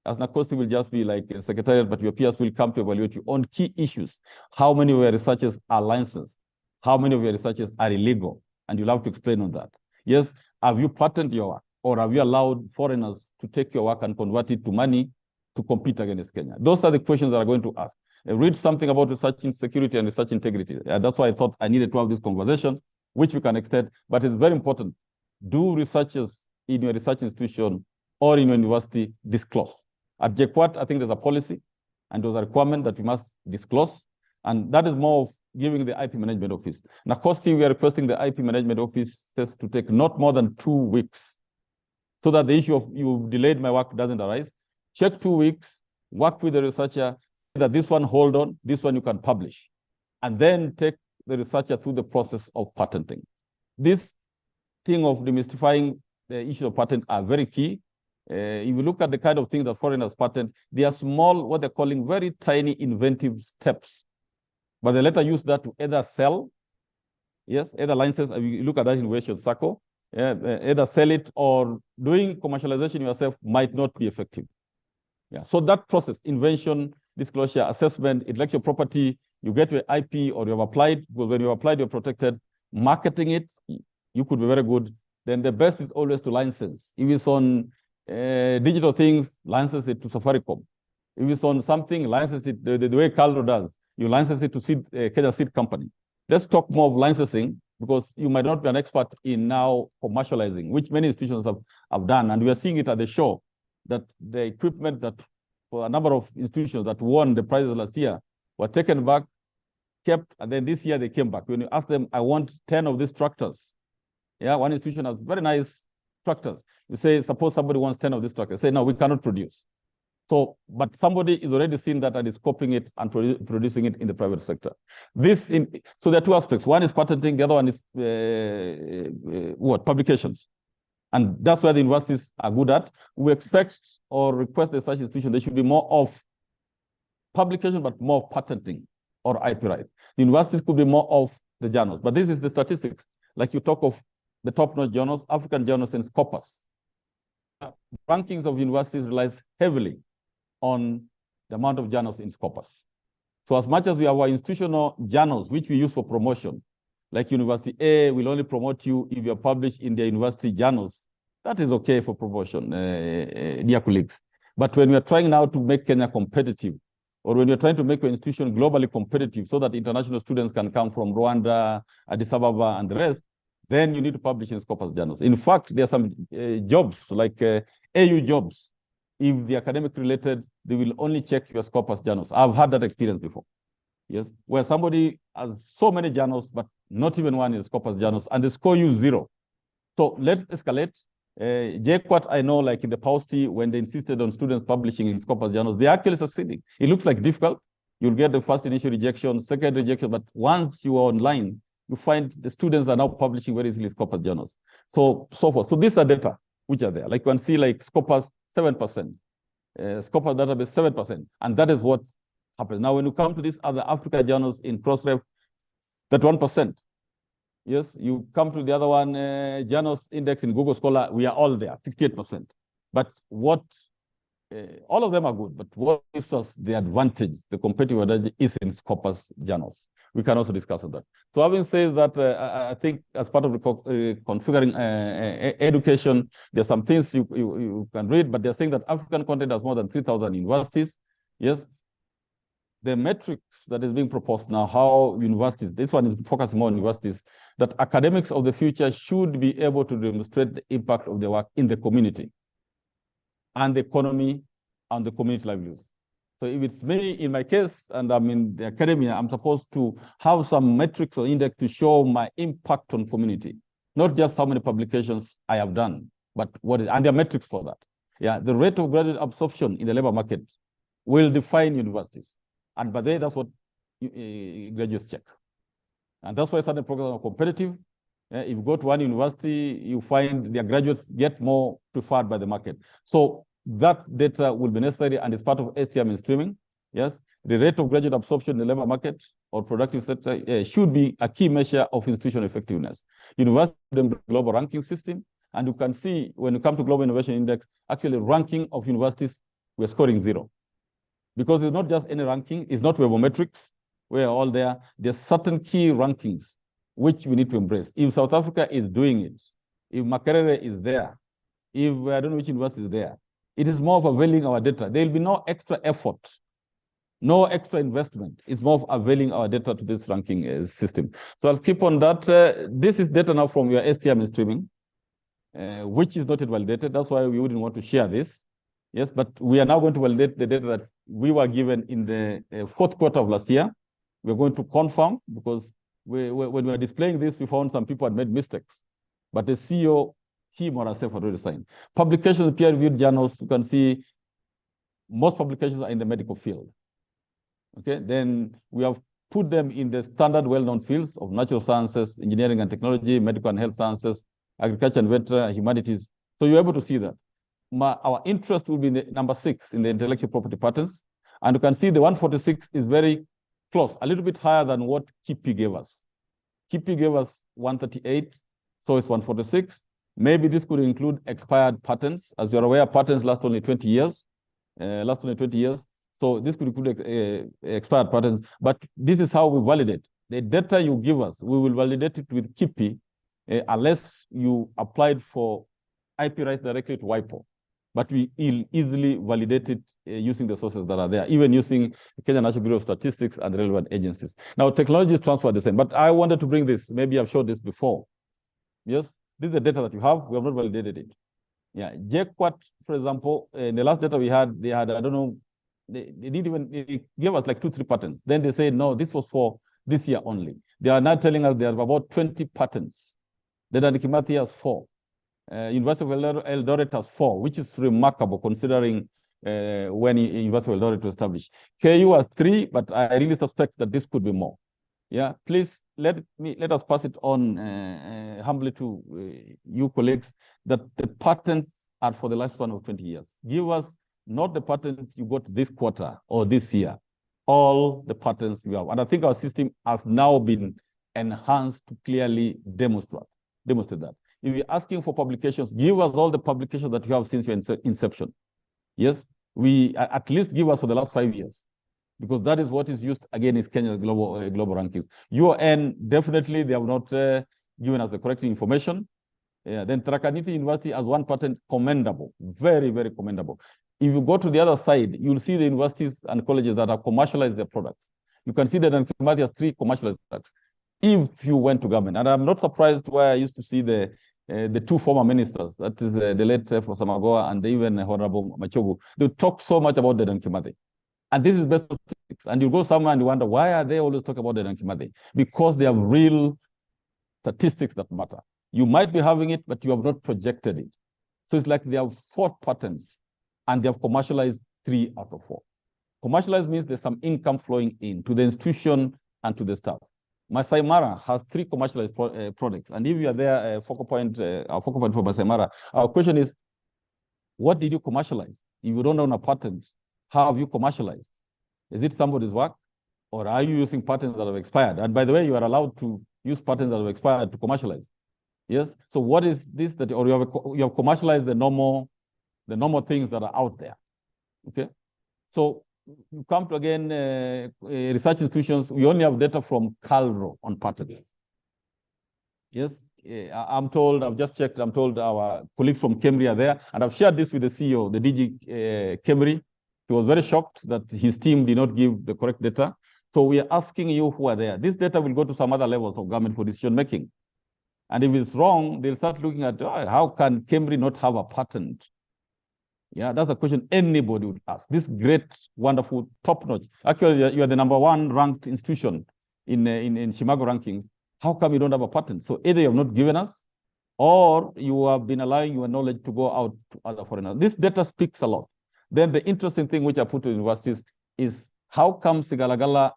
as NACOSTI will just be like a secretariat, but your peers will come to evaluate you on key issues. How many of your researchers are licensed? how many of your researches are illegal? And you'll have to explain on that. Yes, have you patented your work, or have you allowed foreigners to take your work and convert it to money to compete against Kenya? Those are the questions that are going to ask. Read something about research security and research integrity. That's why I thought I needed to have this conversation, which we can extend, but it's very important. Do researchers in your research institution or in your university disclose? At JKUAT, I think there's a policy and there's a requirement that you must disclose, and that is more of giving the IP management office. Now, Costi, we are requesting the IP management office to take not more than 2 weeks, so that the issue of you delayed my work doesn't arise. Check 2 weeks, work with the researcher, that this one hold on, this one you can publish, and then take the researcher through the process of patenting. This thing of demystifying the issue of patent are very key. If you look at the kind of things that foreigners patent, they are small, what they're calling very tiny inventive steps. But they later use that to either sell, yes, either license, if you look at that innovation circle, either sell it or doing commercialization yourself might not be effective. Yeah, so that process, invention, disclosure, assessment, intellectual property, you get your IP or you have applied, well, when you applied, you're protected, marketing it, you could be very good. Then the best is always to license. If it's on digital things, license it to Safaricom. If it's on something, license it the way Caldo does. You license it to Kenya Seed Company. Let's talk more of licensing, because you might not be an expert in now commercializing, which many institutions have done. And we are seeing it at the show, that the equipment that for a number of institutions that won the prizes last year were taken back, kept, and then this year they came back. When you ask them, I want 10 of these tractors. Yeah, one institution has very nice tractors. You say, suppose somebody wants 10 of these tractors. Say, no, we cannot produce. So, but somebody is already seen that and is copying it and producing it in the private sector. So there are two aspects. One is patenting, the other one is publications. And that's where the universities are good at. We expect or request the research institution, there should be more of publication, but more patenting or IP rights. The universities could be more of the journals. But this is the statistics. Like you talk of the top-notch journals, African journals and Scopus. Rankings of universities relies heavily on the amount of journals in Scopus. So as much as we have our institutional journals, which we use for promotion, like University A will only promote you if you're published in their university journals. That is okay for promotion, dear colleagues. But when we are trying now to make Kenya competitive, or when you're trying to make your institution globally competitive so that international students can come from Rwanda, Addis Ababa, and the rest, then you need to publish in Scopus journals. In fact, there are some jobs, like AU jobs. If the academic related, they will only check your Scopus journals. I've had that experience before. Yes, where somebody has so many journals, but not even one in Scopus journals, and they score you 0. So let's escalate. JKUAT, I know, like in the Pausti, when they insisted on students publishing in Scopus journals, they're actually succeeding. It looks like difficult. You'll get the first initial rejection, second rejection, but once you are online, you find the students are now publishing very easily Scopus journals. So forth. So these are data which are there. Like you can see, like Scopus 7%, Scopus database 7%, and that is what happens. Now, when you come to these other Africa journals in Crossref, that 1%. Yes, you come to the other one, journals index in Google Scholar, we are all there, 68%. But what, all of them are good, but what gives us the advantage, the competitive advantage is in Scopus journals. We can also discuss on that. So having said that, I think as part of the configuring education, there's some things you can read, but they're saying that African content has more than 3,000 universities. Yes. The metrics that is being proposed now, how universities, this one is focusing more on universities, that academics of the future should be able to demonstrate the impact of their work in the community and the economy and the community livelihoods. So if it's me, in my case, and I'm in the academia, I'm supposed to have some metrics or index to show my impact on community, not just how many publications I have done, but what is, and there are metrics for that. Yeah, the rate of graduate absorption in the labor market will define universities. And by the way, that's what graduates check. And that's why certain programs are competitive. If you go to one university, you find their graduates get more preferred by the market. So that data will be necessary and is part of STI mainstreaming. Yes, the rate of graduate absorption in the labor market or productive sector should be a key measure of institutional effectiveness. University global ranking system, and you can see when you come to Global Innovation Index, actually ranking of universities, we're scoring 0. Because it's not just any ranking, it's not webometrics, we're all there. There's certain key rankings which we need to embrace. If South Africa is doing it, if Makerere is there, if I don't know which university is there, it is more of availing our data. There will be no extra effort, no extra investment. It's more of availing our data to this ranking system. So I'll keep on that. This is data now from your STI mainstreaming, which is not yet validated. That's why we wouldn't want to share this. Yes, but we are now going to validate the data that we were given in the fourth quarter of last year. We're going to confirm, because when we were displaying this, we found some people had made mistakes. But the CEO, him or herself, had already signed. Publications, peer-reviewed journals, you can see most publications are in the medical field. Okay, then we have put them in the standard well-known fields of natural sciences, engineering and technology, medical and health sciences, agriculture and veterinary, humanities. So you're able to see that. Our interest will be in the number 6 in the intellectual property patents. And you can see the 146 is very close, a little bit higher than what KIPI gave us. KIPI gave us 138, so it's 146. Maybe this could include expired patents. As you're aware, patents last only 20 years. So this could include expired patents. But this is how we validate. The data you give us, we will validate it with KIPI unless you applied for IP rights directly to WIPO. But we easily validate it using the sources that are there, even using the Kenya National Bureau of Statistics and relevant agencies. Now, technology is transferred the same, but I wanted to bring this. Maybe I've showed this before. Yes, this is the data that you have. We have not validated it. Yeah, JQuat, for example, in the last data we had, they had, I don't know, they didn't even, they gave us like 2-3 patents. Then they said, no, this was for this year only. They are now telling us they have about 20 patents. Then Kimathi has 4. University of Eldoret has 4, which is remarkable considering when University of Eldoret was established. KU has 3, but I really suspect that this could be more. Yeah, please let us pass it on humbly to you colleagues that the patents are for the lifespan of 20 years. Give us not the patents you got this quarter or this year, all the patents you have. And I think our system has now been enhanced to clearly demonstrate that. If you're asking for publications, give us all the publications that you have since your inception. Yes, we at least give us for the last 5 years, because that is what is used again is Kenya's global rankings. UN, definitely they have not given us the correct information. Then Tarakaniti University has 1 patent, commendable, very, very commendable. If you go to the other side, you'll see the universities and colleges that have commercialized their products. You can see that Kimathi has 3 commercialized products. If you went to government, and I'm not surprised where I used to see the 2 former ministers, that is the late Professor Magoa and even Honorable Machogu, they talk so much about the Kimathi. And this is best statistics. And you go somewhere and you wonder, why are they always talking about the Kimathi? Because they have real statistics that matter. You might be having it, but you have not projected it. So it's like they have 4 patents and they have commercialized 3 out of 4. Commercialized means there's some income flowing in to the institution and to the staff. Masai Mara has 3 commercialized products. And if you are there, focal point for Masai Mara, our question is, what did you commercialize? If you don't own a patent, how have you commercialized? Is it somebody's work? Or are you using patents that have expired? And by the way, you are allowed to use patents that have expired to commercialize. Yes. So what is this that, or you have commercialized the normal things that are out there? Okay. So you come to again research institutions. We only have data from Calro on patents. Yes. I'm told, I've just checked, I'm told our colleagues from Kemri are there, and I've shared this with the CEO, the DG Kemri. He was very shocked that his team did not give the correct data. So we are asking you who are there. This data will go to some other levels of government for decision making. And if it's wrong, they'll start looking at how can Kemri not have a patent? Yeah, that's a question anybody would ask. This great, wonderful, top-notch. Actually, you are the #1 ranked institution in Shimago rankings. How come you don't have a patent? So either you have not given us, or you have been allowing your knowledge to go out to other foreigners. This data speaks a lot. Then the interesting thing which I put to universities is how come Sigalagala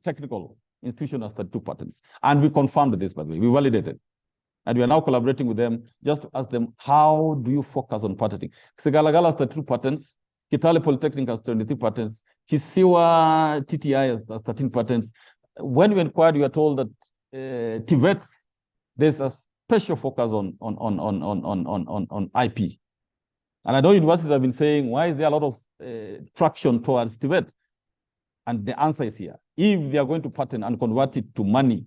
Technical Institution has 32 patents? And we confirmed this, by the way, we validated. And we are now collaborating with them just to ask them, how do you focus on patenting? Sigalagala has 32 patents, Kitale Polytechnic has 23 patents, Kisiwa TTI has 13 patents. When we inquired, we are told that Tibet, there's a special focus on IP. And I know universities have been saying, why is there a lot of traction towards Tibet? And the answer is here. If they are going to patent and convert it to money,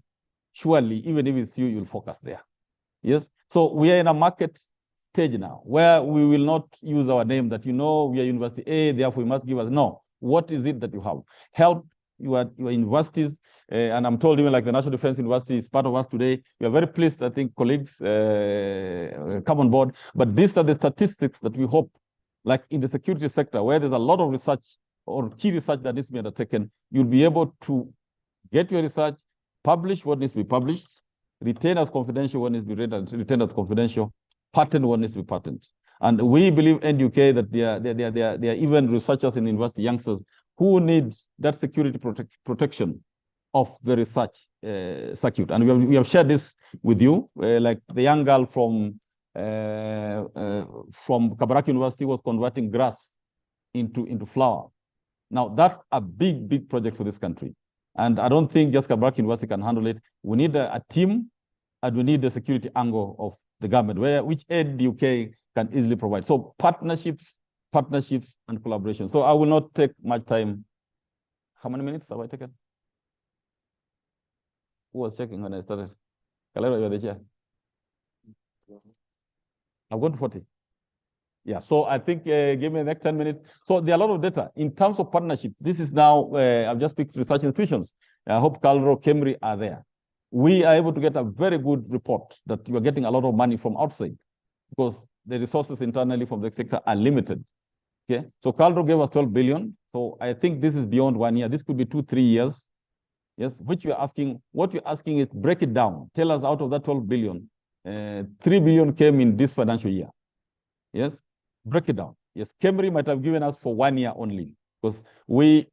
surely, even if it's you, you'll focus there. Yes. So we are in a market stage now where we will not use our name that, we are University A, therefore you must give us. No. What is it that you have? Help your universities. And I'm told even like the National Defense University is part of us today. We are very pleased, I think, colleagues come on board. But these are the statistics that we hope, like in the security sector, where there's a lot of research or key research that needs to be undertaken, you'll be able to get your research, publish what needs to be published, retain as confidential what needs to be retained as confidential, patent what needs to be patented. And we believe NUK that there are even researchers in university, youngsters, who need that security protection of the research circuit. And we have shared this with you, like the young girl from Kabarak University was converting grass into flour. Now, that's a big project for this country. And I don't think just Kabarak University can handle it. We need a team, and we need the security angle of the government, which aid the UK can easily provide. So partnerships, and collaboration. So I will not take much time. How many minutes have I taken? Who was checking when I started? Kalero, you're the chair. I've gone to 40. Yeah, so I think give me the next 10 minutes. So there are a lot of data. In terms of partnership, this is now, I've just picked research institutions. I hope Calro, Kemri are there. We are able to get a very good report that you are getting a lot of money from outside because the resources internally from the sector are limited. Okay, so Calro gave us 12 billion. So I think this is beyond 1 year. This could be 2-3 years. Yes, which you're asking, what you're asking is break it down. Tell us out of that 12 billion, 3 billion came in this financial year. Yes, break it down. Yes, Kemri might have given us for 1 year only because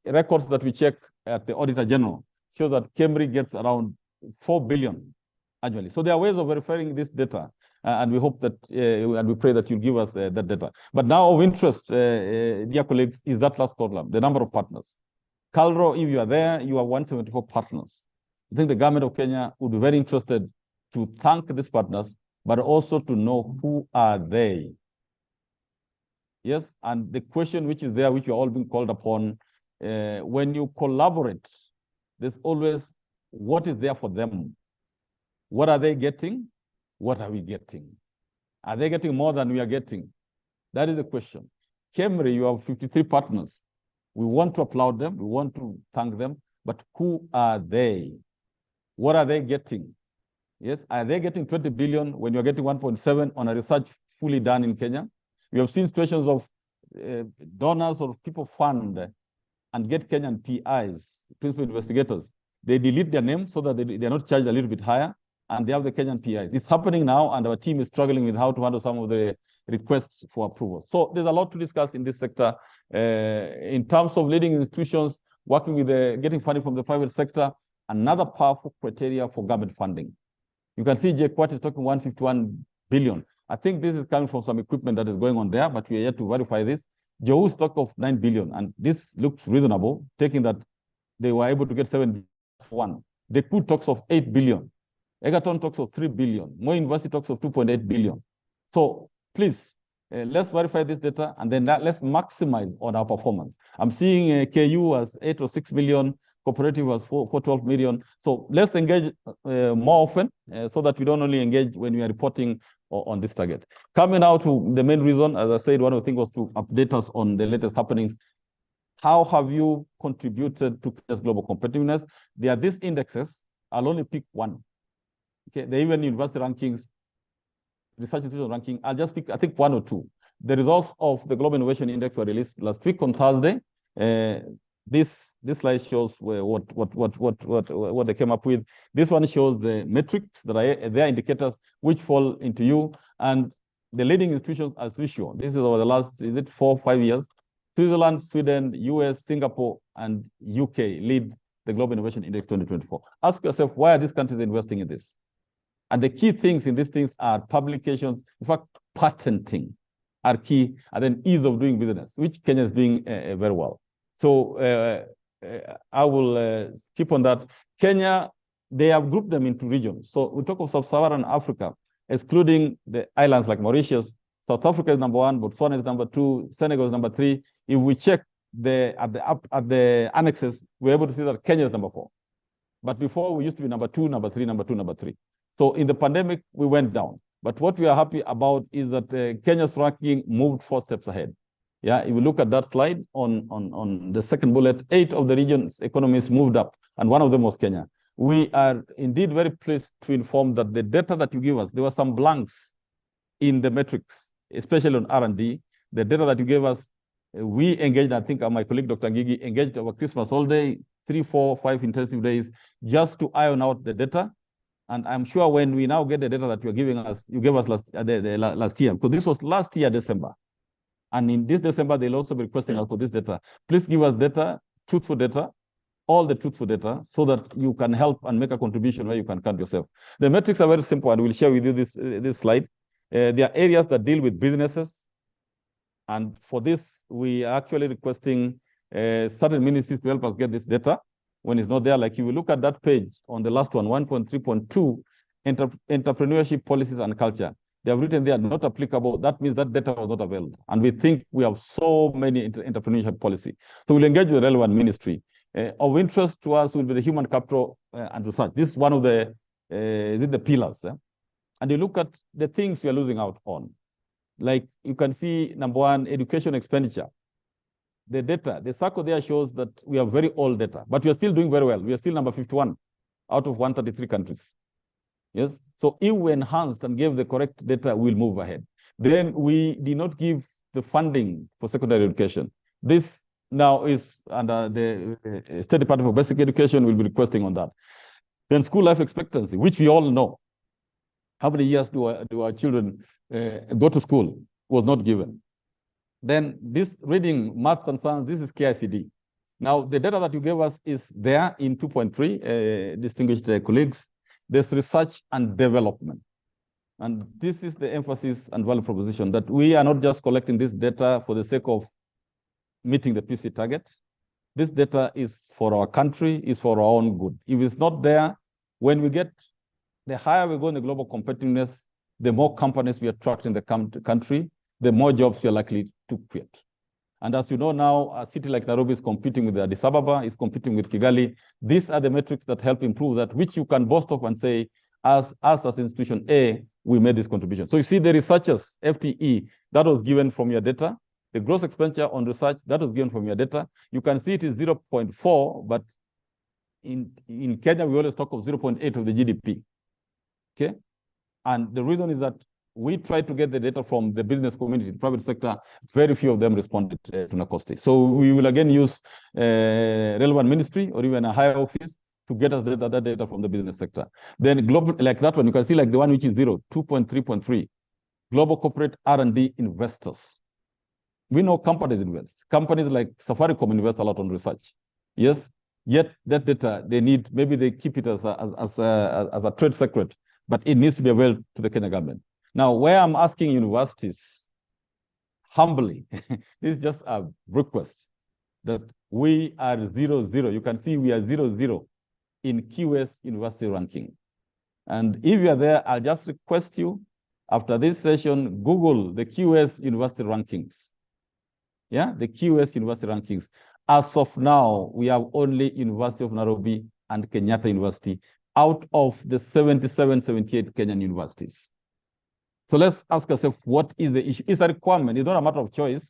records that we check at the Auditor General show that Kemri gets around 4 billion annually. So there are ways of verifying this data. And we hope that, and we pray that you'll give us that data. But now of interest, dear colleagues, is that last column, the number of partners. Calro, if you are there, you are 174 partners. I think the government of Kenya would be very interested to thank these partners, but also to know who are they. Yes, and the question which is there, which you're all being called upon, when you collaborate, there's always what is there for them. What are they getting? What are we getting? Are they getting more than we are getting? That is the question. Kemri, you have 53 partners. We want to applaud them. We want to thank them. But who are they? What are they getting? Yes, are they getting 20 billion when you're getting 1.7 on a research fully done in Kenya? We have seen situations of donors or people fund and get Kenyan PIs, principal investigators. They delete their name so that they're not charged a little bit higher, and they have the Kenyan PIs. It's happening now, and our team is struggling with how to handle some of the requests for approval. So there's a lot to discuss in this sector. In terms of leading institutions, working with getting funding from the private sector, another powerful criteria for government funding. You can see JKUAT is talking 151 billion. I think this is coming from some equipment that is going on there, but we are yet to verify this. JOU talk of 9 billion, and this looks reasonable, taking that they were able to get 7 billion. The COO talks of 8 billion. Egerton talks of 3 billion. Moi University talks of 2.8 billion. So please, let's verify this data, and then let's maximize on our performance. I'm seeing KU as 8 or 6 million, cooperative as 412 million. So let's engage more often so that we don't only engage when we are reporting on this target. Coming now to the main reason, as I said, one of the things was to update us on the latest happenings. How have you contributed to Kenya's global competitiveness? There are these indexes. I'll only pick one. Okay, the even university rankings, research institution ranking. I'll just pick, I think, 1 or 2. The results of the Global Innovation Index were released last week on Thursday. This slide shows what they came up with. This one shows the metrics that are their indicators which fall into you, and the leading institutions as usual. This is over the last, is it 4 or 5 years? Switzerland, Sweden, US, Singapore, and UK lead the Global Innovation Index 2024. Ask yourself, why are these countries investing in this? And the key things in these things are publications, in fact, patenting are key, and then ease of doing business, which Kenya is doing very well. So I will skip on that. Kenya, they have grouped them into regions. So we talk of Sub-Saharan Africa, excluding the islands like Mauritius. South Africa is number 1, Botswana is number 2, Senegal is number 3. If we check at the annexes, we're able to see that Kenya is number 4. But before, we used to be number 2, number 3, number 2, number 3. So in the pandemic, we went down. But what we are happy about is that Kenya's ranking moved 4 steps ahead. Yeah, if you look at that slide on the second bullet, 8 of the region's economies moved up, and one of them was Kenya. We are indeed very pleased to inform that the data that you give us, there were some blanks in the metrics, especially on R&D. The data that you gave us, we engaged, I think my colleague, Dr. Ngigi, engaged over Christmas all day, 3, 4, 5 intensive days, just to iron out the data. And I'm sure when we now get the data that you're giving us, you gave us last year, because this was last year, December. And in this December, they'll also be requesting us for this data. Please give us data, truthful data, all the truthful data, so that you can help and make a contribution where you can count yourself. The metrics are very simple, and we'll share with you this slide. There are areas that deal with businesses. And for this, we are actually requesting certain ministries to help us get this data when it's not there. Like if you look at that page on the last one, 1.3.2, entrepreneurship policies and culture. They have written there, not applicable. That means that data was not available. And we think we have so many entrepreneurship policy. So we'll engage the relevant ministry. Of interest to us will be the human capital and research. This is one of the, the pillars. And you look at the things we are losing out on. Like you can see, number 1, education expenditure. The data, the circle there shows that we have very old data, but we are still doing very well. We are still number 51 out of 133 countries. Yes. So if we enhanced and gave the correct data, we'll move ahead. Then we did not give the funding for secondary education. This now is under the State Department for Basic Education will be requesting on that. Then school life expectancy, which we all know. How many years do our children go to school was not given. Then this reading, maths and science, this is KICD. Now, the data that you gave us is there in 2.3, distinguished colleagues. There's research and development. And this is the emphasis and value proposition, that we are not just collecting this data for the sake of meeting the PC target. This data is for our country, is for our own good. If it's not there, when we get, the higher we go in the global competitiveness, the more companies we attract in the country, the more jobs we are likely to create. And as you know now, a city like Nairobi is competing with Addis Ababa, is competing with Kigali. These are the metrics that help improve that, which you can boast of and say, as institution A, we made this contribution. So you see the researchers, FTE, that was given from your data. The gross expenditure on research, that was given from your data. You can see it is 0.4, but in Kenya, we always talk of 0.8 of the GDP. Okay? And the reason is that we try to get the data from the business community, private sector. Very few of them responded to NACOSTI. So we will again use relevant ministry or even a higher office to get us that data from the business sector. Then global, like that one, you can see like the one which is 2.3.3, global corporate R&D investors. We know companies invest. Companies like Safaricom invest a lot on research. Yes, yet that data they need, maybe they keep it as a trade secret, but it needs to be available to the Kenya government. Now, where I'm asking universities, humbly, this is just a request, that we are 0-0. You can see we are 0-0 in QS university ranking. And if you are there, I'll just request you, after this session, Google the QS university rankings. Yeah, the QS university rankings. As of now, we have only University of Nairobi and Kenyatta University out of the 77, 78 Kenyan universities. So let's ask ourselves, what is the issue? It's a requirement. It's not a matter of choice.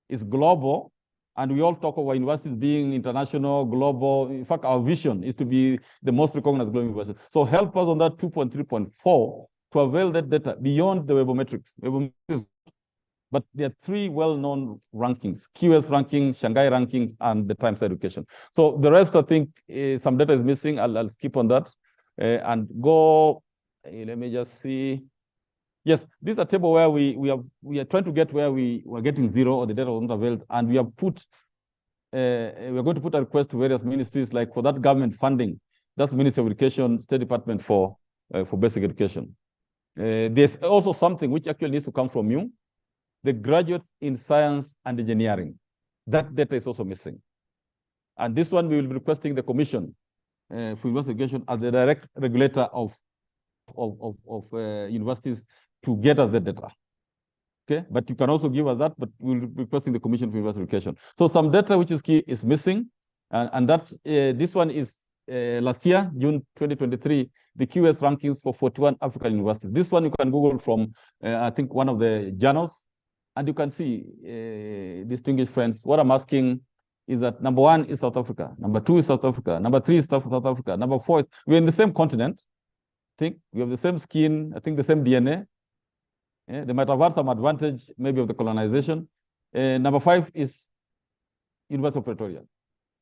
It's global. And we all talk about universities being international, global. In fact, our vision is to be the most recognized global university. So help us on that 2.3.4 to avail that data beyond the Webometrics. But there are 3 well-known rankings: QS ranking, Shanghai rankings, and the Times Education. So the rest, I think, some data is missing. I'll skip on that and go. Let me just see. Yes, this is a table where we are trying to get where we were getting 0 or the data was not available, and we have put we're going to put a request to various ministries, like for that government funding. That's Ministry of Education, State Department for Basic Education. There's also something which actually needs to come from you, the graduates in science and engineering. That data is also missing, and this one we will be requesting the Commission for Investigation as the direct regulator of universities to get us the data. Okay, but you can also give us that, but we'll be requesting the Commission for University Education. So some data which is key is missing, and that's this one is last year, June 2023, the QS rankings for 41 African universities. This one you can Google from, I think, one of the journals, and you can see, distinguished friends, what I'm asking is that number 1 is South Africa, number 2 is South Africa, number 3 is South Africa, number 4 is, we're in the same continent. I think we have the same skin, I think the same DNA. Yeah, they might have had some advantage, maybe, of the colonization. Number 5 is University of Pretoria,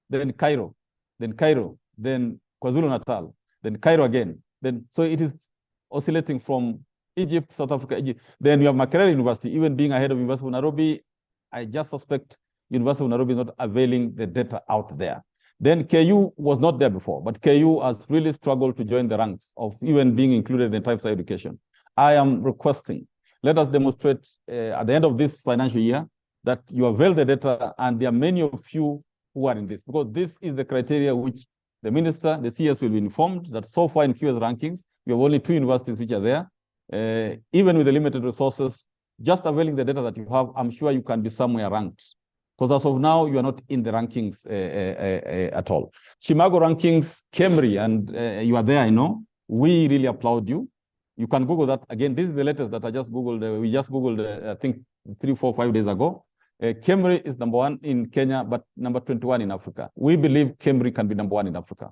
then Cairo, then KwaZulu-Natal, then Cairo again. Then, so it is oscillating from Egypt, South Africa, Egypt. Then you have Makerere University, even being ahead of University of Nairobi. I just suspect University of Nairobi is not availing the data out there. Then KU was not there before, but KU has really struggled to join the ranks of even being included in types of education. I am requesting, let us demonstrate at the end of this financial year that you avail the data, and there are many of you who are in this, because this is the criteria which the minister, the CS will be informed that so far in QS rankings, we have only 2 universities which are there. Even with the limited resources, just availing the data that you have, I'm sure you can be somewhere ranked. Because as of now, you are not in the rankings at all. Chimago rankings, Camry, and you are there, I know. We really applaud you. You can Google that. Again, this is the latest that I just Googled. We just Googled, I think, 3, 4, 5 days ago. Camry is number 1 in Kenya, but number 21 in Africa. We believe Camry can be number 1 in Africa.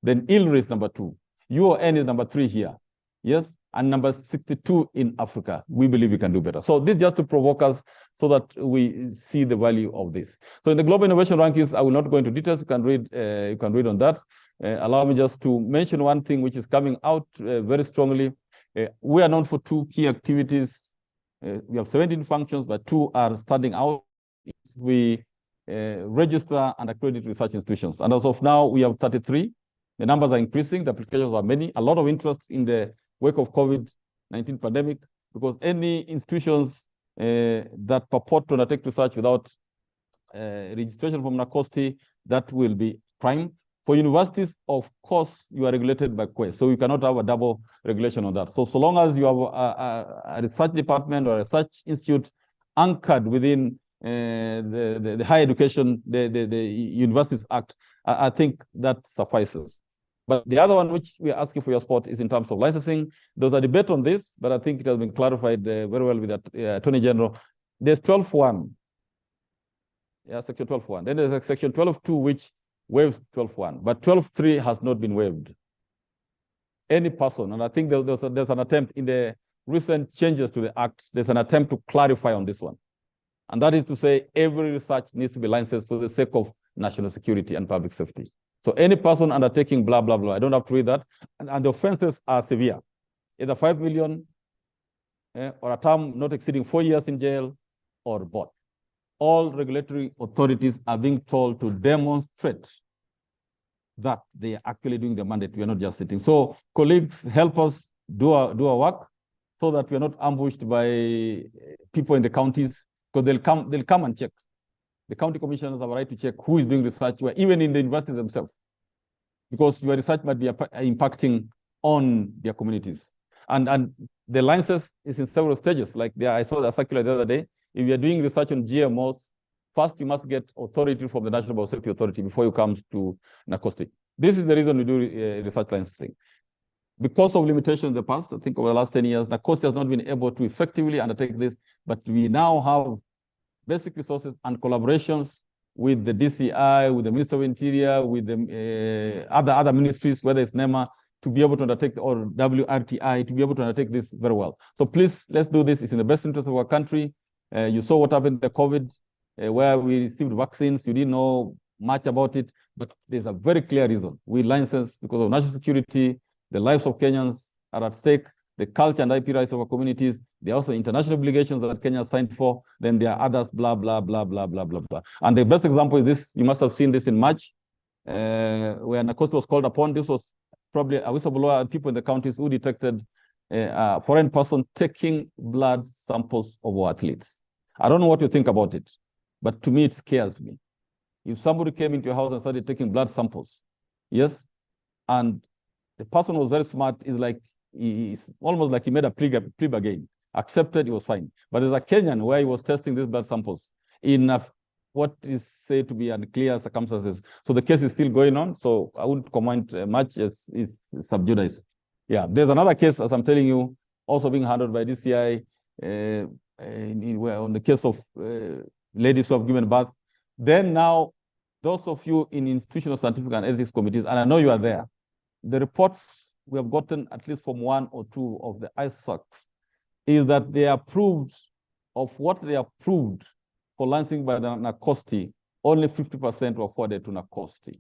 Then ILRI is number 2. UON is number 3 here. Yes, and number 62 in Africa. We believe we can do better. So this just to provoke us so that we see the value of this. So in the global innovation rankings, I will not go into details. You can read on that. Allow me just to mention one thing which is coming out very strongly. We are known for 2 key activities. We have 17 functions, but 2 are standing out. We register and accredit research institutions. And as of now, we have 33. The numbers are increasing. The applications are many. A lot of interest in the wake of COVID-19 pandemic, because any institutions that purport to undertake research without registration from NACOSTI, that will be prime. For universities, of course, you are regulated by Quest, so you cannot have a double regulation on that. So long as you have a research department or a research institute anchored within the higher education, the Universities Act, I think that suffices. But the other one which we are asking for your support is in terms of licensing. There's a debate on this, but I think it has been clarified very well with the Attorney General. There's 12.1. Yeah, Section 12.1. Then there's Section 12.2, which waives 12.1, but 12.3 has not been waived. Any person, and I think there's an attempt in the recent changes to the Act, there's an attempt to clarify on this one. And that is to say, every research needs to be licensed for the sake of national security and public safety. So any person undertaking blah, blah, blah, I don't have to read that. And the offenses are severe. Either 5 million or a term not exceeding 4 years in jail or both. All regulatory authorities are being told to demonstrate that they are actually doing the mandate. We are not just sitting. So colleagues, help us do our work so that we are not ambushed by people in the counties, because they'll come and check. The county commissioners have a right to check who is doing research, even in the universities themselves, because your research might be impacting on their communities. And the license is in several stages. Like I saw the circular the other day. If you're doing research on GMOs, first you must get authority from the National Biosafety Authority before you come to NACOSTI. This is the reason we do research licensing. Because of limitations in the past, I think over the last 10 years, NACOSTI has not been able to effectively undertake this, but we now have basic resources and collaborations with the DCI, with the Minister of Interior, with the other ministries, whether it's NEMA, to be able to undertake, or WRTI, to be able to undertake this very well. So please, let's do this. It's in the best interest of our country. You saw what happened in the COVID, where we received vaccines. You didn't know much about it, but there's a very clear reason. We license because of national security. The lives of Kenyans are at stake. The culture and IP rights of our communities. There are also international obligations that Kenya signed for. Then there are others, blah, blah, blah, blah, blah, blah, blah. And the best example is this. You must have seen this in March, where NACOSTI was called upon. This was probably a whistleblower and people in the counties who detected a foreign person taking blood samples of our athletes. I don't know what you think about it, but to me, it scares me. If somebody came into your house and started taking blood samples, yes, and the person was very smart, is like, it's almost like he made a plea bargain. accepted, he was fine. But there's a Kenyan where he was testing these blood samples in what is said to be unclear circumstances. So the case is still going on. So I wouldn't comment much as is sub judice. Yeah, there's another case, as I'm telling you, also being handled by DCI on the case of ladies who have given birth. Then now, those of you in institutional scientific and ethics committees, and I know you are there, the reports we have gotten at least from one or two of the ISACs is that they approved of what they approved for lancing by the NACOSTI, only 50% were forwarded to NACOSTI.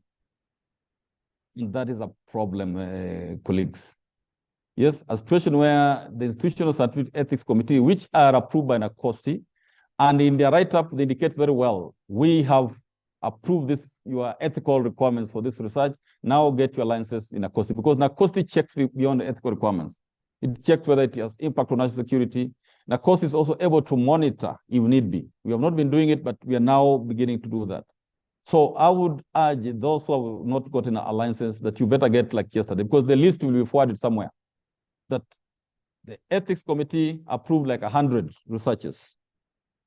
And that is a problem, colleagues. Yes, a situation where the Institutional Scientific Ethics Committee, which are approved by NACOSTI, and in their write-up, they indicate very well, we have approved this, your ethical requirements for this research, now get your licenses in NACOSTI, because NACOSTI checks beyond the ethical requirements. It checks whether it has impact on national security. NACOSTI is also able to monitor if need be. We have not been doing it, but we are now beginning to do that. So I would urge those who have not gotten a license that you better get like yesterday, because the list will be forwarded somewhere. That the ethics committee approved like 100 researchers.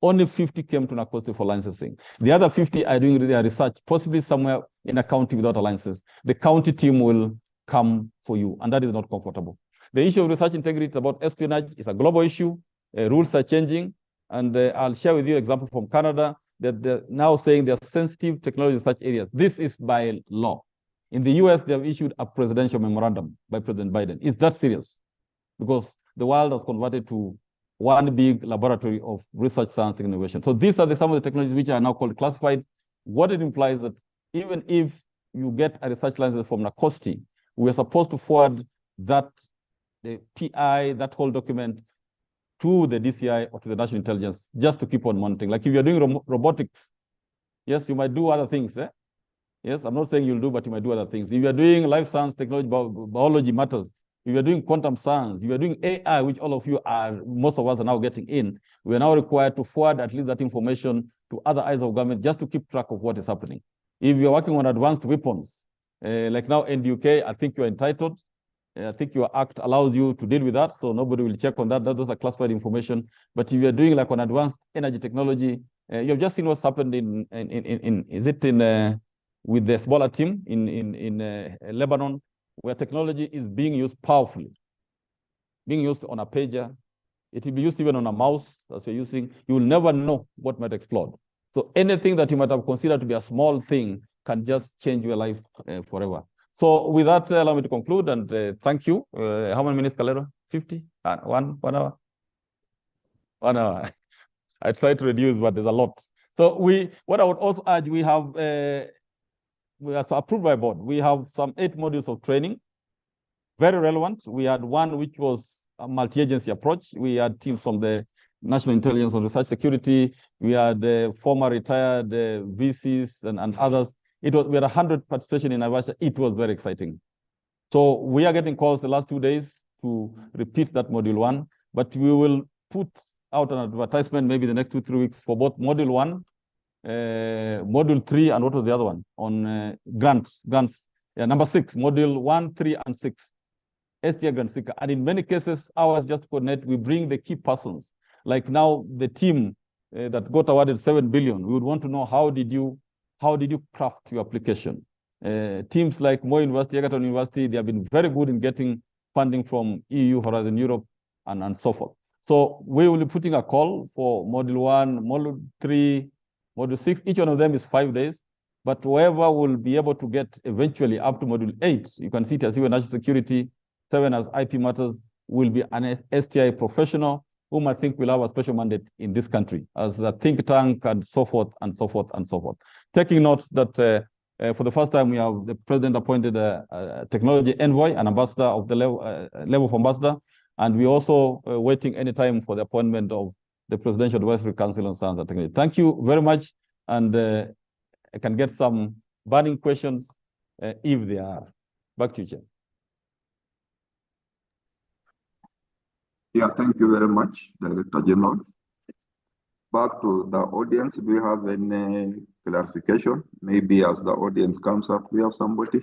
Only 50 came to NACOSTI for licensing. The other 50 are doing their research, possibly somewhere in a county without a license. The county team will come for you, and that is not comfortable. The issue of research integrity is about espionage. It's a global issue. Rules are changing. And I'll share with you an example from Canada that they're now saying they're sensitive technology research areas. This is by law. In the US, they have issued a presidential memorandum by President Biden. It's that serious because the world has converted to one big laboratory of research, science, and innovation. So these are some of the technologies which are now called classified. What it implies that even if you get a research license from NACOSTI, we are supposed to forward that, the PI, that whole document to the DCI or to the National Intelligence, just to keep on monitoring. Like if you're doing robotics, yes, you might do other things. Yes, I'm not saying you'll do, but you might do other things. If you're doing life science, technology, biology matters. If you're doing quantum science, if you're doing AI, which all of you are, most of us are now getting in, we are now required to forward at least that information to other eyes of government just to keep track of what is happening. If you're working on advanced weapons, like now in the UK, I think you're entitled. I think your act allows you to deal with that, so nobody will check on that. Those are classified information. But if you're doing like on advanced energy technology, you've just seen what's happened with the Hezbollah team in Lebanon, where technology is being used powerfully, being used on a pager. It will be used even on a mouse as you're using. You will never know what might explode. So anything that you might have considered to be a small thing can just change your life forever. So with that, allow me to conclude and thank you. How many minutes, Calero? 50? 1 hour? 1 hour. I try to reduce, but there's a lot. So what I would also urge, we are approved by board. We have some 8 modules of training, very relevant. We had one which was a multi-agency approach. We had teams from the National Intelligence and Research Security. We had former retired VCs and others. We had 100 participation in Naivasha. It was very exciting. So we are getting calls the last 2 days to repeat that module 1, but we will put out an advertisement maybe the next 2-3 weeks for both module 1, module 3, and what was the other one on grants. Yeah, number 6, module 1, 3, and 6, STI grant seeker. And in many cases, ours just coordinate. We bring the key persons. Like now, the team that got awarded 7 billion. We would want to know how did you craft your application? Teams like Moi University, Egerton University, they have been very good in getting funding from EU, Horizon Europe, and so forth. So we will be putting a call for module 1, module 3, module 6. Each one of them is 5 days. But whoever will be able to get eventually up to module 8, you can see it as even national security, 7 as IP matters, will be an STI professional, whom I think will have a special mandate in this country as a think tank and so forth and so forth and so forth. Taking note that for the first time, we have the president appointed a technology envoy, an ambassador of the level of ambassador, and we're also waiting any time for the appointment of the Presidential Advisory Council on Science and Technology. Thank you very much, and I can get some burning questions if there are. Back to you, Chair. Yeah, thank you very much, Director General. Back to the audience, do you have any clarification? Maybe as the audience comes up, we have somebody.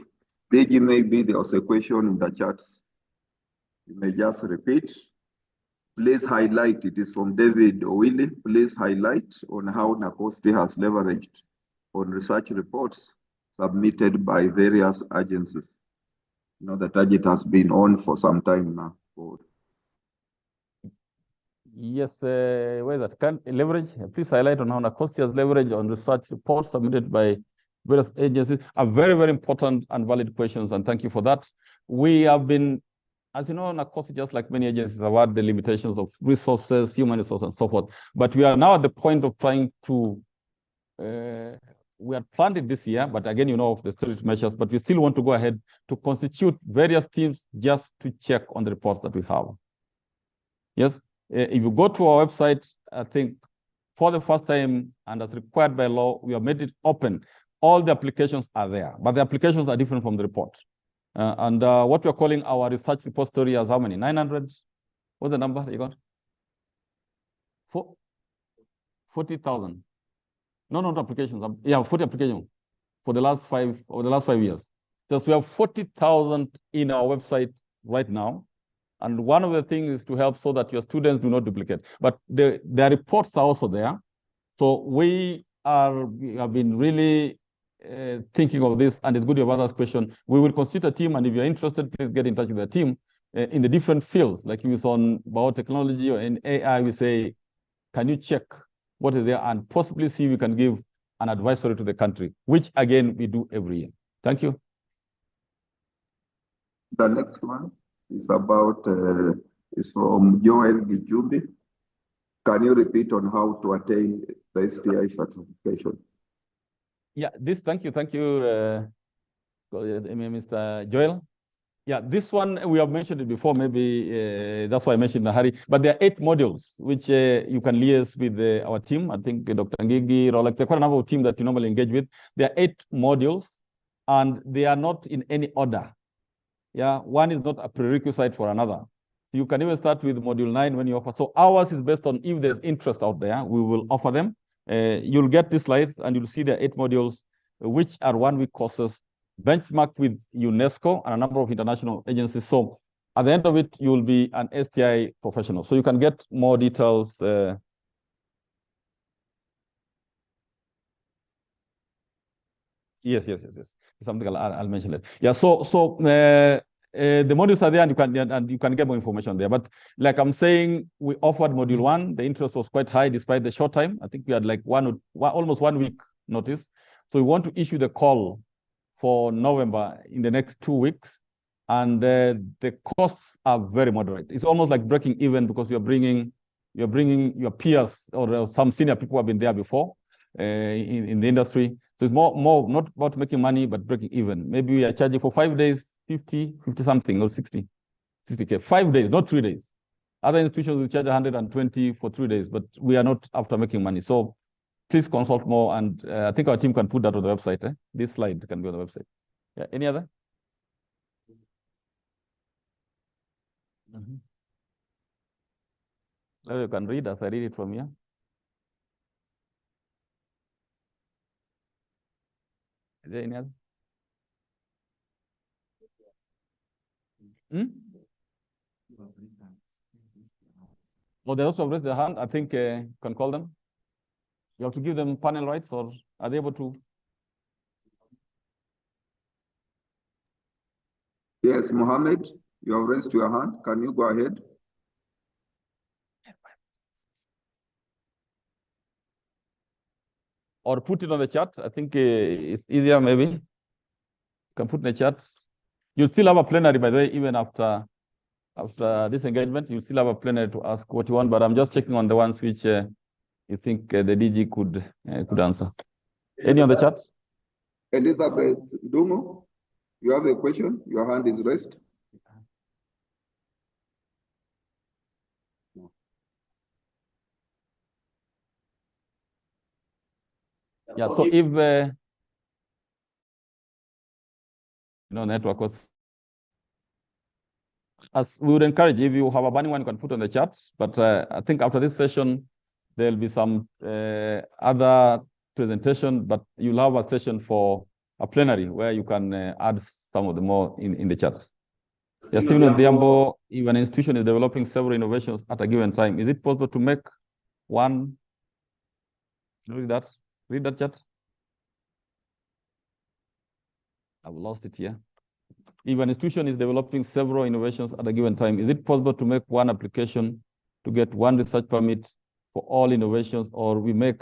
DG, maybe there was a question in the chats. You may just repeat. Please highlight, it is from David Owili, please highlight on how NACOSTI has leveraged on research reports submitted by various agencies. You know, the target has been on for some time now. Yes, where that can leverage, please highlight on how NACOSTI has leveraged on research reports submitted by various agencies are very, very important and valid questions, and thank you for that. We have been, as you know, NACOSTI, just like many agencies, aware the limitations of resources, human resources, and so forth. But we are now at the point of trying to, we had planned it this year, but again, you know, the strict measures, but we still want to go ahead to constitute various teams just to check on the reports that we have. Yes, if you go to our website, I think for the first time, and as required by law, we have made it open. All the applications are there, but the applications are different from the report. What we're calling our research repository has how many? 900? What's the number you got? 40,000. No, not applications. Yeah, 40 applications for the last 5 years. So we have 40,000 in our website right now. And one of the things is to help so that your students do not duplicate. But the reports are also there. So we have been really thinking of this, and it's good you have asked this question. We will constitute a team, and if you're interested, please get in touch with the team in the different fields. Like if it's on biotechnology or in AI, we say, can you check what is there and possibly see if we can give an advisory to the country, which again, we do every year. Thank you. The next one is about, is from Joel Gijumbi. Can you repeat on how to attain the STI certification? Yeah, thank you, Mr. Joel. Yeah, this one, we have mentioned it before, maybe that's why I mentioned in a hurry, but there are 8 modules which you can liaise with our team. I think Dr. Ngigi, Rolek, there are quite a number of teams that you normally engage with. There are 8 modules, and they are not in any order. Yeah, one is not a prerequisite for another. You can even start with module 9 when you offer. So ours is based on if there's interest out there, we will offer them. You'll get these slides and you'll see the 8 modules, which are 1-week courses, benchmarked with UNESCO and a number of international agencies. So at the end of it, you'll be an STI professional. So you can get more details. Yes. Something I'll mention it. Yeah. So the modules are there, and you can get more information there. But like I'm saying, we offered module 1. The interest was quite high despite the short time. I think we had like almost 1 week notice. So we want to issue the call for November in the next 2 weeks, and the costs are very moderate. It's almost like breaking even because you're bringing your peers or some senior people who have been there before in the industry. So it's more not about making money, but breaking even. Maybe we are charging for 5 days, 50 something or 60K, 5 days, not 3 days. Other institutions will charge 120 for 3 days, but we are not after making money. So please consult more, and I think our team can put that on the website. This slide can be on the website. Yeah, any other? You can read as I read it from here. Is there any other? Well, they also raised their hand. I think you can call them. You have to give them panel rights, or are they able to? Yes, Mohammed, you have raised your hand. Can you go ahead? Or put it on the chat. I think it's easier, maybe. You can put in the chat. You still have a plenary, by the way, even after this engagement. You still have a plenary to ask what you want, but I'm just checking on the ones which you think the DG could answer. Any on the chat? Elizabeth Dumo, you have a question? Your hand is raised. Yeah, so if network was, as we would encourage, if you have a burning one, you can put on the chat. But I think after this session, there'll be some other presentation, but you'll have a session for a plenary where you can add some of the more in the chat. Yes, Stephen Odhiambo, if an institution is developing several innovations at a given time, is it possible to make one? Read that. Read that chat. I've lost it here. If an institution is developing several innovations at a given time, is it possible to make one application to get one research permit for all innovations, or we make,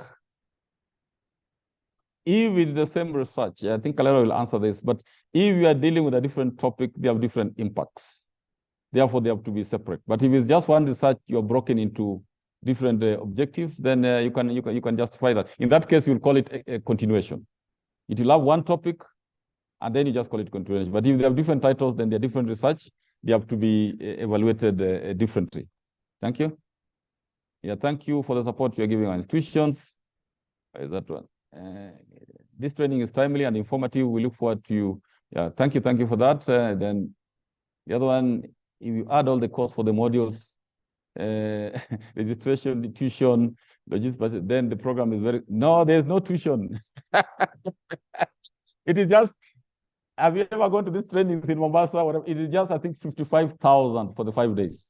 if it's the same research, I think Kalera will answer this, but if you are dealing with a different topic, they have different impacts. Therefore, they have to be separate. But if it's just one research, you're broken into different objectives, then you can justify that. In that case, you'll call it a continuation. It will have one topic, and then you just call it continuation. But if they have different titles, then they're different research. They have to be evaluated differently. Thank you. Yeah, thank you for the support you're giving our institutions. Is that one? This training is timely and informative. We look forward to you. Yeah, thank you for that. Then the other one, if you add all the costs for the modules, registration, tuition, logistics, then the program is very, no, there's no tuition. It is just, have you ever gone to this training in Mombasa? Whatever? It is just, I think, 55,000 for the 5 days.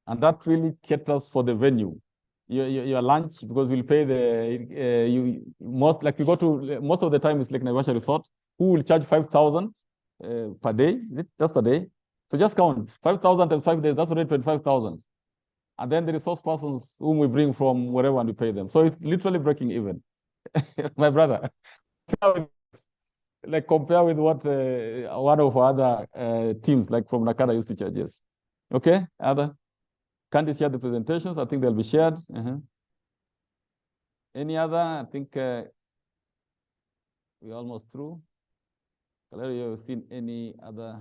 And that really caters for the venue. Your lunch, because we'll pay the, most of the time it's like Naivasha Resort, who will charge 5,000 per day. Is it just per day? So just count 5,000 and 5 days, that's already 25,000. And then the resource persons whom we bring from wherever and we pay them. So it's literally breaking even. My brother, compare with what one of our other teams, like from Nakada, used to charge. Yes. Okay, other? Can't you share the presentations? I think they'll be shared. Any other? I think we're almost through. Valerio, you've seen any other?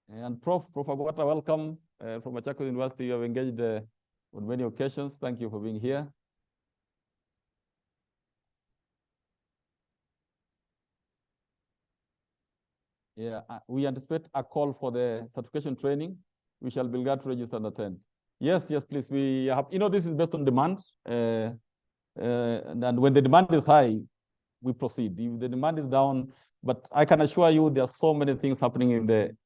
And Prof. Agwata, welcome from Machakos University. You have engaged on many occasions. Thank you for being here. Yeah, we anticipate a call for the certification training. We shall be glad to register and attend. Yes, please. We have, this is based on demand. And when the demand is high, we proceed. If the demand is down, but I can assure you there are so many things happening in the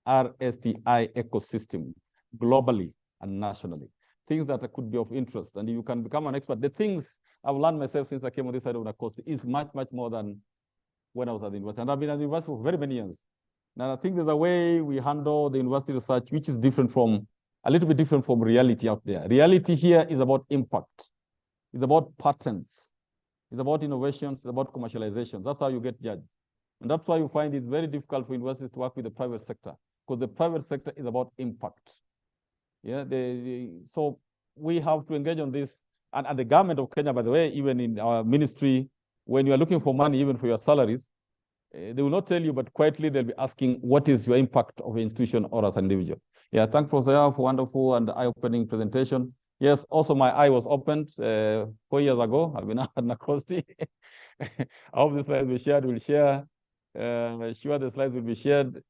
STI ecosystem globally and nationally. Things that could be of interest. And you can become an expert. The things I've learned myself since I came on this side of the coast is much, much more than when I was at the university. And I've been at the university for very many years. Now, I think there's a way we handle the university research, which is a little bit different from reality out there. Reality here is about impact. It's about patents. It's about innovations. It's about commercialization. That's how you get judged. And that's why you find it's very difficult for universities to work with the private sector, because the private sector is about impact. Yeah, so we have to engage on this. And the government of Kenya, by the way, even in our ministry, when you are looking for money, even for your salaries, they will not tell you, but quietly they'll be asking, what is your impact of an institution or as an individual? Yeah, thanks, Professor Yao, for wonderful and eye-opening presentation. Yes, also my eye was opened 4 years ago. I've been at Nakosti. I hope the slides will be shared. We'll share. Sure, the slides will be shared.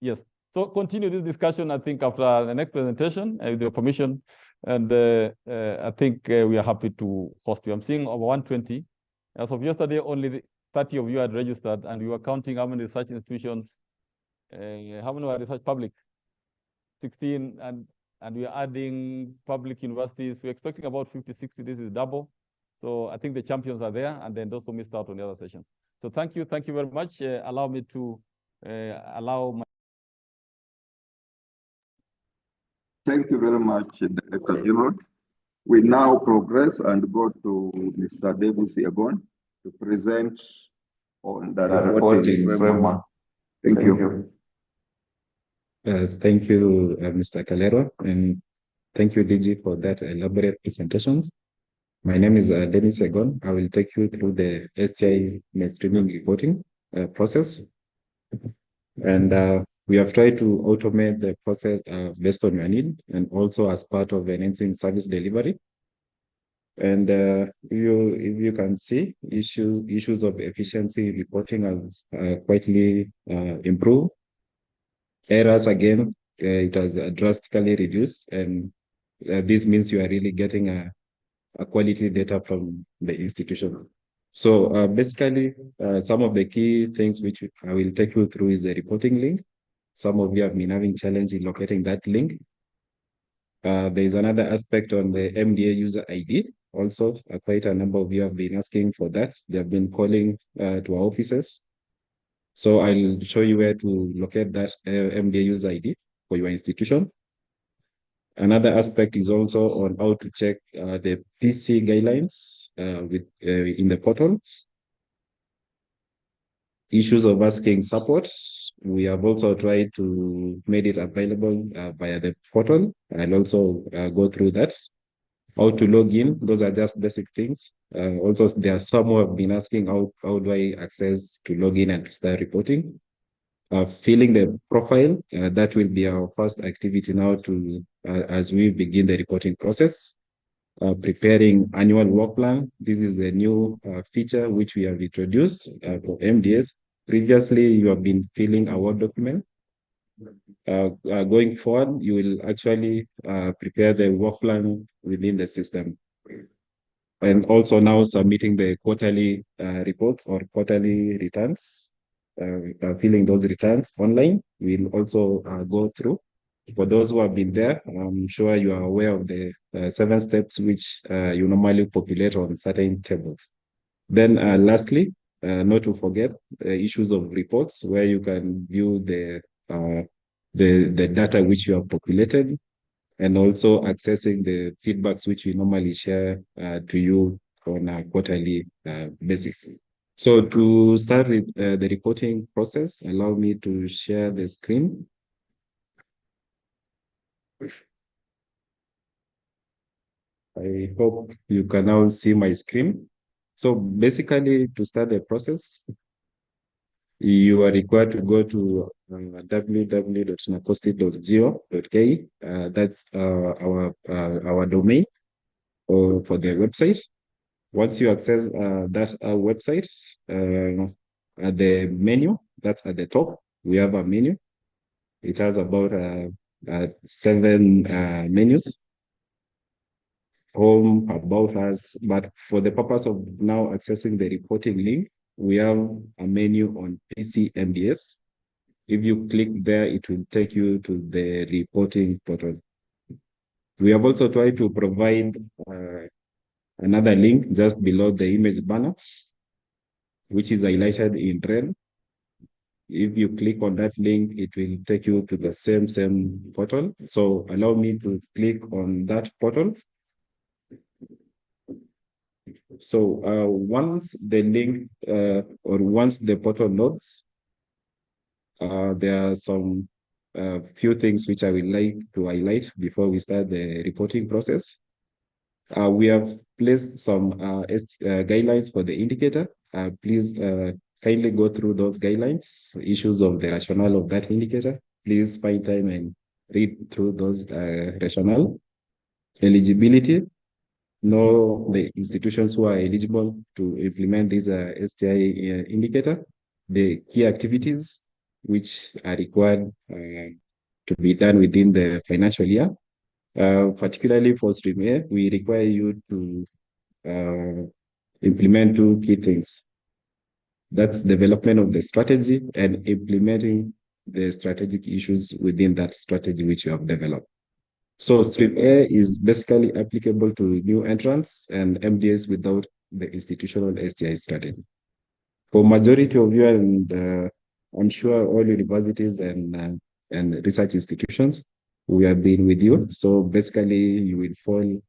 Yes. So continue this discussion, I think, after the next presentation, with your permission. And I think we are happy to host you. I'm seeing over 120. As of yesterday, only 30 of you had registered, and we were counting how many research institutions, how many were research public? 16, and we are adding public universities. We're expecting about 50, 60. This is double. So I think the champions are there, and then those who missed out on the other sessions. So thank you very much. Allow me to allow my. Thank you very much, Director General. We now progress and go to Mr. Davis Yagon to present on the reporting framework. Thank you. Thank you, Mr. Calero, and thank you, DG, for that elaborate presentations. My name is Dennis Egon. I will take you through the STI mainstreaming reporting process. And we have tried to automate the process based on your need and also as part of enhancing service delivery. And if you can see, issues of efficiency reporting has quietly improved. Errors, again, it has drastically reduced, and this means you are really getting a quality data from the institution. So basically, some of the key things which I will take you through is the reporting link. some of you have been having challenge in locating that link. There is another aspect on the MDA user ID. Also, quite a number of you have been asking for that. They have been calling to our offices. So I'll show you where to locate that MDA user ID for your institution. Another aspect is also on how to check the PC guidelines in the portal. Issues of asking support. We have also tried to make it available via the portal. I'll also go through that. How to log in, those are just basic things. Also, there are some who have been asking how do I access to log in and to start reporting. Filling the profile, that will be our first activity now to as we begin the reporting process. Preparing annual work plan. This is the new feature which we have introduced for MDS. Previously, you have been filling a Word document. Going forward, you will actually prepare the work plan within the system. And also now submitting the quarterly reports or quarterly returns, filling those returns online. We'll also go through. For those who have been there, I'm sure you are aware of the 7 steps which you normally populate on certain tables. Then lastly, not to forget the issues of reports where you can view the data which you have populated, and also accessing the feedbacks which we normally share to you on a quarterly basis. So to start with the reporting process, allow me to share the screen. I hope you can now see my screen. So basically, to start the process, you are required to go to www.nacosti.go.ke. That's our domain or for the website. Once you access that website, at the menu, that's at the top, we have a menu. It has about 7 menus. Home, about us, but for the purpose of now accessing the reporting link, we have a menu on PC MDS. If you click there, it will take you to the reporting portal. We have also tried to provide another link just below the image banner, which is highlighted in red. If you click on that link, it will take you to the same portal. So allow me to click on that portal. So once the link or once the portal loads, there are some few things which I would like to highlight before we start the reporting process. We have placed some guidelines for the indicator. Please kindly go through those guidelines, issues of the rationale of that indicator. Please find time and read through those rationale. Eligibility. Know the institutions who are eligible to implement this STI indicator, the key activities which are required to be done within the financial year. Particularly for Stream A, we require you to implement 2 key things. That's development of the strategy and implementing the strategic issues within that strategy which you have developed. So Stream A is basically applicable to new entrants and MDS without the institutional STI strategy. For majority of you, and I'm sure all universities and research institutions, we have been with you. So basically, you will fall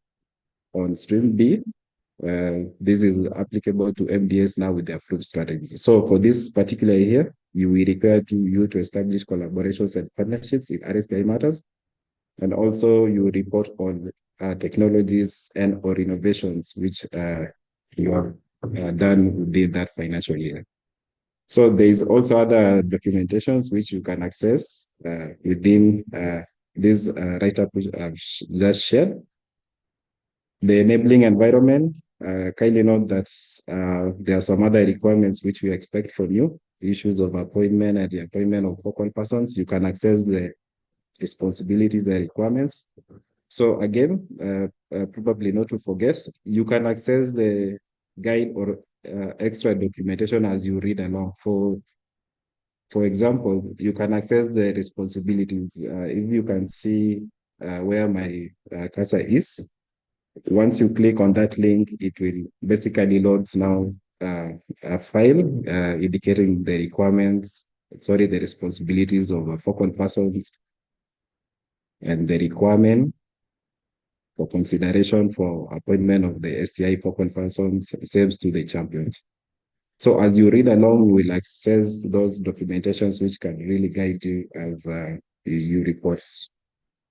on Stream B. This is applicable to MDS now with the approved strategies. So for this particular year, you will require you to establish collaborations and partnerships in RSTI matters. And also you report on technologies and or innovations which you have done within that financial year. So there is also other documentations which you can access within this write-up which I've just shared. The enabling environment, kindly note that there are some other requirements which we expect from you, issues of appointment and the appointment of focal persons. You can access the responsibilities and requirements. So again, probably not to forget, you can access the guide or extra documentation as you read along. For For example, you can access the responsibilities. If you can see where my cursor is, once you click on that link, it will basically loads now a file indicating the requirements, the responsibilities of focal persons and the requirement for consideration for appointment of the STI focal persons saves to the champions. So as you read along, you will access those documentations which can really guide you as you report.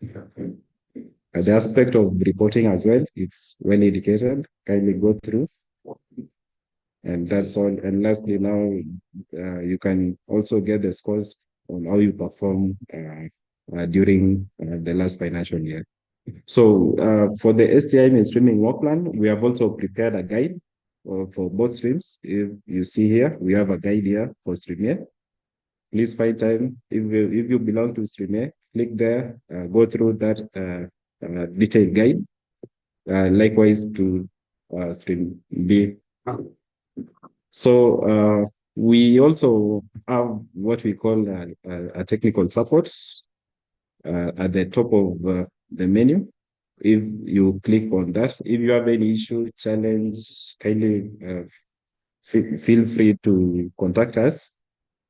The aspect of reporting as well, it's well indicated. Kindly go through. And that's all. And lastly, now you can also get the scores on how you perform during the last financial year. So for the STI mainstreaming work plan, we have also prepared a guide for both streams. If you see here, we have a guide here for stream A. Please find time. If you belong to stream A, click there, go through that detailed guide. Likewise to stream B. So we also have what we call a technical support at the top of the menu. If you click on that, if you have any issue, challenge, kindly feel free to contact us,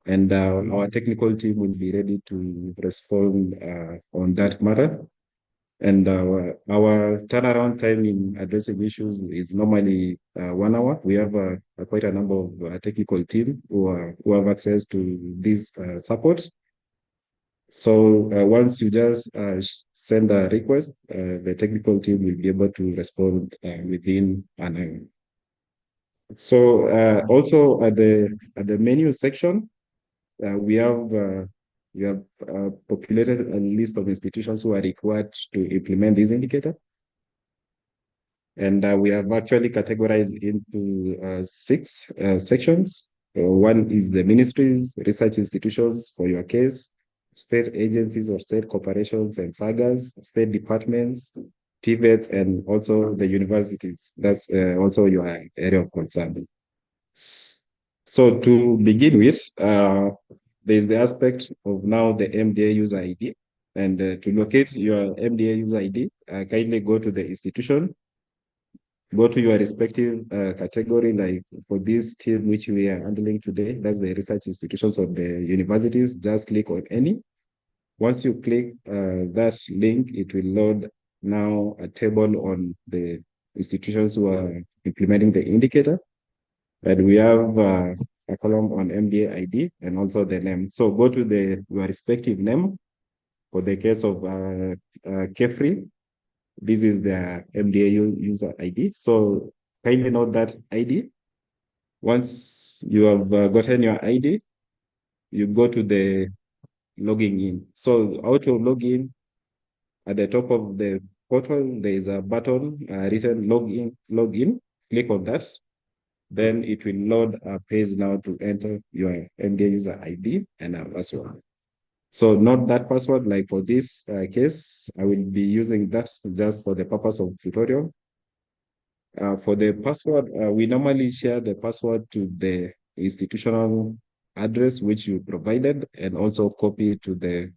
and our technical team will be ready to respond on that matter. And our turnaround time in addressing issues is normally 1 hour. We have quite a number of technical team who have access to this support. So once you just send a request, the technical team will be able to respond within an hour. So also at the menu section, we have populated a list of institutions who are required to implement this indicator. And we have actually categorized into 6 sections. One is the ministries, research institutions for your case, state agencies or state corporations and sagas, state departments, TVETs, and also the universities. That's also your area of concern. So to begin with, there's the aspect of now the MDA user ID. And to locate your MDA user ID, kindly go to the institution, go to your respective category, like for this team which we are handling today, that's the research institutions of the universities, just click on any. Once you click that link, it will load now a table on the institutions who are implementing the indicator. And we have a column on MDA ID and also the name. So go to your respective name. For the case of Kefri, this is the MDA user ID. So kindly note that ID. Once you have gotten your ID, you go to the logging in. So how to log in? At the top of the portal, there is a button written login. Click on that. Then it will load a page now to enter your MDA user ID and a password. So not that password, like for this case, I will be using that just for the purpose of tutorial. For the password, we normally share the password to the institutional address which you provided and also copy to the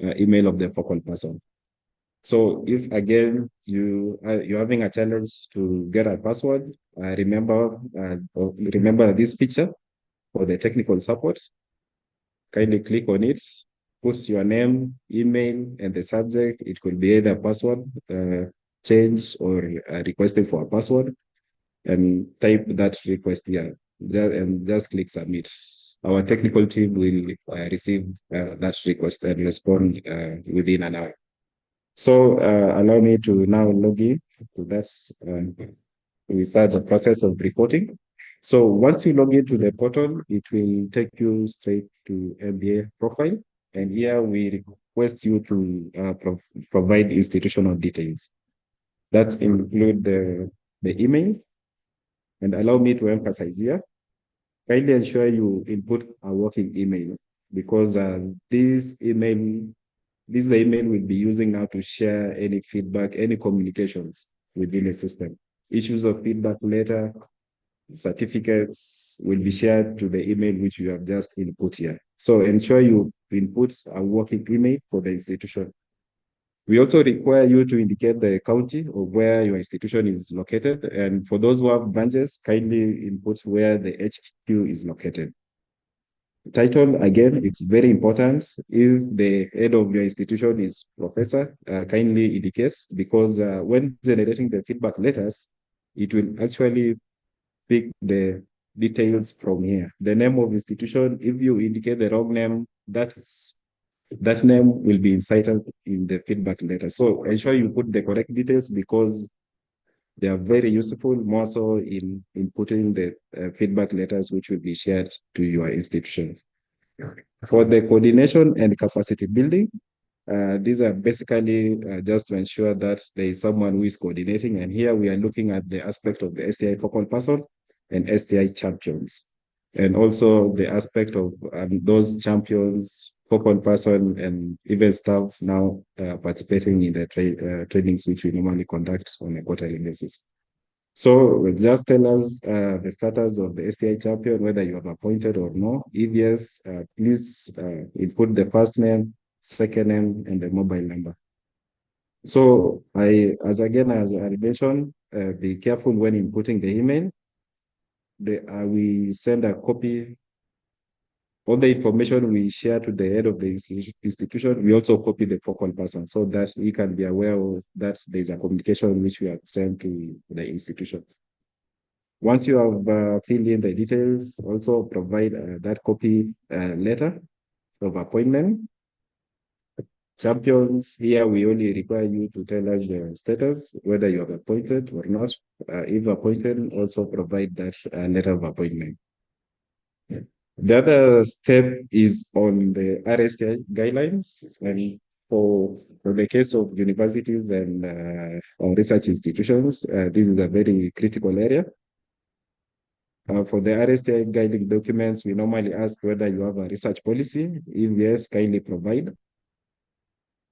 email of the focal person. So if again you're having a challenge to get a password, remember this picture for the technical support. Kindly click on it, put your name, email, and the subject. It could be either password change or requesting for a password, and type that request here, and just click submit. Our technical team will receive that request and respond within an hour. So allow me to now log in to that. We start the process of reporting. So once you log into the portal, it will take you straight to MBA profile. And here we request you to provide institutional details. That include the email. And allow me to emphasize here, kindly ensure you input a working email, because this is the email we'll be using now to share any feedback, any communications within the system. Issues of feedback letter, certificates will be shared to the email which you have just input here. So ensure you input a working email for the institution. We also require you to indicate the county of where your institution is located. And for those who have branches, kindly input where the HQ is located. Title, again, it's very important. If the head of your institution is professor, kindly indicate, because when generating the feedback letters, it will actually pick the details from here. The name of institution, if you indicate the wrong name, that name will be incited in the feedback letter. So ensure you put the correct details, because they are very useful, more so in inputting the feedback letters which will be shared to your institutions. For the coordination and capacity building, these are basically just to ensure that there is someone who is coordinating. And here we are looking at the aspect of the STI focal person and STI champions. And also the aspect of those champions, focal person, and even staff now participating in the trainings which we normally conduct on a quarterly basis. So just tell us the status of the STI champion, whether you have appointed or no. If yes, please input the first name, second name, and the mobile number. So as I mentioned, be careful when inputting the email. We send a copy. All the information we share to the head of the institution, we also copy the focal person, so that he can be aware of that there's a communication which we have sent to the institution. Once you have filled in the details, also provide that copy letter of appointment. Champions, here we only require you to tell us the status, whether you have appointed or not. If appointed, also provide that letter of appointment. The other step is on the RSTI guidelines. And for the case of universities and research institutions, this is a very critical area. For the RSTI guiding documents, we normally ask whether you have a research policy. If yes, kindly provide.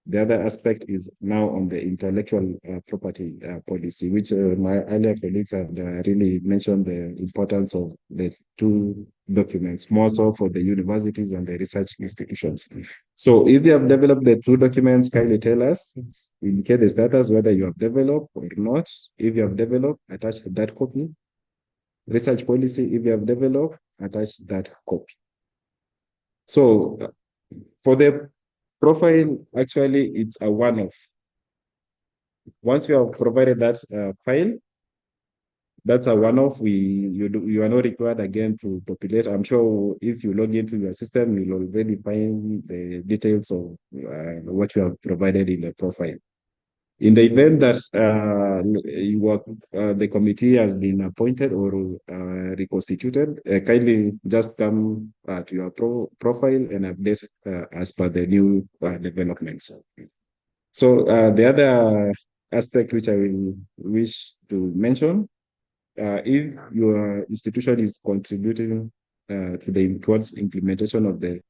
The other aspect is now on the intellectual property policy, which my earlier colleagues have really mentioned the importance of the two documents, more so for the universities and the research institutions. So if you have developed the two documents, kindly tell us, indicate the status, whether you have developed or not. If you have developed, attach that copy. Research policy, if you have developed, attach that copy. So for the profile, actually, it's a one-off. Once you have provided that file, that's a one-off. You are not required again to populate. I'm sure if you log into your system, you'll already find the details of what you have provided in the profile. In the event that the committee has been appointed or reconstituted, kindly just come to your profile and update as per the new developments. So the other aspect which I will wish to mention, if your institution is contributing towards implementation of the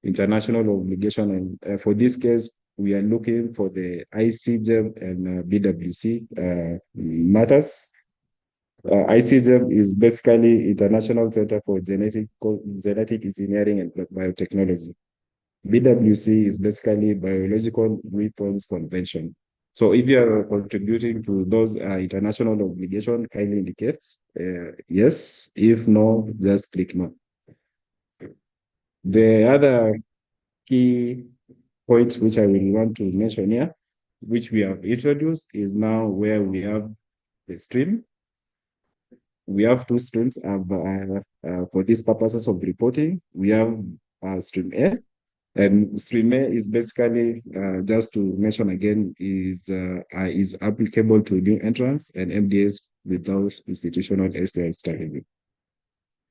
international obligation, and for this case, we are looking for the ICGEM and BWC matters. ICGEM is basically International Center for Genetic Engineering and Biotechnology. BWC is basically Biological Weapons Convention. So if you are contributing to those international obligations, kindly indicate yes. If no, just click no. The other key point which I will want to mention here, which we have introduced, is now where we have the stream. We have two streams for these purposes of reporting. We have stream A, and stream A is basically, just to mention again, is applicable to new entrants and MDAs without institutional STI strategy.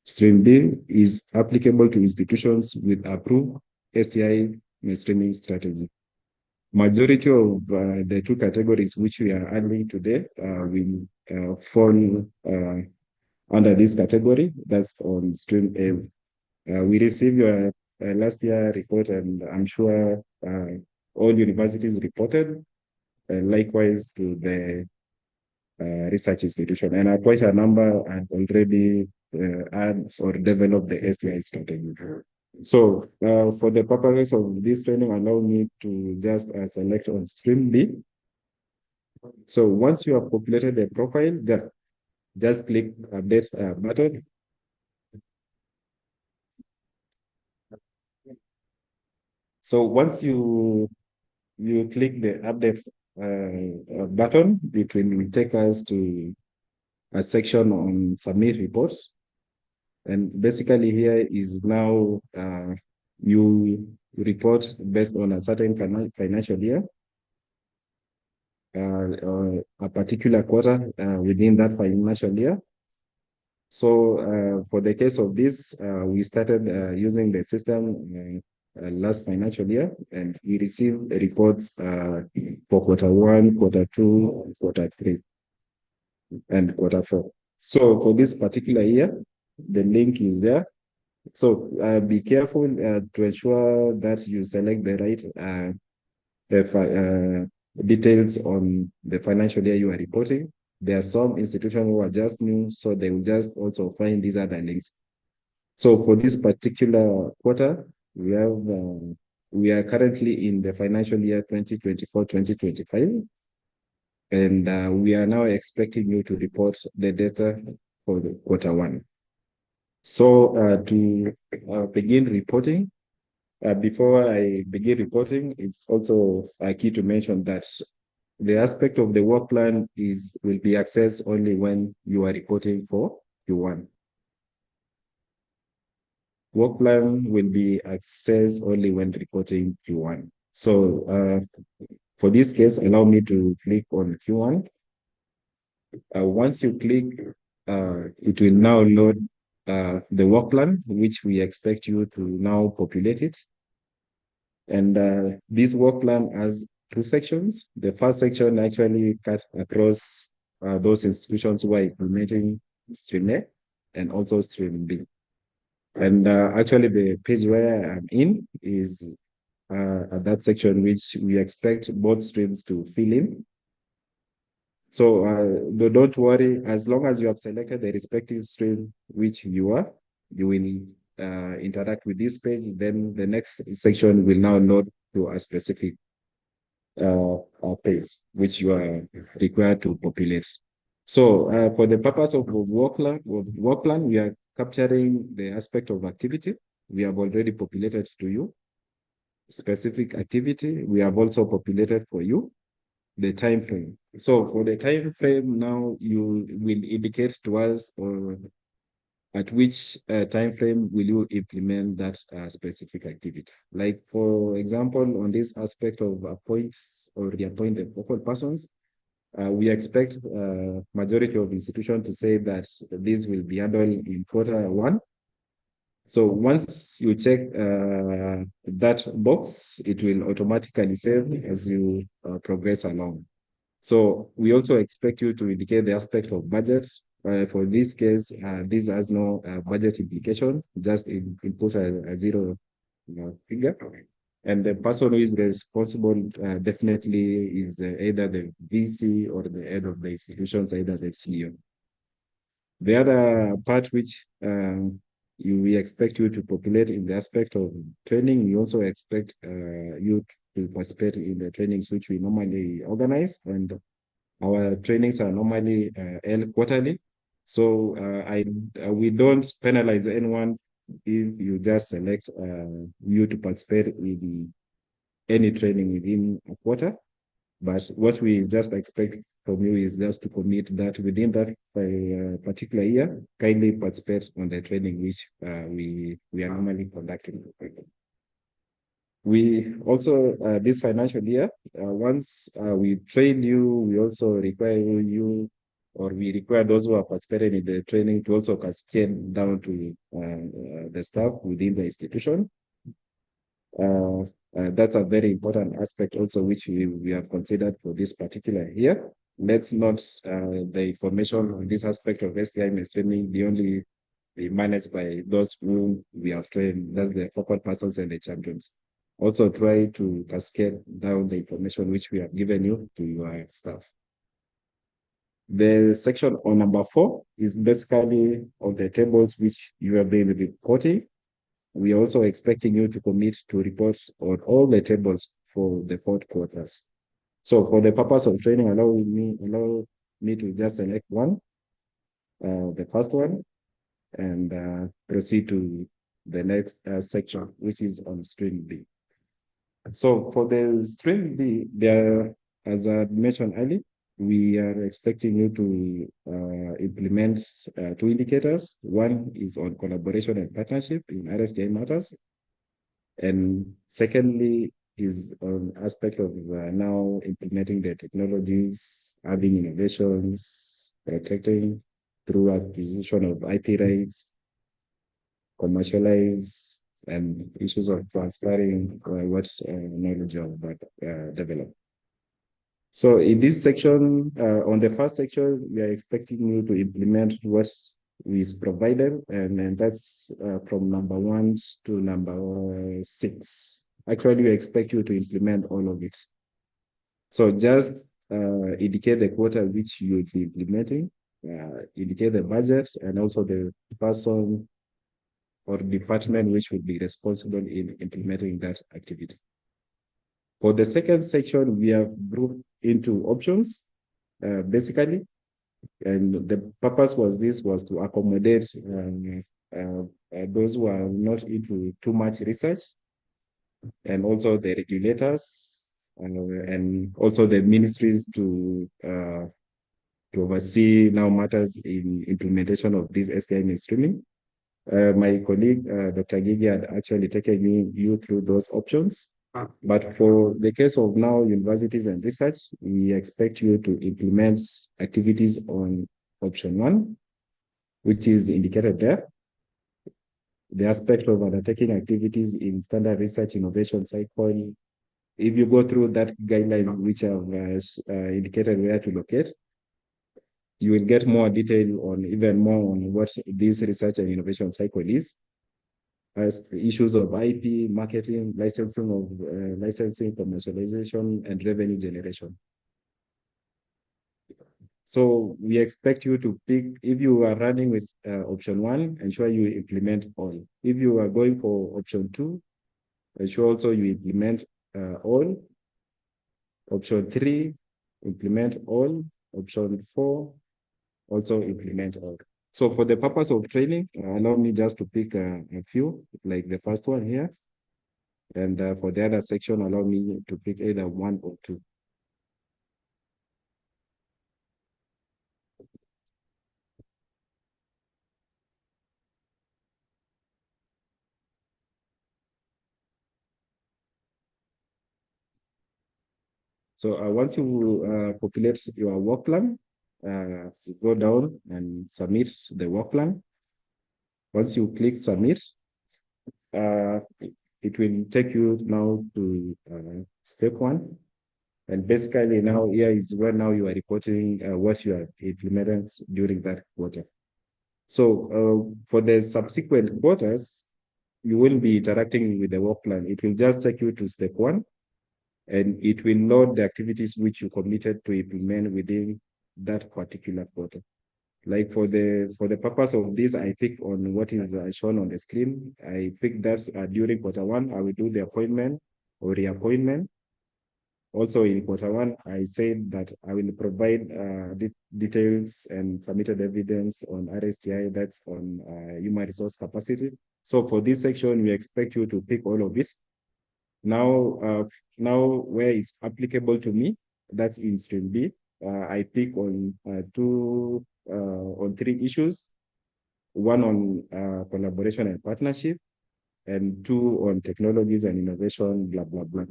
Stream B is applicable to institutions with approved STI mainstreaming strategy. Majority of the two categories which we are handling today will fall under this category. That's on stream A. We received your last year report, and I'm sure all universities reported, likewise to the research institution. And quite a number have already had or developed the STI strategy. So for the purposes of this training, allow me to just select on stream B. So once you have populated the profile, just click update button. So once you click the update button, it will take us to a section on submit reports. And basically here is now you report based on a certain financial year, a particular quarter within that financial year. So for the case of this, we started using the system last financial year, and we received reports for quarter 1, quarter 2, quarter 3, and quarter 4. So for this particular year, the link is there. So be careful to ensure that you select the right details on the financial year you are reporting. There are some institutions who are just new, so they will just also find these other links. So for this particular quarter, we are currently in the financial year 2024-2025, and we are now expecting you to report the data for the quarter 1. So to begin reporting, before I begin reporting, it's also key to mention that the aspect of the work plan will be accessed only when you are reporting for Q1. Work plan will be accessed only when reporting Q1. So for this case, allow me to click on Q1. Once you click, it will now load the work plan, which we expect you to now populate it. And this work plan has 2 sections. The first section actually cuts across those institutions who are implementing stream A and also stream B. And actually the page where I'm in is at that section which we expect both streams to fill in. So don't worry, as long as you have selected the respective stream which you will interact with this page, then the next section will now load to a specific page which you are required to populate. So for the purpose of work plan, we are capturing the aspect of activity. We have already populated to you. Specific activity, we have also populated for you the time frame. So for the time frame now, you will indicate to us at which time frame will you implement that specific activity. Like for example, on this aspect of appoints or reappointed focal persons, we expect majority of institutions to say that this will be handled in quarter 1. So once you check that box, it will automatically save as you progress along. So we also expect you to indicate the aspect of budget. For this case, this has no budget implication, just input a 0 figure. And the person who is responsible definitely is either the VC or the head of the institutions, either the CEO. The other part which we expect you to populate in the aspect of training, we also expect you to participate in the trainings which we normally organize, and our trainings are normally held quarterly. So we don't penalize anyone if you just select you to participate in any training within a quarter. But what we just expect from you is just to commit that within that particular year, kindly participate on the training which we are normally conducting. We also, this financial year, once we train you, we also require you, or we require those who are participating in the training to also cascade down to the staff within the institution. That's a very important aspect also which we have considered for this particular year. Let's not the information on this aspect of STI mainstreaming be only managed by those who we have trained, that's the focal persons and the champions. Also try to cascade down the information which we have given you to your staff. The section on number 4 is basically on the tables which you have been reporting. we are also expecting you to commit to report on all the tables for the 4 quarters. So for the purpose of training, allow me to just select one, the first one, and proceed to the next section, which is on stream B. So for the stream B, there, as I mentioned earlier, we are expecting you to implement 2 indicators. One is on collaboration and partnership in RSTI matters. And secondly is on aspect of now implementing the technologies, having innovations, protecting through acquisition of IP rights, commercialize, and issues of transferring what knowledge you have developed. So in this section, on the first section, we are expecting you to implement what is provided, and that's from number 1 to number 6. Actually, we expect you to implement all of it. So just indicate the quota which you will be implementing, indicate the budget, and also the person or department which will be responsible in implementing that activity. For the second section, we have grouped into options, basically, and the purpose was to accommodate those who are not into too much research, and also the regulators, and also the ministries to oversee now matters in implementation of this STI mainstreaming. My colleague, Dr. Gigi, had actually taken you through those options. But for the case of now universities and research, we expect you to implement activities on option 1, which is indicated there. The aspect of undertaking activities in standard research innovation cycle. If you go through that guideline, which I've indicated where to locate, you will get more detail on even more on what this research and innovation cycle is, as issues of IP, marketing, licensing, commercialization, and revenue generation. So we expect you to pick, if you are running with option 1, ensure you implement all. If you are going for option 2, ensure also you implement all. Option 3, implement all. Option 4, also implement all. So for the purpose of training, allow me just to pick a few, like the first one here. And for the other section, allow me to pick either 1 or 2. So once you populate your work plan, you go down and submit the work plan. Once you click submit, it will take you now to step 1. And basically now here is where now you are reporting what you have implemented during that quarter. So for the subsequent quarters, you will be interacting with the work plan. It will just take you to step 1, and it will load the activities which you committed to implement within that particular quarter. Like for the purpose of this, I pick on what is shown on the screen. I pick that during quarter 1, I will do the appointment or reappointment. Also in quarter 1, I said that I will provide details and submitted evidence on RSTI, that's on human resource capacity. So for this section, we expect you to pick all of it. Now, where it's applicable to me, that's in stream B. I pick on 3 issues. 1 on collaboration and partnership, and 2 on technologies and innovation, blah, blah, blah.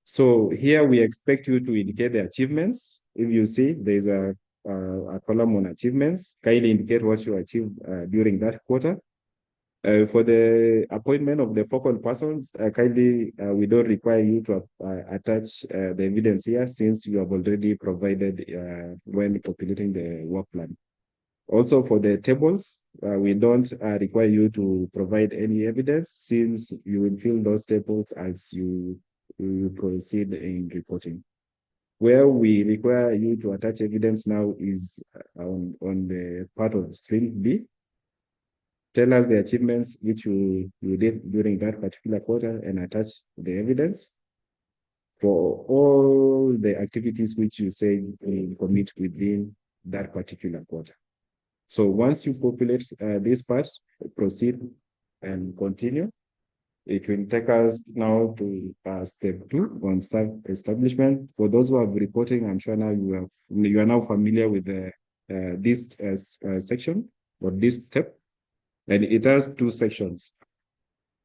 So here we expect you to indicate the achievements. If you see there's a column on achievements, kindly indicate what you achieved during that quarter. For the appointment of the focal persons, kindly we don't require you to attach the evidence here, since you have already provided when populating the work plan. Also for the tables, we don't require you to provide any evidence, since you will fill those tables as you proceed in reporting. Where we require you to attach evidence now is on the part of stream B. tell us the achievements which you did during that particular quarter and attach the evidence for all the activities which you say you commit within that particular quarter. So once you populate this part, proceed and continue. It will take us now to step 2 on staff establishment. For those who are reporting, I'm sure now you are now familiar with this section or this step, and it has 2 sections.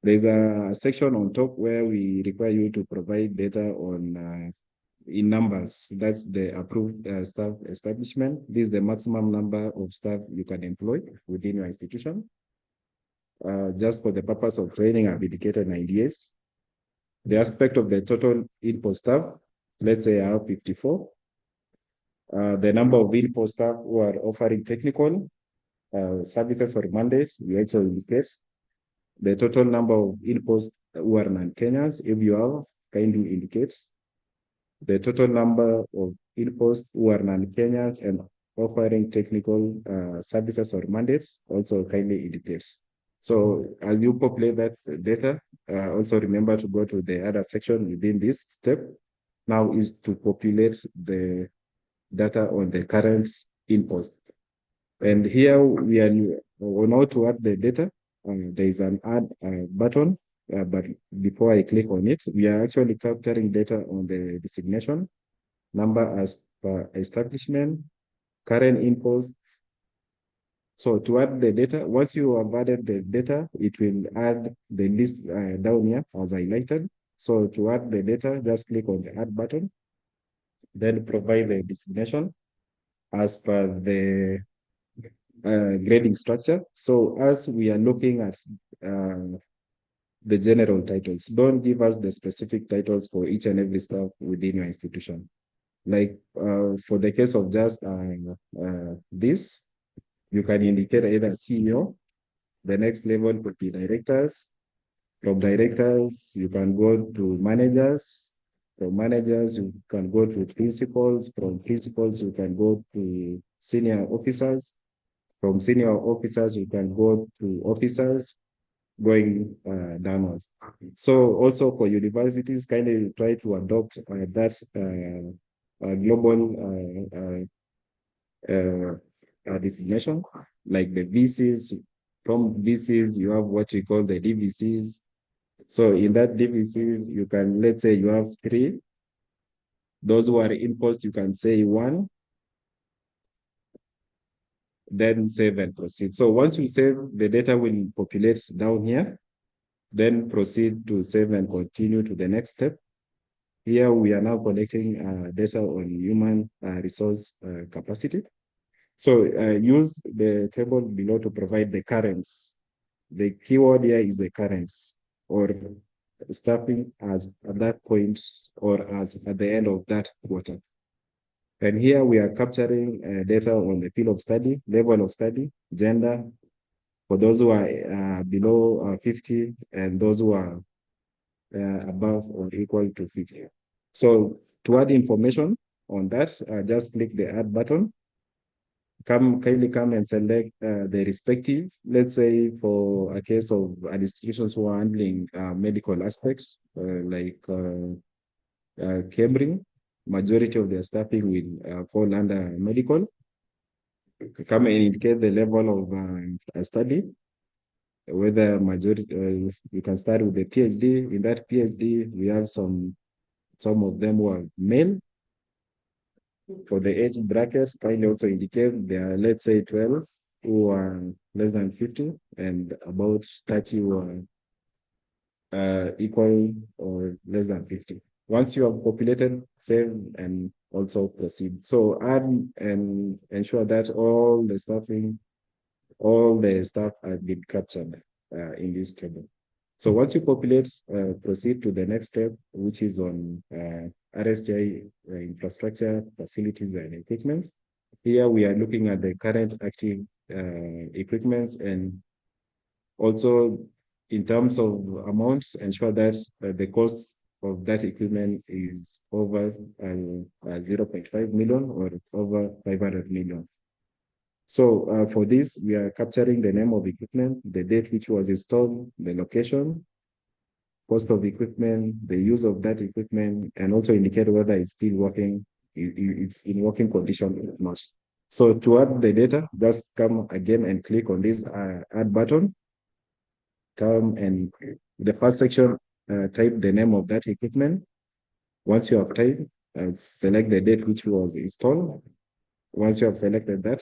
There's a section on top where we require you to provide data on in numbers. That's the approved staff establishment. This is the maximum number of staff you can employ within your institution. Just for the purpose of training, I've indicated 98. The aspect of the total in-post staff, let's say I have 54. The number of in-post staff who are offering technical services or mandates, we also indicate. The total number of in-post who are non-Kenyans, if you have, kindly indicate. The total number of in-post who are non-Kenyans and offering technical services or mandates also kindly indicates. So as you populate that data, also remember to go to the other section within this step. Now is to populate the data on the current in-post. And here we are now to add the data. There is an add button, but before I click on it, we are actually capturing data on the designation, number as per establishment, current in-post. So to add the data, once you have added the data, it will add the list down here as highlighted. So to add the data, just click on the add button, then provide the designation as per the grading structure. So as we are looking at the general titles, don't give us the specific titles for each and every staff within your institution. Like for the case of just this, you can indicate either CEO, the next level could be directors. From directors, you can go to managers. From managers, you can go to principals. From principals, you can go to senior officers. From senior officers, you can go to officers going downwards. So also for universities, kind of try to adopt that global designation, like the VCs. From VCs, you have what we call the DVCs. So in that DVCs, you can, let's say you have 3. Those who are in post, you can say 1, then save and proceed. So once you save, the data will populate down here, then proceed to save and continue to the next step. Here we are now collecting data on human resource capacity. So use the table below to provide the currents. The keyword here is the currents, or staffing as at that point or as at the end of that quarter. And here we are capturing data on the field of study, level of study, gender, for those who are below 50 and those who are above or equal to 50. So to add information on that, just click the add button. Kindly come and select the respective. Let's say for a case of institutions who are handling medical aspects, like Cambridge, majority of their staffing will fall under medical. Come and indicate the level of study, whether majority, you can start with the PhD. In that PhD, we have some of them who are male. For the age bracket, kindly also indicate there are, let's say, 12 who are less than 50 and about 30 who are equal or less than 50. Once you have populated, save and also proceed. So add and ensure that all the staff have been captured in this table. So once you populate, proceed to the next step, which is on RSTI infrastructure, facilities, and equipments. Here we are looking at the current active equipments, and also in terms of amounts, ensure that the cost of that equipment is over 0.5 million or over 500 million. So for this, we are capturing the name of equipment, the date which was installed, the location, cost of equipment, the use of that equipment, and also indicate whether it's still working, it's in working condition or not. So to add the data, just come again and click on this add button. Come and the first section, type the name of that equipment. Once you have typed, select the date which was installed. Once you have selected that,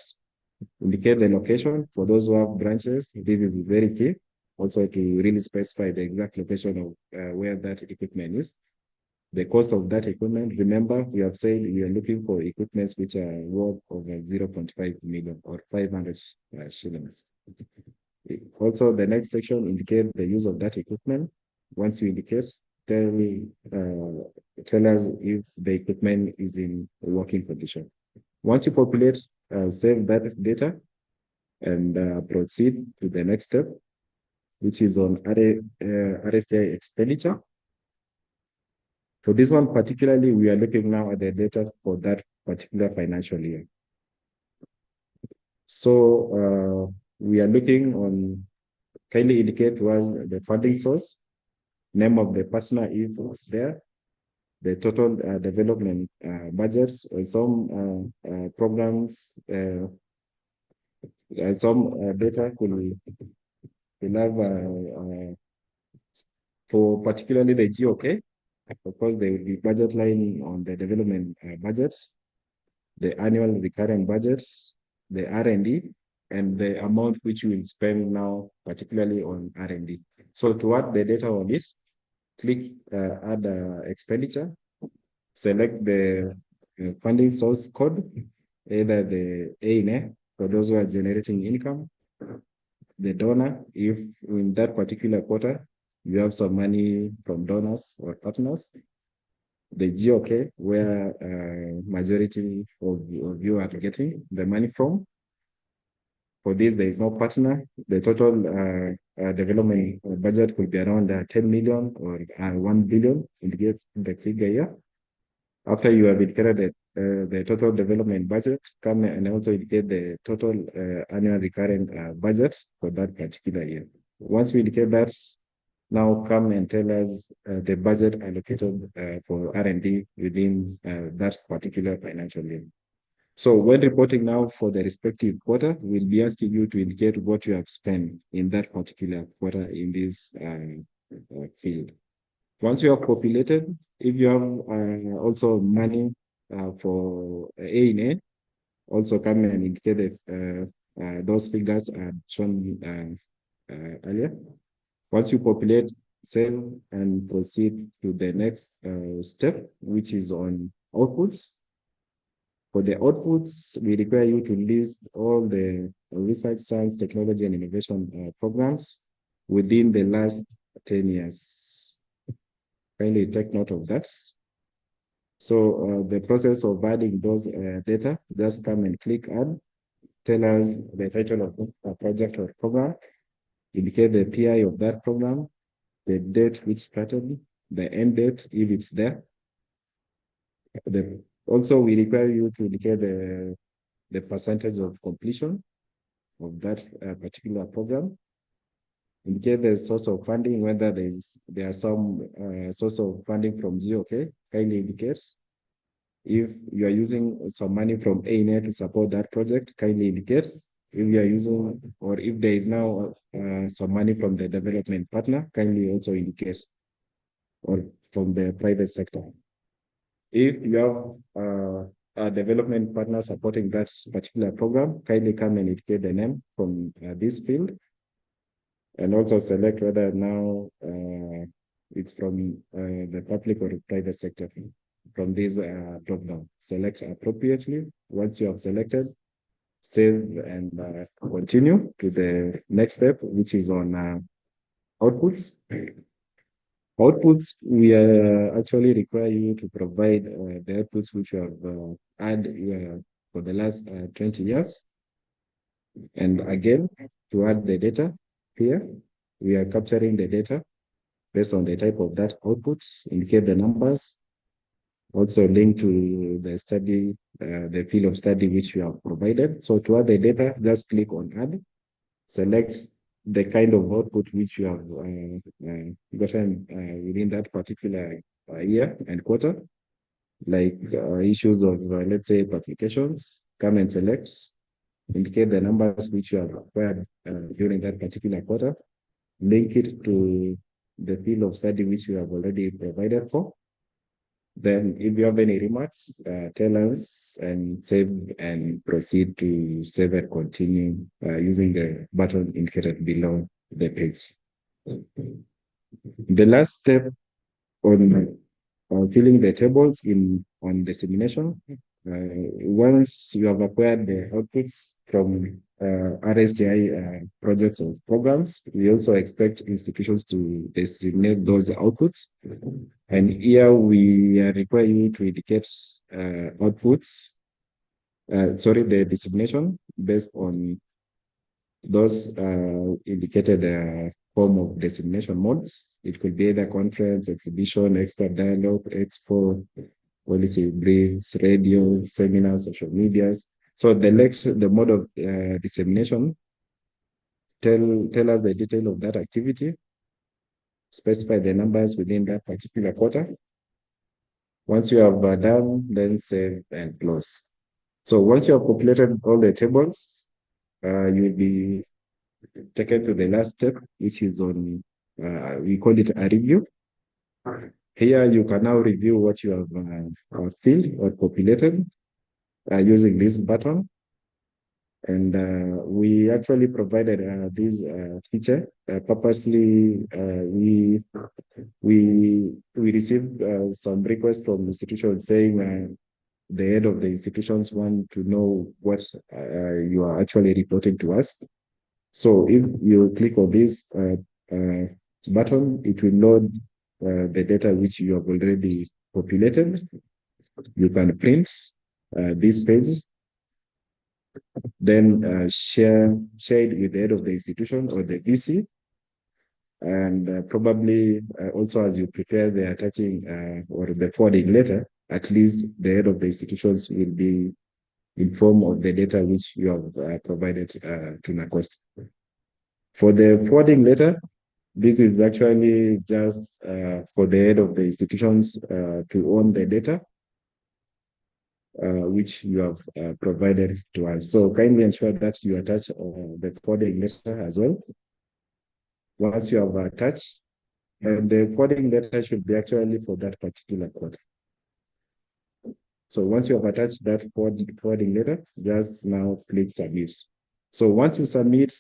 indicate the location. For those who have branches, this is very key. Also to really specify the exact location of where that equipment is. The cost of that equipment, remember, we have said we are looking for equipments which are worth over 0.5 million or 500 shillings. Also, the next section indicate the use of that equipment. Once you indicate, tell us if the equipment is in working condition. Once you populate, save that data and proceed to the next step, which is on STI expenditure. For this one particularly, we are looking now at the data for that particular financial year. So we are looking on, kindly indicate was the funding source, name of the partner is there, the total development budget, some programs, some data could have for particularly the GOK, of course, there will be budget line on the development budget, the annual recurrent budget, the R&D, and the amount which we will spend now, particularly on R&D. So to add the data on this, click add expenditure, select the funding source code, either the A&A for those who are generating income, the donor, if in that particular quarter, you have some money from donors or partners, the GOK, where majority of you are getting the money from. For this, there is no partner. The total development budget could be around 10 million or 1 billion, indicate the figure here. After you have indicated the total development budget, come and also indicate the total annual recurrent budget for that particular year. Once we indicate that, now come and tell us the budget allocated for R&D within that particular financial year. So when reporting now for the respective quarter, we'll be asking you to indicate what you have spent in that particular quarter in this field. Once you have populated, if you have also money for A&A, also come and indicate those figures are shown earlier. Once you populate, save and proceed to the next step, which is on outputs. For the outputs, we require you to list all the research, science, technology, and innovation programs within the last 10 years. Kindly take note of that. So the process of adding those data, just come and click add, tell us the title of a project or program, indicate the PI of that program, the date which started, the end date if it's there. Also, we require you to indicate the percentage of completion of that particular program. Indicate the source of funding, whether there are some source of funding from GOK, kindly indicate. If you are using some money from A&A to support that project, kindly indicate. If you are using, or if there is now some money from the development partner, kindly also indicate, or from the private sector. If you have a development partner supporting that particular program, kindly come and indicate the name from this field, and also select whether now it's from the public or the private sector from this drop-down. Select appropriately. Once you have selected, save and continue to the next step, which is on outputs. Outputs, we actually require you to provide the outputs which you have had for the last 20 years. And again, to add the data here, we are capturing the data based on the type of that output, indicate the numbers, also linked to the study, the field of study which you have provided. So to add the data, just click on add, select the kind of output which you have gotten within that particular year and quarter, like issues of, let's say, publications. Come and select, indicate the numbers which you have acquired during that particular quarter, link it to the field of study which you have already provided for. Then if you have any remarks, tell us and save and proceed to save and continue using the button indicated below the page. The last step on filling the tables on dissemination. Once you have acquired the outputs from RSTI projects or programs, we also expect institutions to disseminate those outputs. And here we require you to indicate the dissemination based on those indicated form of dissemination modes. It could be either conference, exhibition, expert dialogue, expo, policy briefs, radio, seminars, social medias. So the mode of dissemination, tell us the detail of that activity, specify the numbers within that particular quarter. Once you have done, then save and close. So once you have populated all the tables, you will be taken to the last step, which is on, we call it a review. Here you can now review what you have filled or populated using this button. And we actually provided this feature purposely. We received some requests from institutions saying the head of the institutions want to know what you are actually reporting to us. So if you click on this button, it will load the data which you have already populated. You can print this page, then share it with the head of the institution or the VC. And probably also as you prepare the attaching or the forwarding letter, at least the head of the institutions will be informed of the data which you have provided to NACOST. For the forwarding letter, this is actually just for the head of the institutions to own the data which you have provided to us. So kindly ensure that you attach the forwarding letter as well. Once you have attached, and the forwarding letter should be actually for that particular quarter. So once you have attached that forwarding letter, just now click submit. So once you submit,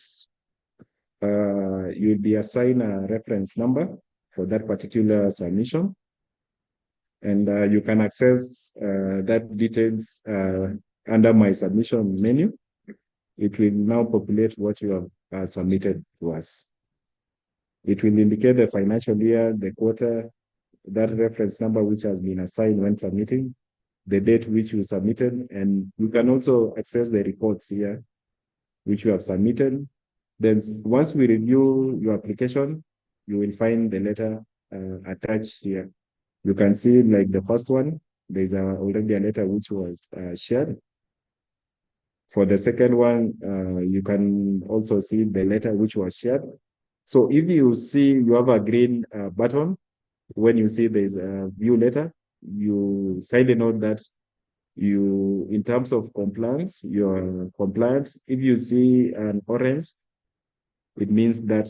you'll be assigned a reference number for that particular submission. And you can access that details under my submission menu. It will now populate what you have submitted to us. It will indicate the financial year, the quarter, that reference number which has been assigned when submitting, the date which you submitted, and you can also access the reports here which you have submitted. Then once we review your application, you will find the letter attached here. You can see like the first one, there's already a letter which was shared. For the second one, you can also see the letter which was shared. So if you see you have a green button, when you see there's a view letter, you kindly note that you, in terms of compliance, you're compliant. If you see an orange, it means that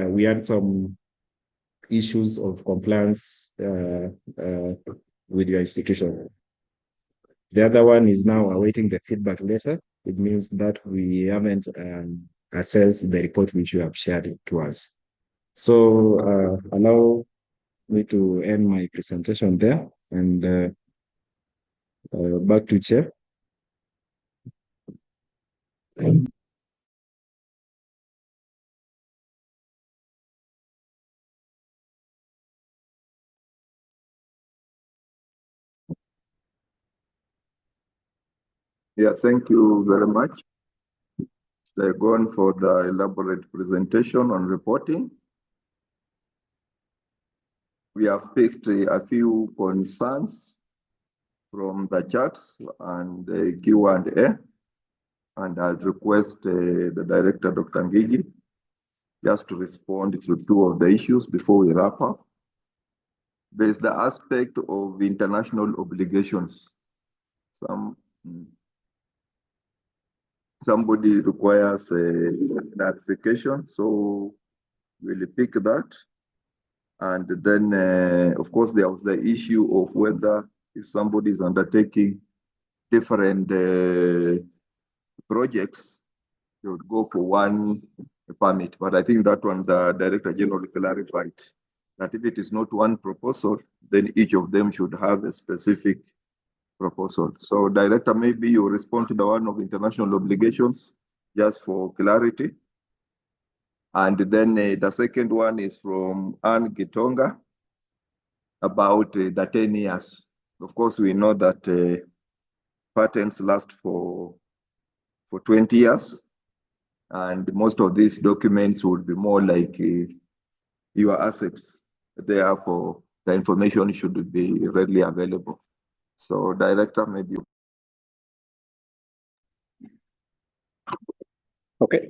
we had some issues of compliance with your institution. The other one is now awaiting the feedback letter. It means that we haven't assessed the report which you have shared to us. So allow me to end my presentation there, and back to Chair. Yeah, thank you very much. Going for the elaborate presentation on reporting. We have picked a few concerns from the charts and Q&A. And I'll request the director, Dr. Ngigi, just to respond to two of the issues before we wrap up. There's the aspect of international obligations. Somebody requires a clarification, so we'll pick that. And then, of course, there was the issue of whether if somebody is undertaking different projects, they would go for one permit. But I think that one, the Director General clarified that if it is not one proposal, then each of them should have a specific proposal. So, Director, maybe you respond to the one of international obligations, just for clarity. And then the second one is from Anne Gitonga about the 10 years. Of course, we know that patents last for 20 years. And most of these documents would be more like your assets. Therefore, the information should be readily available. So, Director, maybe. Okay.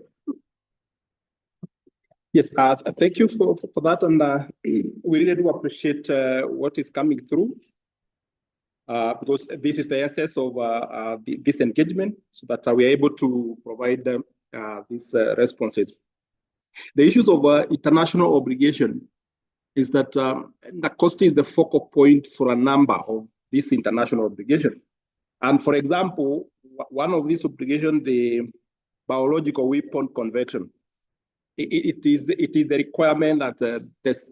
Yes, thank you for that. And we really do appreciate what is coming through. Because this is the essence of this engagement, so that we are able to provide these responses. The issues of international obligation is that the cost is the focal point for a number of these international obligations. And for example, one of these obligations, the Biological Weapon Convention, it is the requirement that the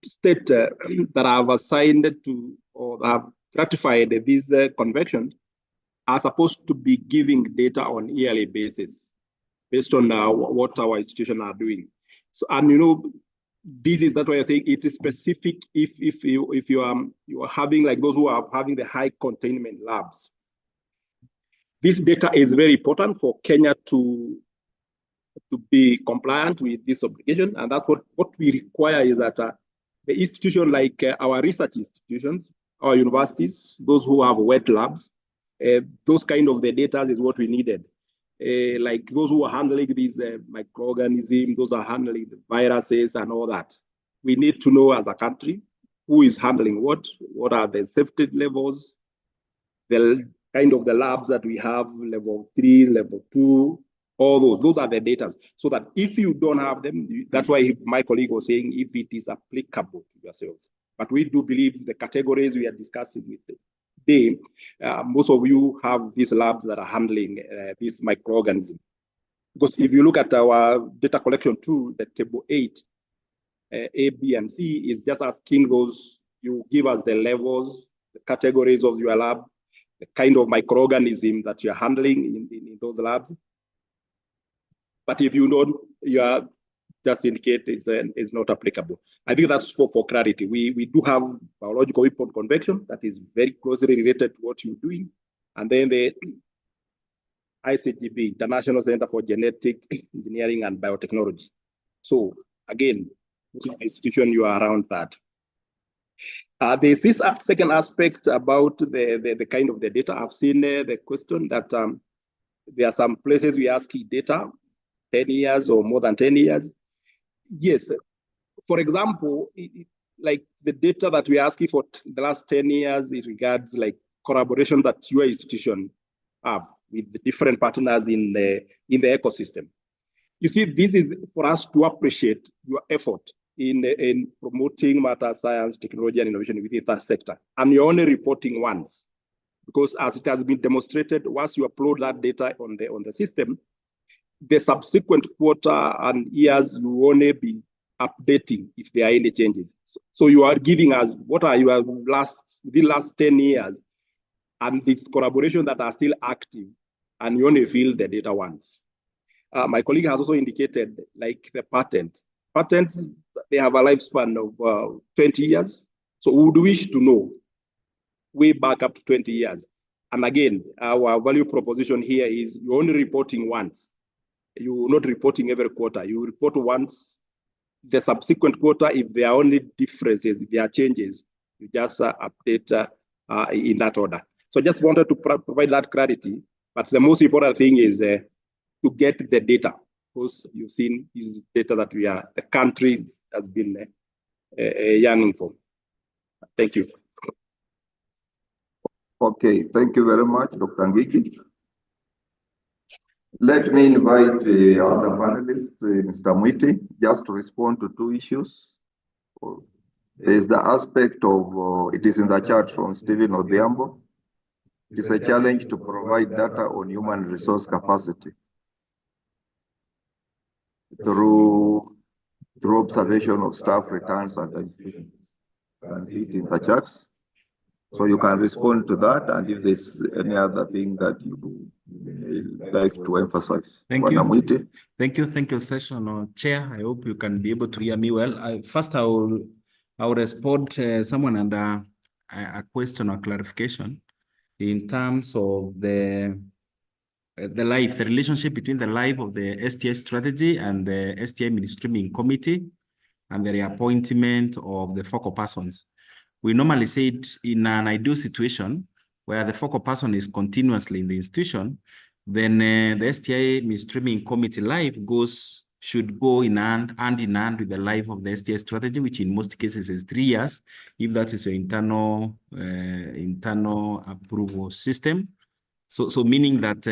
state that have assigned to or have ratified these conventions are supposed to be giving data on a yearly basis based on what our institutions are doing. So, and you know, this is that why I say it is specific if you are having like those who are having the high containment labs. This data is very important for Kenya to be compliant with this obligation, and that's what we require is that the institution like our research institutions, our universities, those who have wet labs, those kind of the data is what we needed. Like those who are handling these microorganisms, those are handling the viruses and all that. We need to know as a country who is handling what are the safety levels, the kind of the labs that we have, level 3, level 2, all those are the data. So that if you don't have them, that's why my colleague was saying if it is applicable to yourselves. But we do believe the categories we are discussing with today, most of you have these labs that are handling this microorganism. Because if you look at our data collection tool, the table 8, A, B, and C is just asking those, you give us the levels, the categories of your lab, the kind of microorganism that you're handling in those labs. But if you don't, you are just indicate it's not applicable. I think that's for clarity. We do have Biological Weapon Convention that is very closely related to what you're doing. And then the ICGB, International Center for Genetic Engineering and Biotechnology. So again, which institution you are around that. There's this second aspect about the kind of the data. I've seen the question that there are some places we ask data 10 years or more than 10 years. Yes, for example, like the data that we're asking for the last 10 years, it regards like collaboration that your institution have with the different partners in the ecosystem. You see, this is for us to appreciate your effort in promoting matter science, technology, and innovation within that sector. And you're only reporting once, because as it has been demonstrated, once you upload that data on the system, the subsequent quarter and years you will only be updating if there are any changes. So you are giving us what are your the last 10 years, and it's collaboration that are still active, and you only fill the data once. My colleague has also indicated like the patents, they have a lifespan of 20 years. So we would wish to know way back up to 20 years. And again, our value proposition here is you're only reporting once. You're not reporting every quarter. You report once. The subsequent quarter, if there are only differences, if there are changes, you just update in that order. So just wanted to provide that clarity. But the most important thing is to get the data, because you've seen this data that the countries has been yearning for. Thank you. Okay, thank you very much, Dr. Ngigi. Let me invite the other panelist, Mr. Mwiti, just to respond to two issues. There is the aspect of, it is in the chat from Stephen Odhiambo. It is a challenge to provide data on human resource capacity through observation of staff returns and you can see it in the charts. So you can respond to that, and if there's any other thing that you would like to emphasize. Thank you. Thank you, Session Chair. I hope you can be able to hear me well. First, I will respond someone under a question or clarification in terms of the relationship between the life of the STI strategy and the STI mainstreaming committee and the reappointment of the focal persons. We normally say it in an ideal situation where the focal person is continuously in the institution, then the STI mainstreaming committee life should go hand in hand with the life of the STI strategy, which in most cases is 3 years, if that is your internal approval system. So meaning that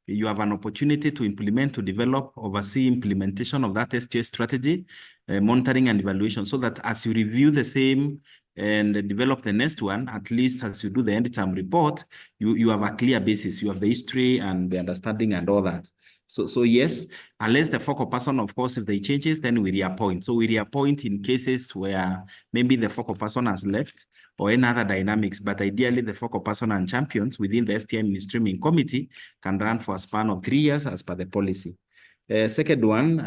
you have an opportunity to implement, to develop, oversee implementation of that STI strategy, monitoring and evaluation, so that as you review the same and develop the next one, at least as you do the end term report, you have a clear basis. You have the history and the understanding and all that. So yes, unless the focal person, of course, if they changes, then we reappoint. So we reappoint in cases where maybe the focal person has left or any other dynamics, but ideally the focal person and champions within the STI mainstreaming committee can run for a span of 3 years as per the policy. Second one,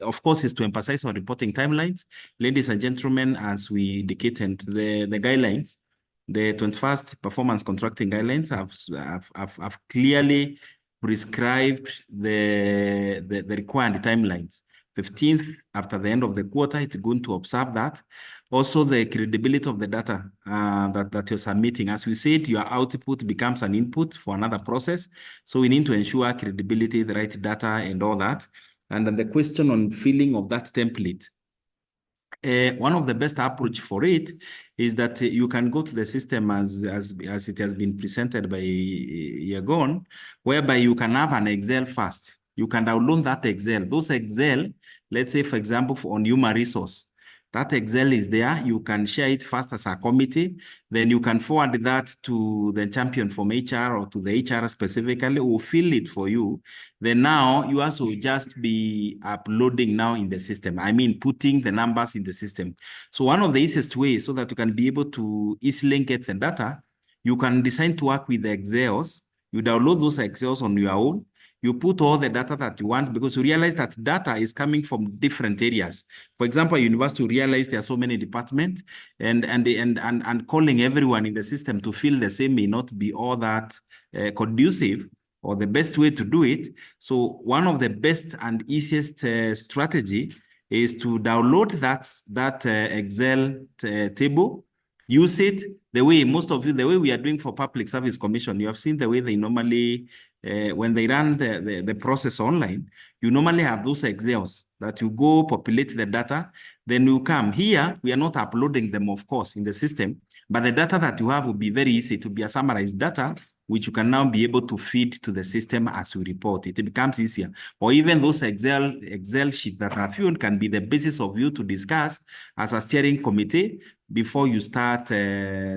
of course, is to emphasize on reporting timelines. Ladies and gentlemen, as we indicated, the guidelines, the 21st performance contracting guidelines have clearly prescribed the required timelines. 15th, after the end of the quarter, it's going to observe that. Also, the credibility of the data that you're submitting. As we said, your output becomes an input for another process. So we need to ensure credibility, the right data, and all that. And then the question on filling of that template. One of the best approach for it is that you can go to the system as it has been presented by Yagon, whereby you can have an Excel first. You can download that Excel. Those Excel, let's say, for example, on human resource, that Excel is there. You can share it first as a committee. Then you can forward that to the champion from HR or to the HR specifically, who will fill it for you. Then now you also just be uploading now in the system. I mean, putting the numbers in the system. So one of the easiest ways so that you can be able to easily get the data, you can decide to work with the Excels. You download those Excels on your own. You put all the data that you want, because you realize that data is coming from different areas. For example, a university realize there are so many departments, and calling everyone in the system to fill the same may not be all that conducive or the best way to do it. So one of the best and easiest strategy is to download that Excel table, use it the way the way we are doing for Public Service Commission. You have seen the way they normally when they run the process online, you normally have those Excels that you go populate the data, then you come here. We are not uploading them, of course, in the system, but the data that you have will be very easy to be a summarized data, which you can now be able to feed to the system as you report it. It becomes easier. Or even those Excel sheets that are filled can be the basis of you to discuss as a steering committee before you start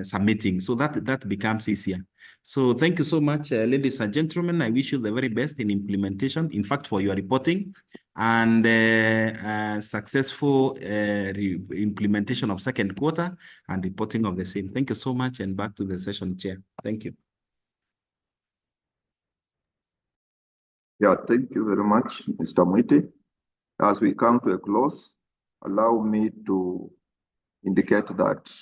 submitting. So that becomes easier. So thank you so much, ladies and gentlemen. I wish you the very best in implementation, in fact, for your reporting, and successful implementation of second quarter and reporting of the same. Thank you so much, and back to the session, Chair. Thank you. Yeah, thank you very much, Mr. Mwiti. As we come to a close, allow me to indicate that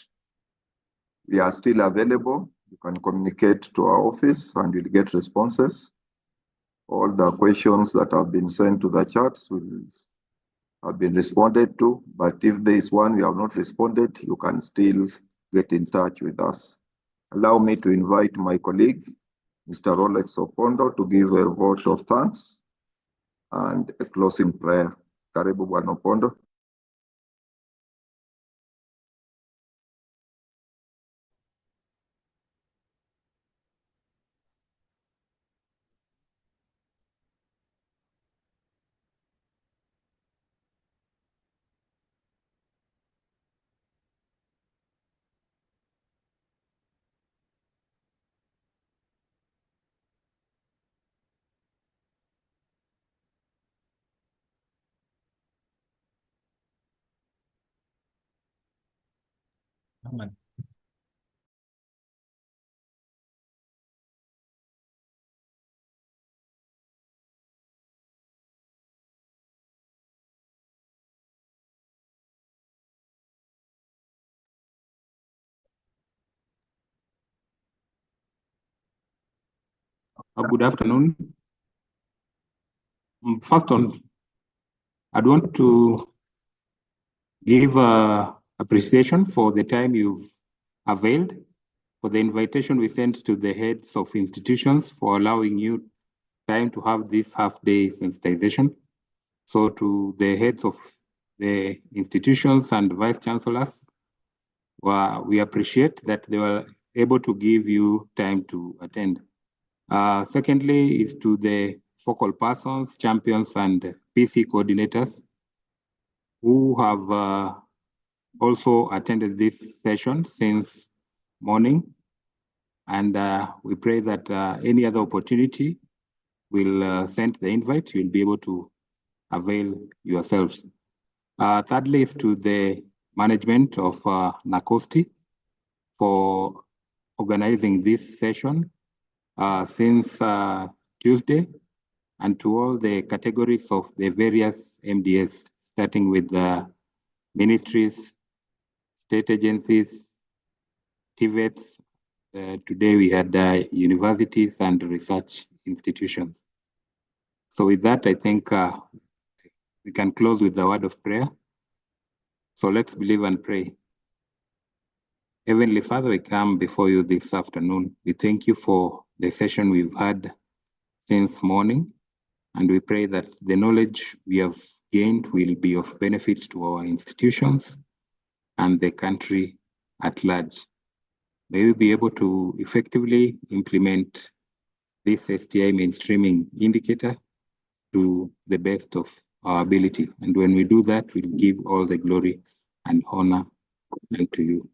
we are still available. You can communicate to our office and you'll get responses. All the questions that have been sent to the chats will have been responded to, but if there is one we have not responded, you can still get in touch with us. Allow me to invite my colleague, Mr. Rolex Opondo, to give a vote of thanks and a closing prayer. Karibu Bwana Opondo. Amen. Good afternoon. First on, I'd want to give appreciation for the time you've availed, for the invitation we sent to the heads of institutions for allowing you time to have this half-day sensitization. So to the heads of the institutions and vice chancellors, we appreciate that they were able to give you time to attend. Secondly, is to the focal persons, champions, and PC coordinators who have also attended this session since morning. And we pray that any other opportunity will send the invite, you'll be able to avail yourselves. Thirdly, is to the management of NACOSTI for organizing this session since Tuesday, and to all the categories of the various MDS, starting with the ministries, state agencies, TVETs. Today we had universities and research institutions. So with that, I think we can close with the word of prayer. So let's believe and pray. Heavenly Father, we come before you this afternoon. We thank you for the session we've had since morning, and we pray that the knowledge we have gained will be of benefit to our institutions and the country at large. May we be able to effectively implement this STI mainstreaming indicator to the best of our ability. And when we do that, we'll give all the glory and honor unto you.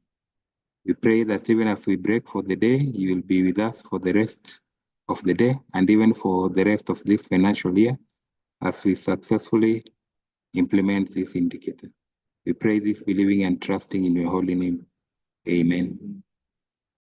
We pray that even as we break for the day, you will be with us for the rest of the day and even for the rest of this financial year as we successfully implement this indicator. We pray this believing and trusting in your holy name. Amen.